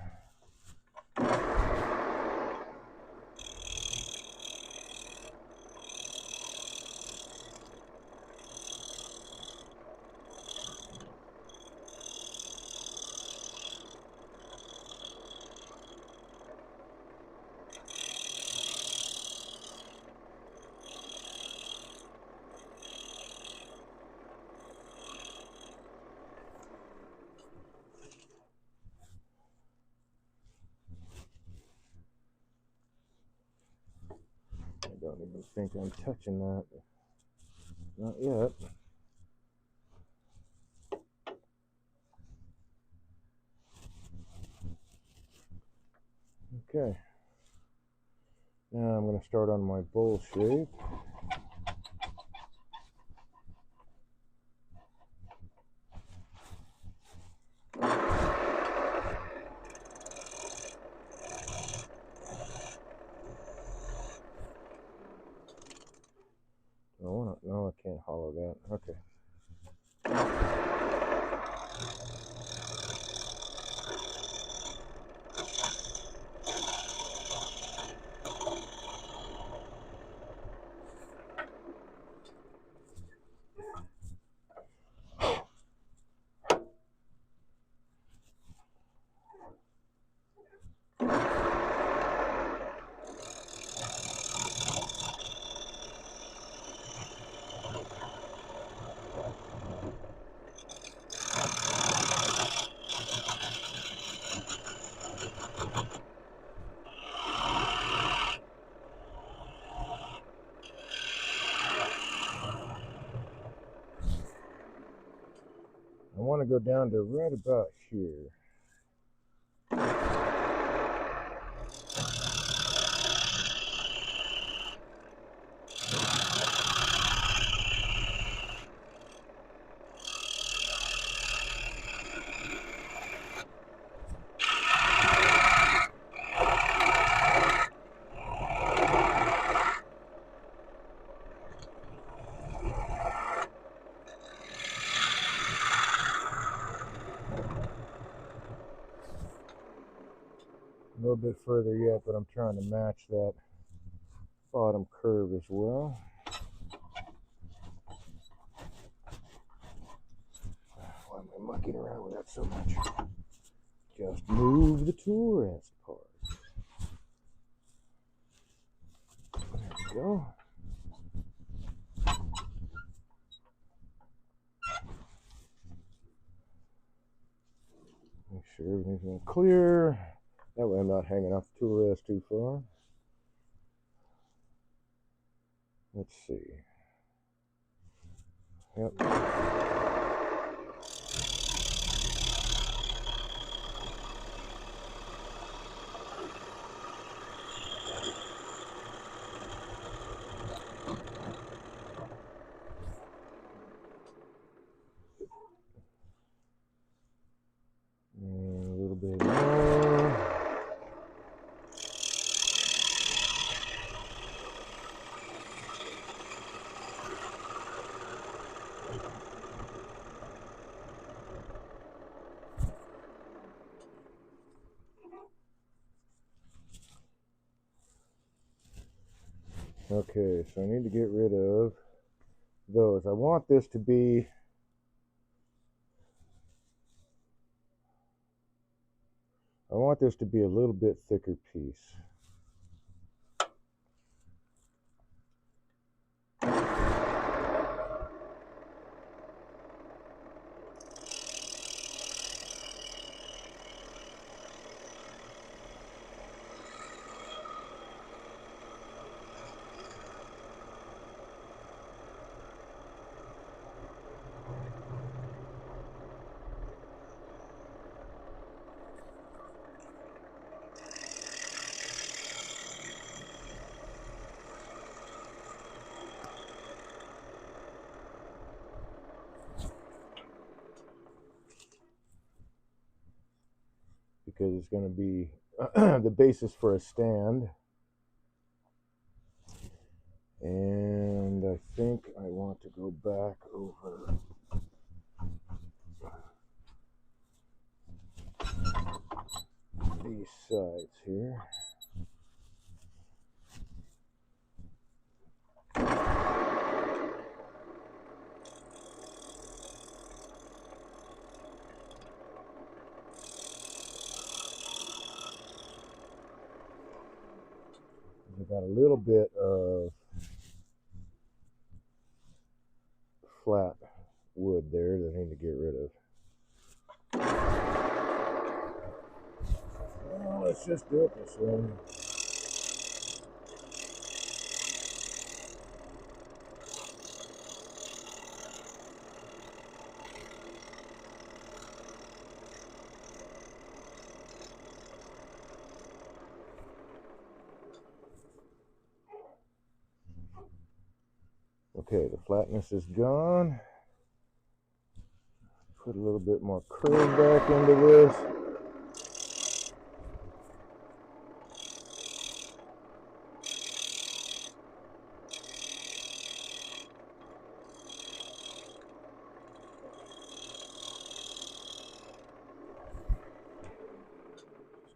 I don't even think I'm touching that. Not yet. Okay. Now I'm going to start on my bowl shape. No, I can't hollow that. Okay. I want to go down to right about here. A little bit further yet, but I'm trying to match that bottom curve as well. Why am I mucking around with that so much? Just move the tool rest part. There we go. Make sure everything's clear. That way I'm not hanging off the tool rest too far. Let's see. Yep. And a little bit more. Okay, so I need to get rid of those. I want this to be a little bit thicker piece. Because it's going to be the basis for a stand. And I think I want to go back over these sides here. I got a little bit of flat wood there that I need to get rid of. Well, let's just do it this way. Okay, the flatness is gone. Put a little bit more curve back into this.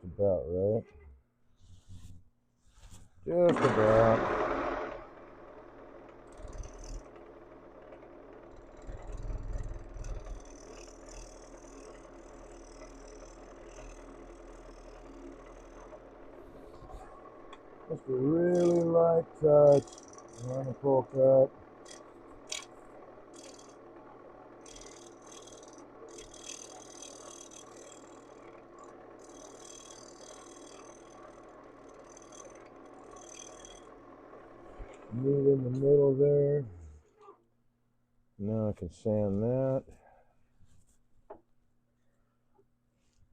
Just about right. Just about. Just a really light touch on the pull cut. Move in the middle there. Now I can sand that.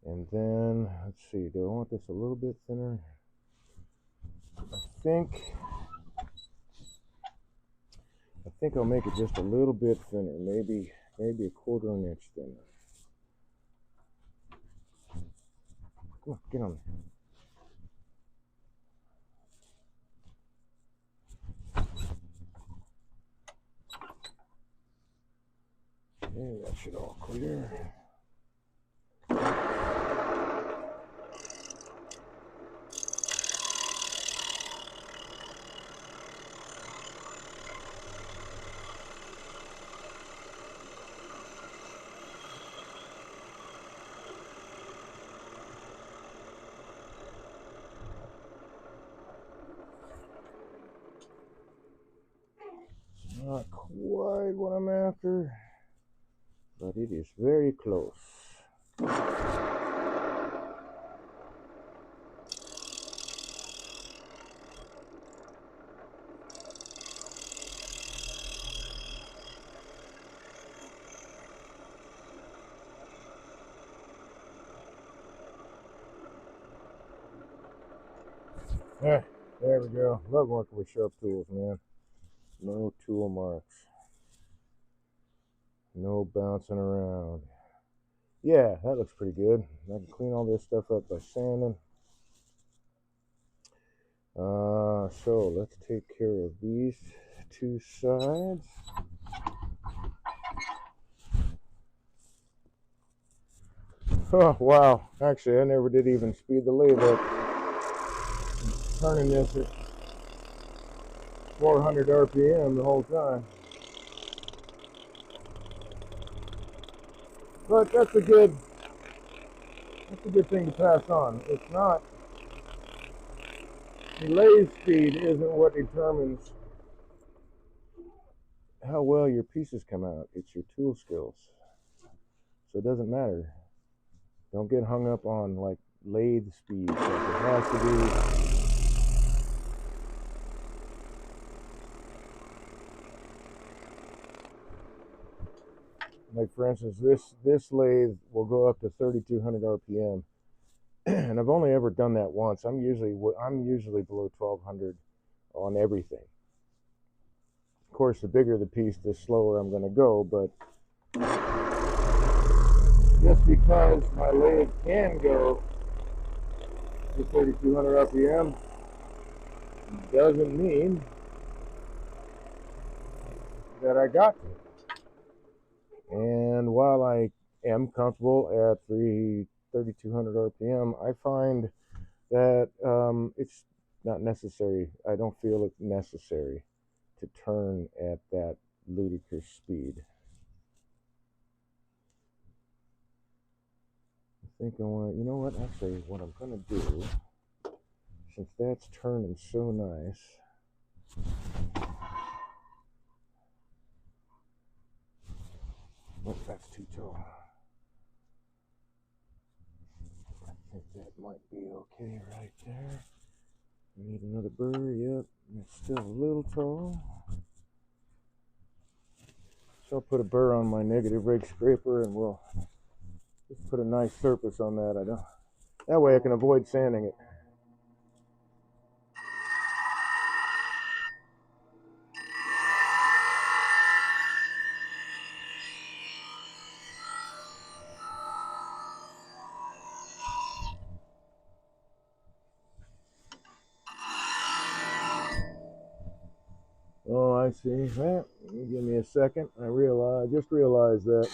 And then, let's see, do I want this a little bit thinner? I think I'll make it just a little bit thinner, maybe a quarter of an inch thinner. Come on, get on there. Okay, that should all clear. it is very close. There we go. Love working with sharp tools, man. No tool marks. No bouncing around. Yeah, that looks pretty good. I can clean all this stuff up by sanding. So let's take care of these two sides. Oh, wow. Actually, I never did even speed the lathe up. I'm turning this at 400 RPM the whole time. But that's a good thing to pass on. It's not, the lathe speed isn't what determines how well your pieces come out. It's your tool skills. So it doesn't matter. Don't get hung up on like lathe speed. Like it has to be. Like for instance, this lathe will go up to 3,200 RPM, and I've only ever done that once. I'm usually below 1,200 on everything. Of course, the bigger the piece, the slower I'm going to go. But just because my lathe can go to 3,200 RPM doesn't mean that I got to. And while I am comfortable at 3,200 RPM, I find that it's not necessary. I don't feel it necessary to turn at that ludicrous speed. I think I want to, you know what, actually what I'm going to do, since that's turning so nice, oh, that's too tall. I think that might be okay right there. Need another burr, yep, it's still a little tall. So I'll put a burr on my negative rake scraper and we'll just put a nice surface on that. That way I can avoid sanding it. Oh, I see. Well, give me a second. I just realized that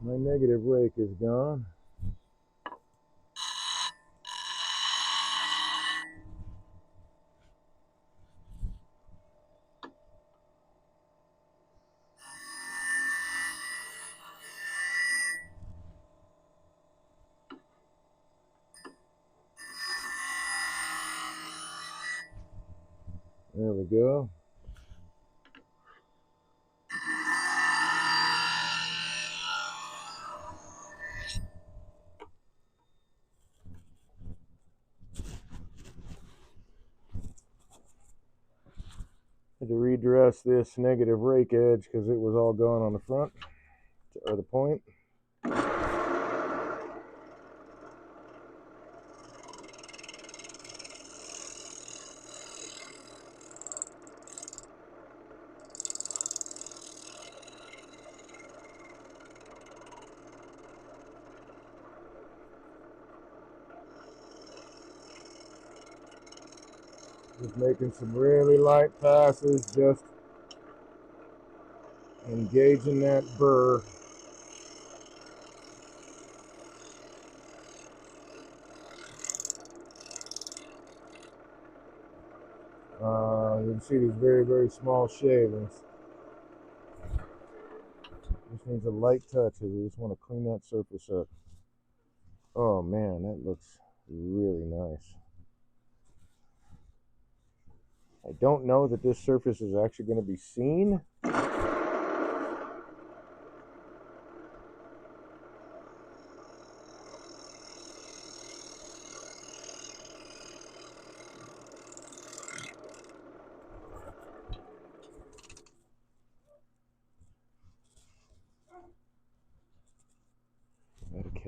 my negative rake is gone. There we go. Had to redress this negative rake edge because it was all gone on the front, or the point. Just making some really light passes, just engaging that burr. You can see these very, very small shavings. Just needs a light touch. We just want to clean that surface up. Oh man, that looks really nice. I don't know that this surface is actually going to be seen,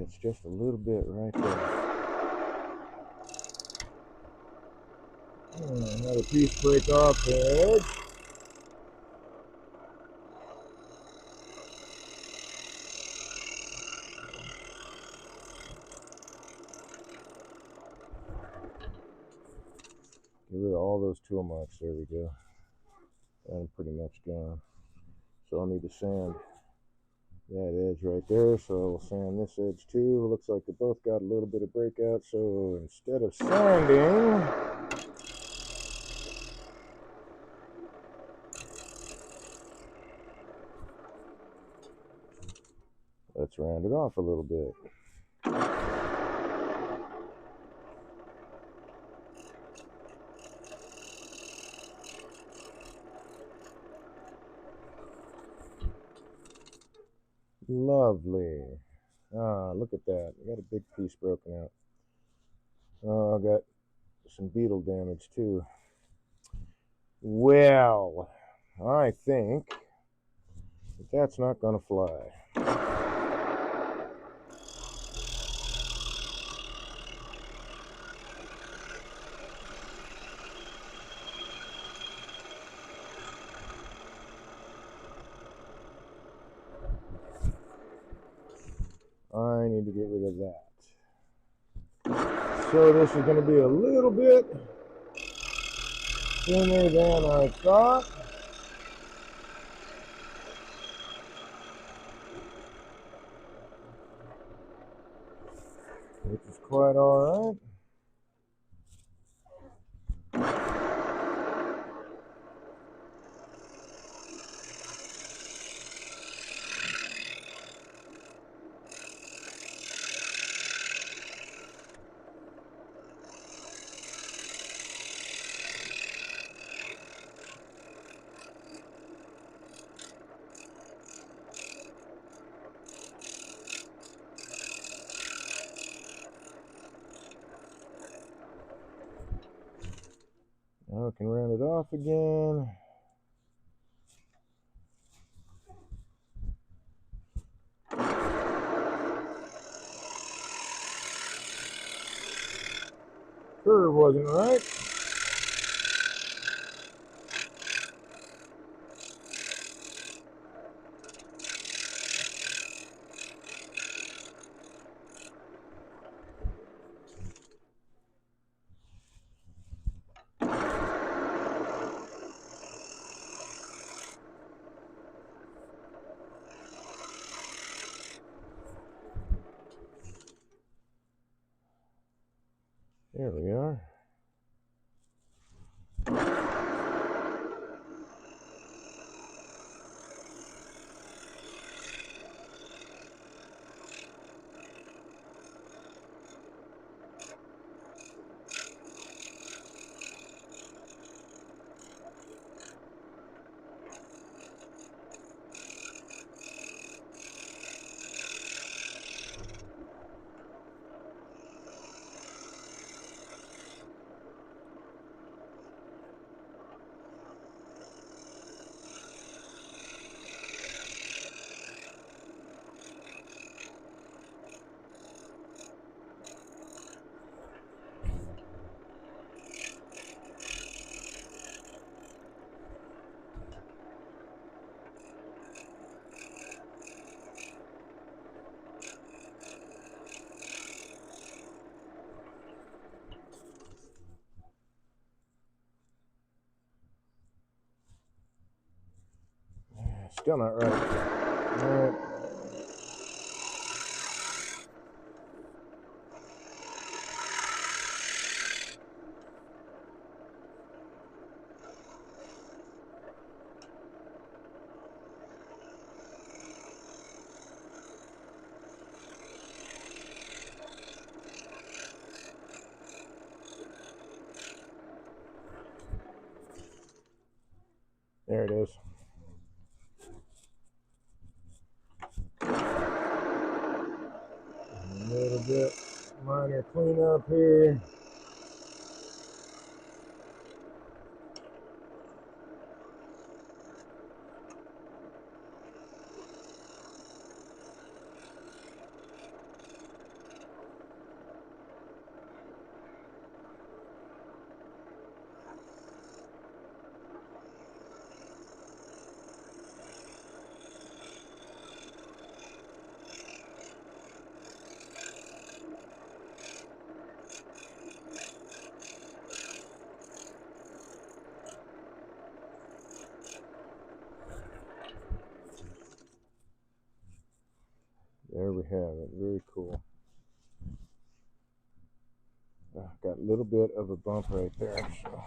it's just a little bit right there. Another piece break off the edge. Get rid of all those tool marks. There we go. And pretty much gone. So I'll need to sand that edge right there. So we'll sand this edge too. Looks like they both got a little bit of breakout. So instead of sanding, let's round it off a little bit. Lovely. Ah, look at that. I got a big piece broken out. Oh, I got some beetle damage too. Well, I think that that's not going to fly. I need to get rid of that. So this is going to be a little bit thinner than I thought. Which is quite all right. Now I can round it off again. Curve wasn't right. There we are. Still not right. All right. There it is. A little bit minor cleanup here. there we have it. Very cool. Got a little bit of a bump right there, so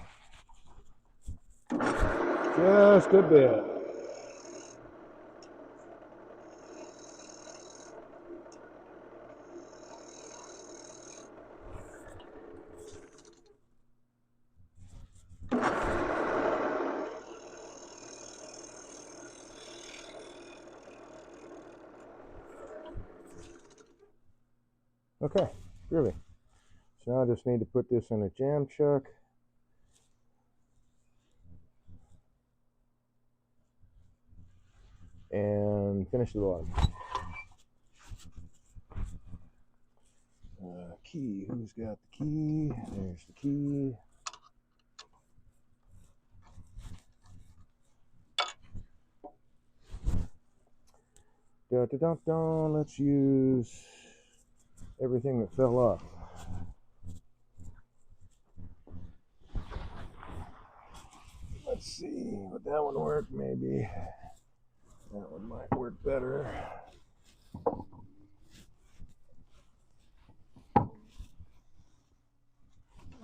just a bit. Okay, really. So now I just need to put this in a jam chuck. And finish the bottom. Key. Who's got the key? There's the key. Let's use everything that fell off. Let's see, would that one work? Maybe. That one might work better.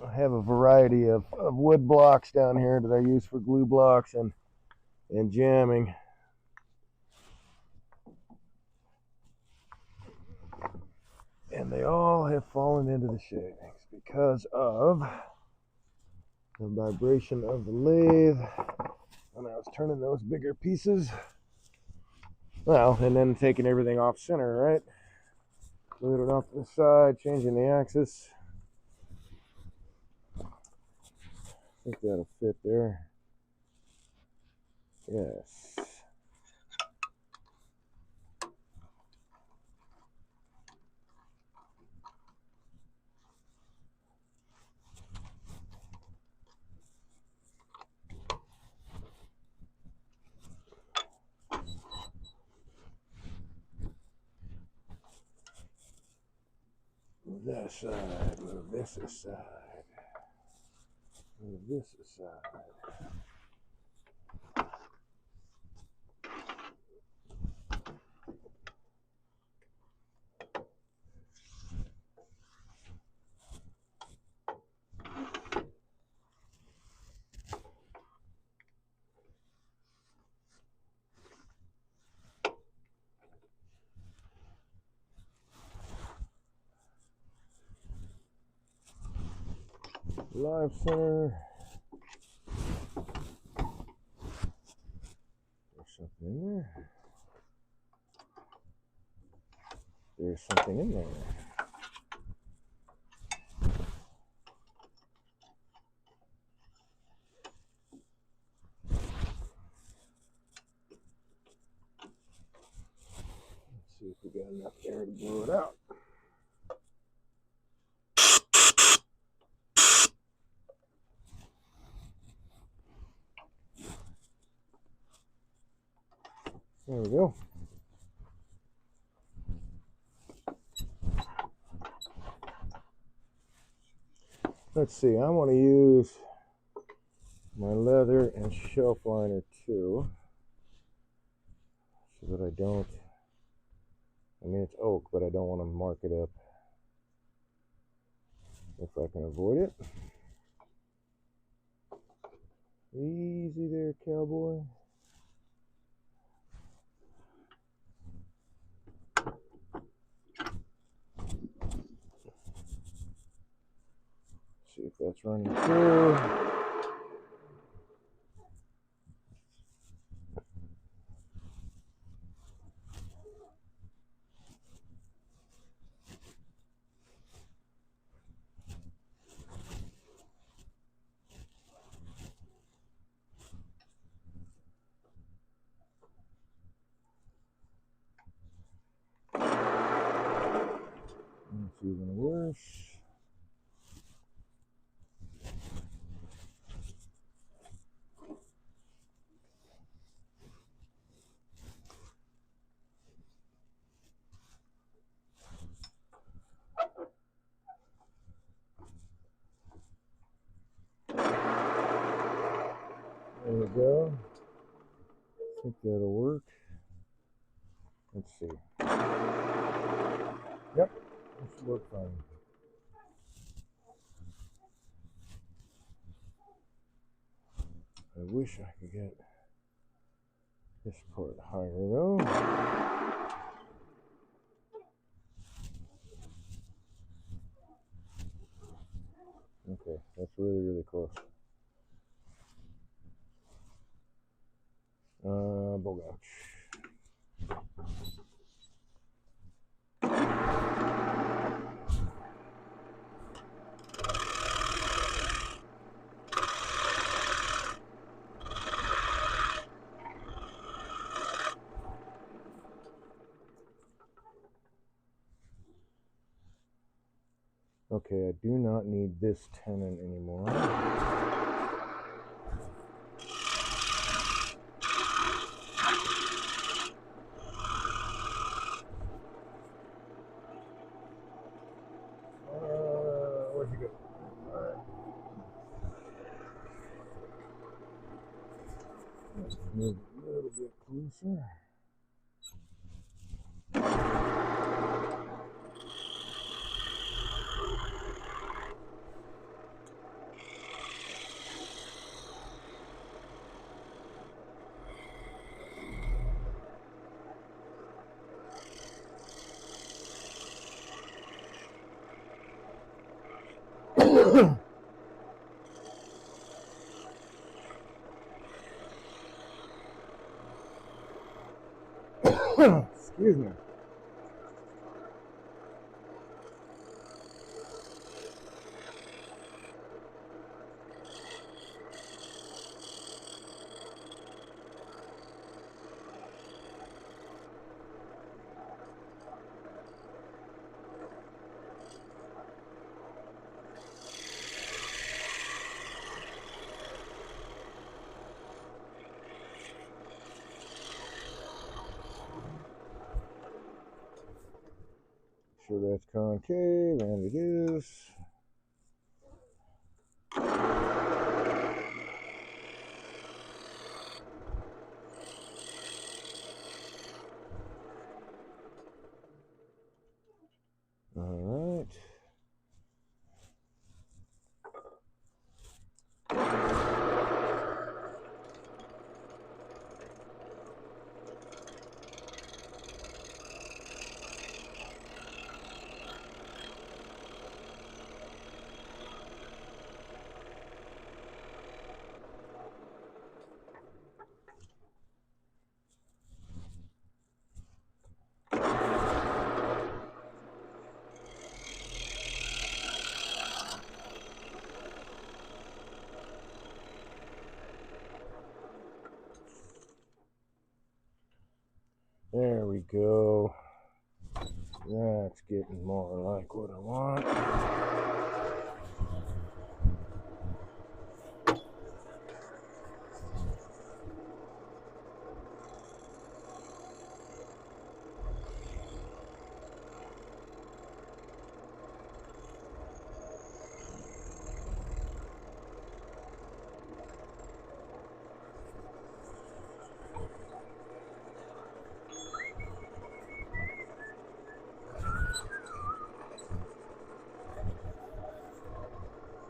I have a variety of wood blocks down here that I use for glue blocks and jamming. And they all have fallen into the shavings because of the vibration of the lathe when I was turning those bigger pieces. Well, and then taking everything off center, right? Move it off to the side, changing the axis. I think that'll fit there. Yes. Move that aside, move this aside, move this aside. Live center. There's something in there. There's something in there. Let's see if we got enough air to blow it out. There we go. Let's see, I want to use my leather and shelf liner too, so that I don't, I mean it's oak, but I don't want to mark it up if I can avoid it. Easy there, cowboy. See if that's running through. It's even worse. There we go. I think that'll work. Let's see. Yep, this should work fine. I wish I could get this part higher though. Okay, that's really close. Bogouch. Okay, I do not need this tenon anymore. Where'd you go? Alright. Let's move a little bit closer. Excuse me. Sure that's concave, and it is. All right. There we go. That's getting more like what I want.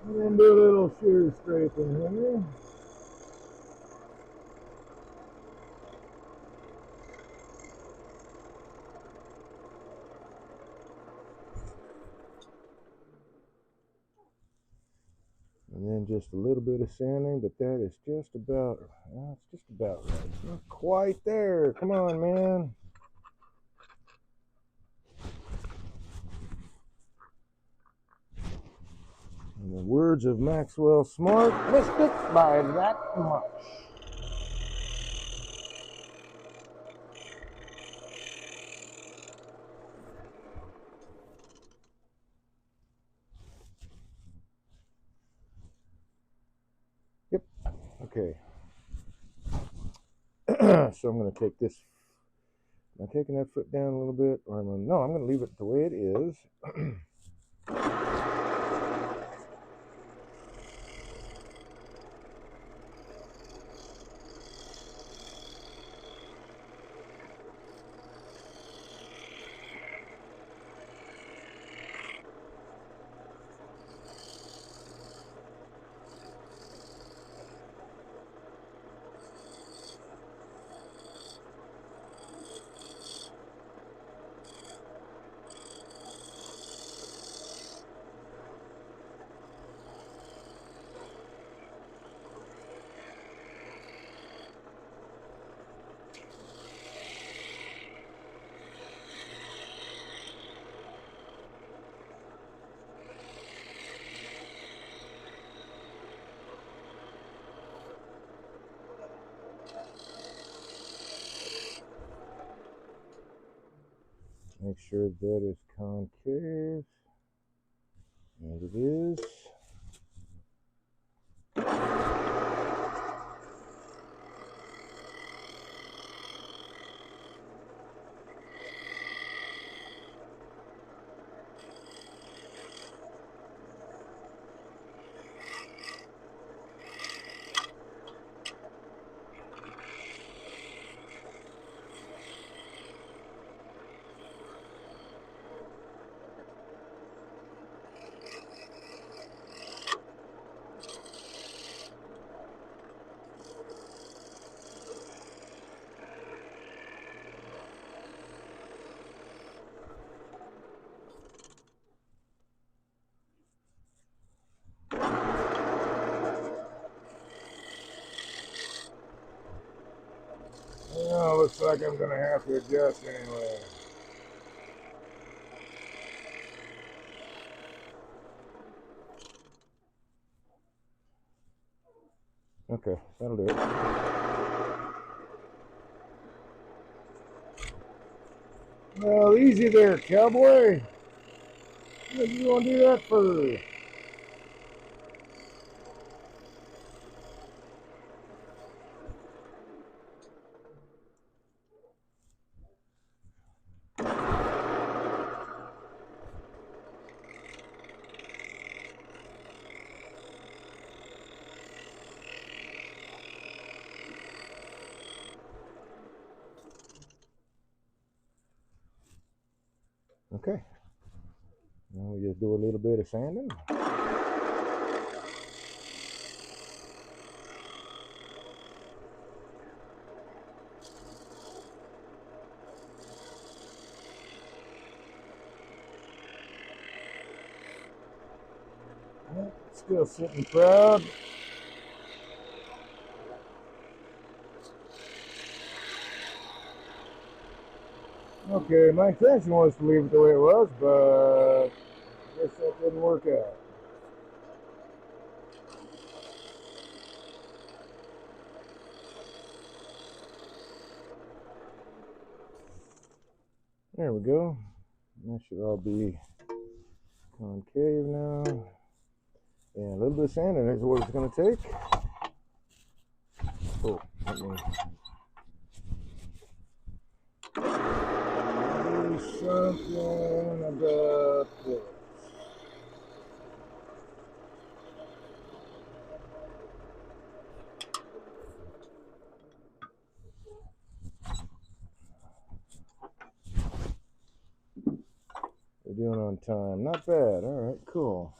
And do a little shear scraping here. And then just a little bit of sanding, but that is just about, well, it's just about right. It's not quite there. Come on, man. In the words of Maxwell Smart, missed it by that much. Yep. Okay. So I'm going to take this. Am I taking that foot down a little bit? Or I'm going to, no, I'm going to leave it the way it is. Make sure that is concave, and it is. Oh, looks like I'm gonna have to adjust anyway. Okay, that'll do it. Well, easy there, cowboy. What do you want to do that for? Okay. Now we just do a little bit of sanding. Still sitting proud. Okay, my intention was to leave it the way it was, but I guess that didn't work out. There we go. That should all be concave now. And a little bit of sanding is what it's going to take. Oh, let me do something about this. We're doing on time. Not bad. All right, cool.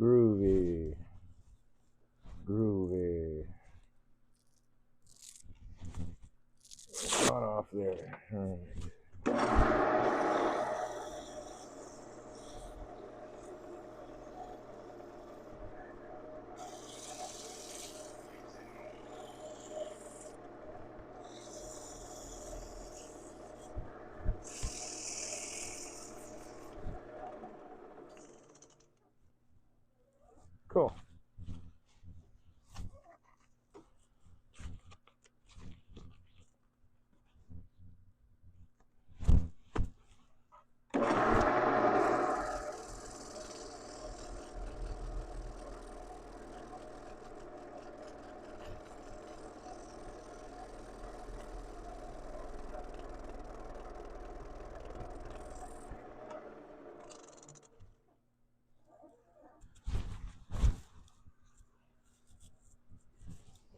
Groovy. Groovy. On off there. All right. Cool.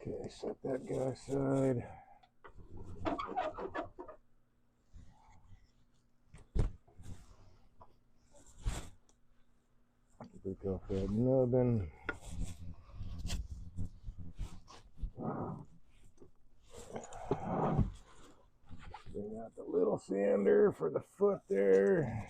Okay, set that guy aside. Break off that nubbin. Bring out Got the little sander for the foot there.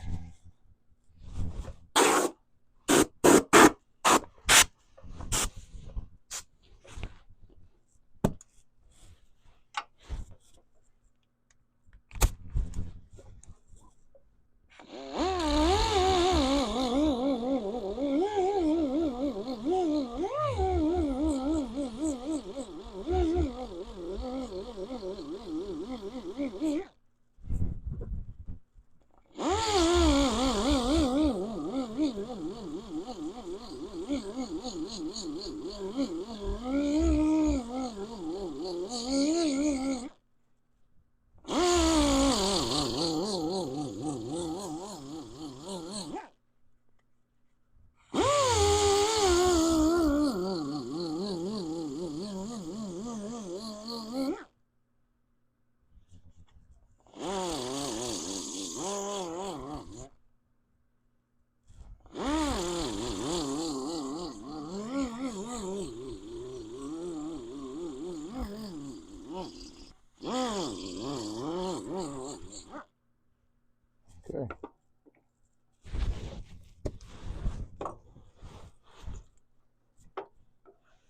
Okay.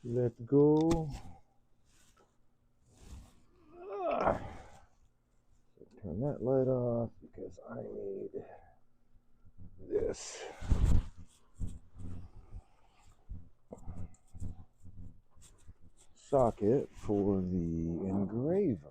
Let go. Turn that light off because I need this. Socket for the engraver.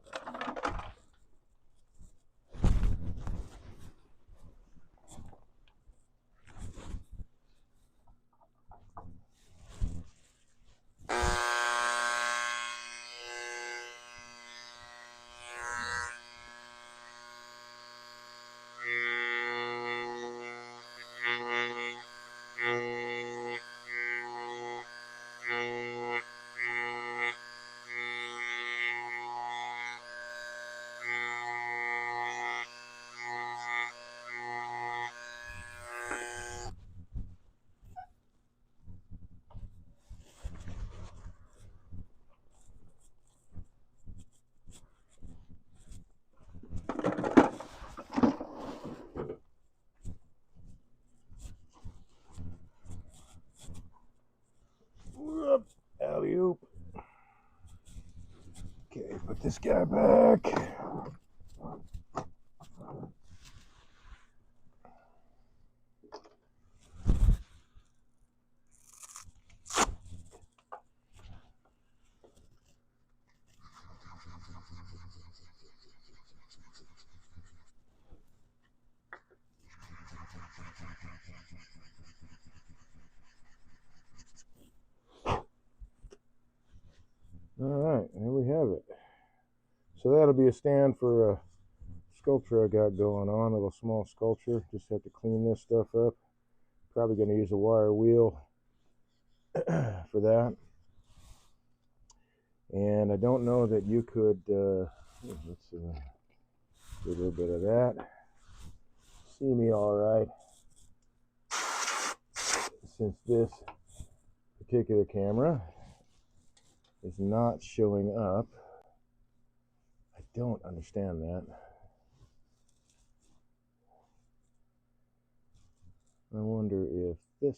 Whoop, alley-oop. Okay, put this guy back. All right, there we have it. So that'll be a stand for a sculpture I got going on, a little small sculpture. Just have to clean this stuff up. Probably going to use a wire wheel for that. And I don't know that you could, let's do a little bit of that. See me all right. Since this particular camera is not showing up, I don't understand that. I wonder if this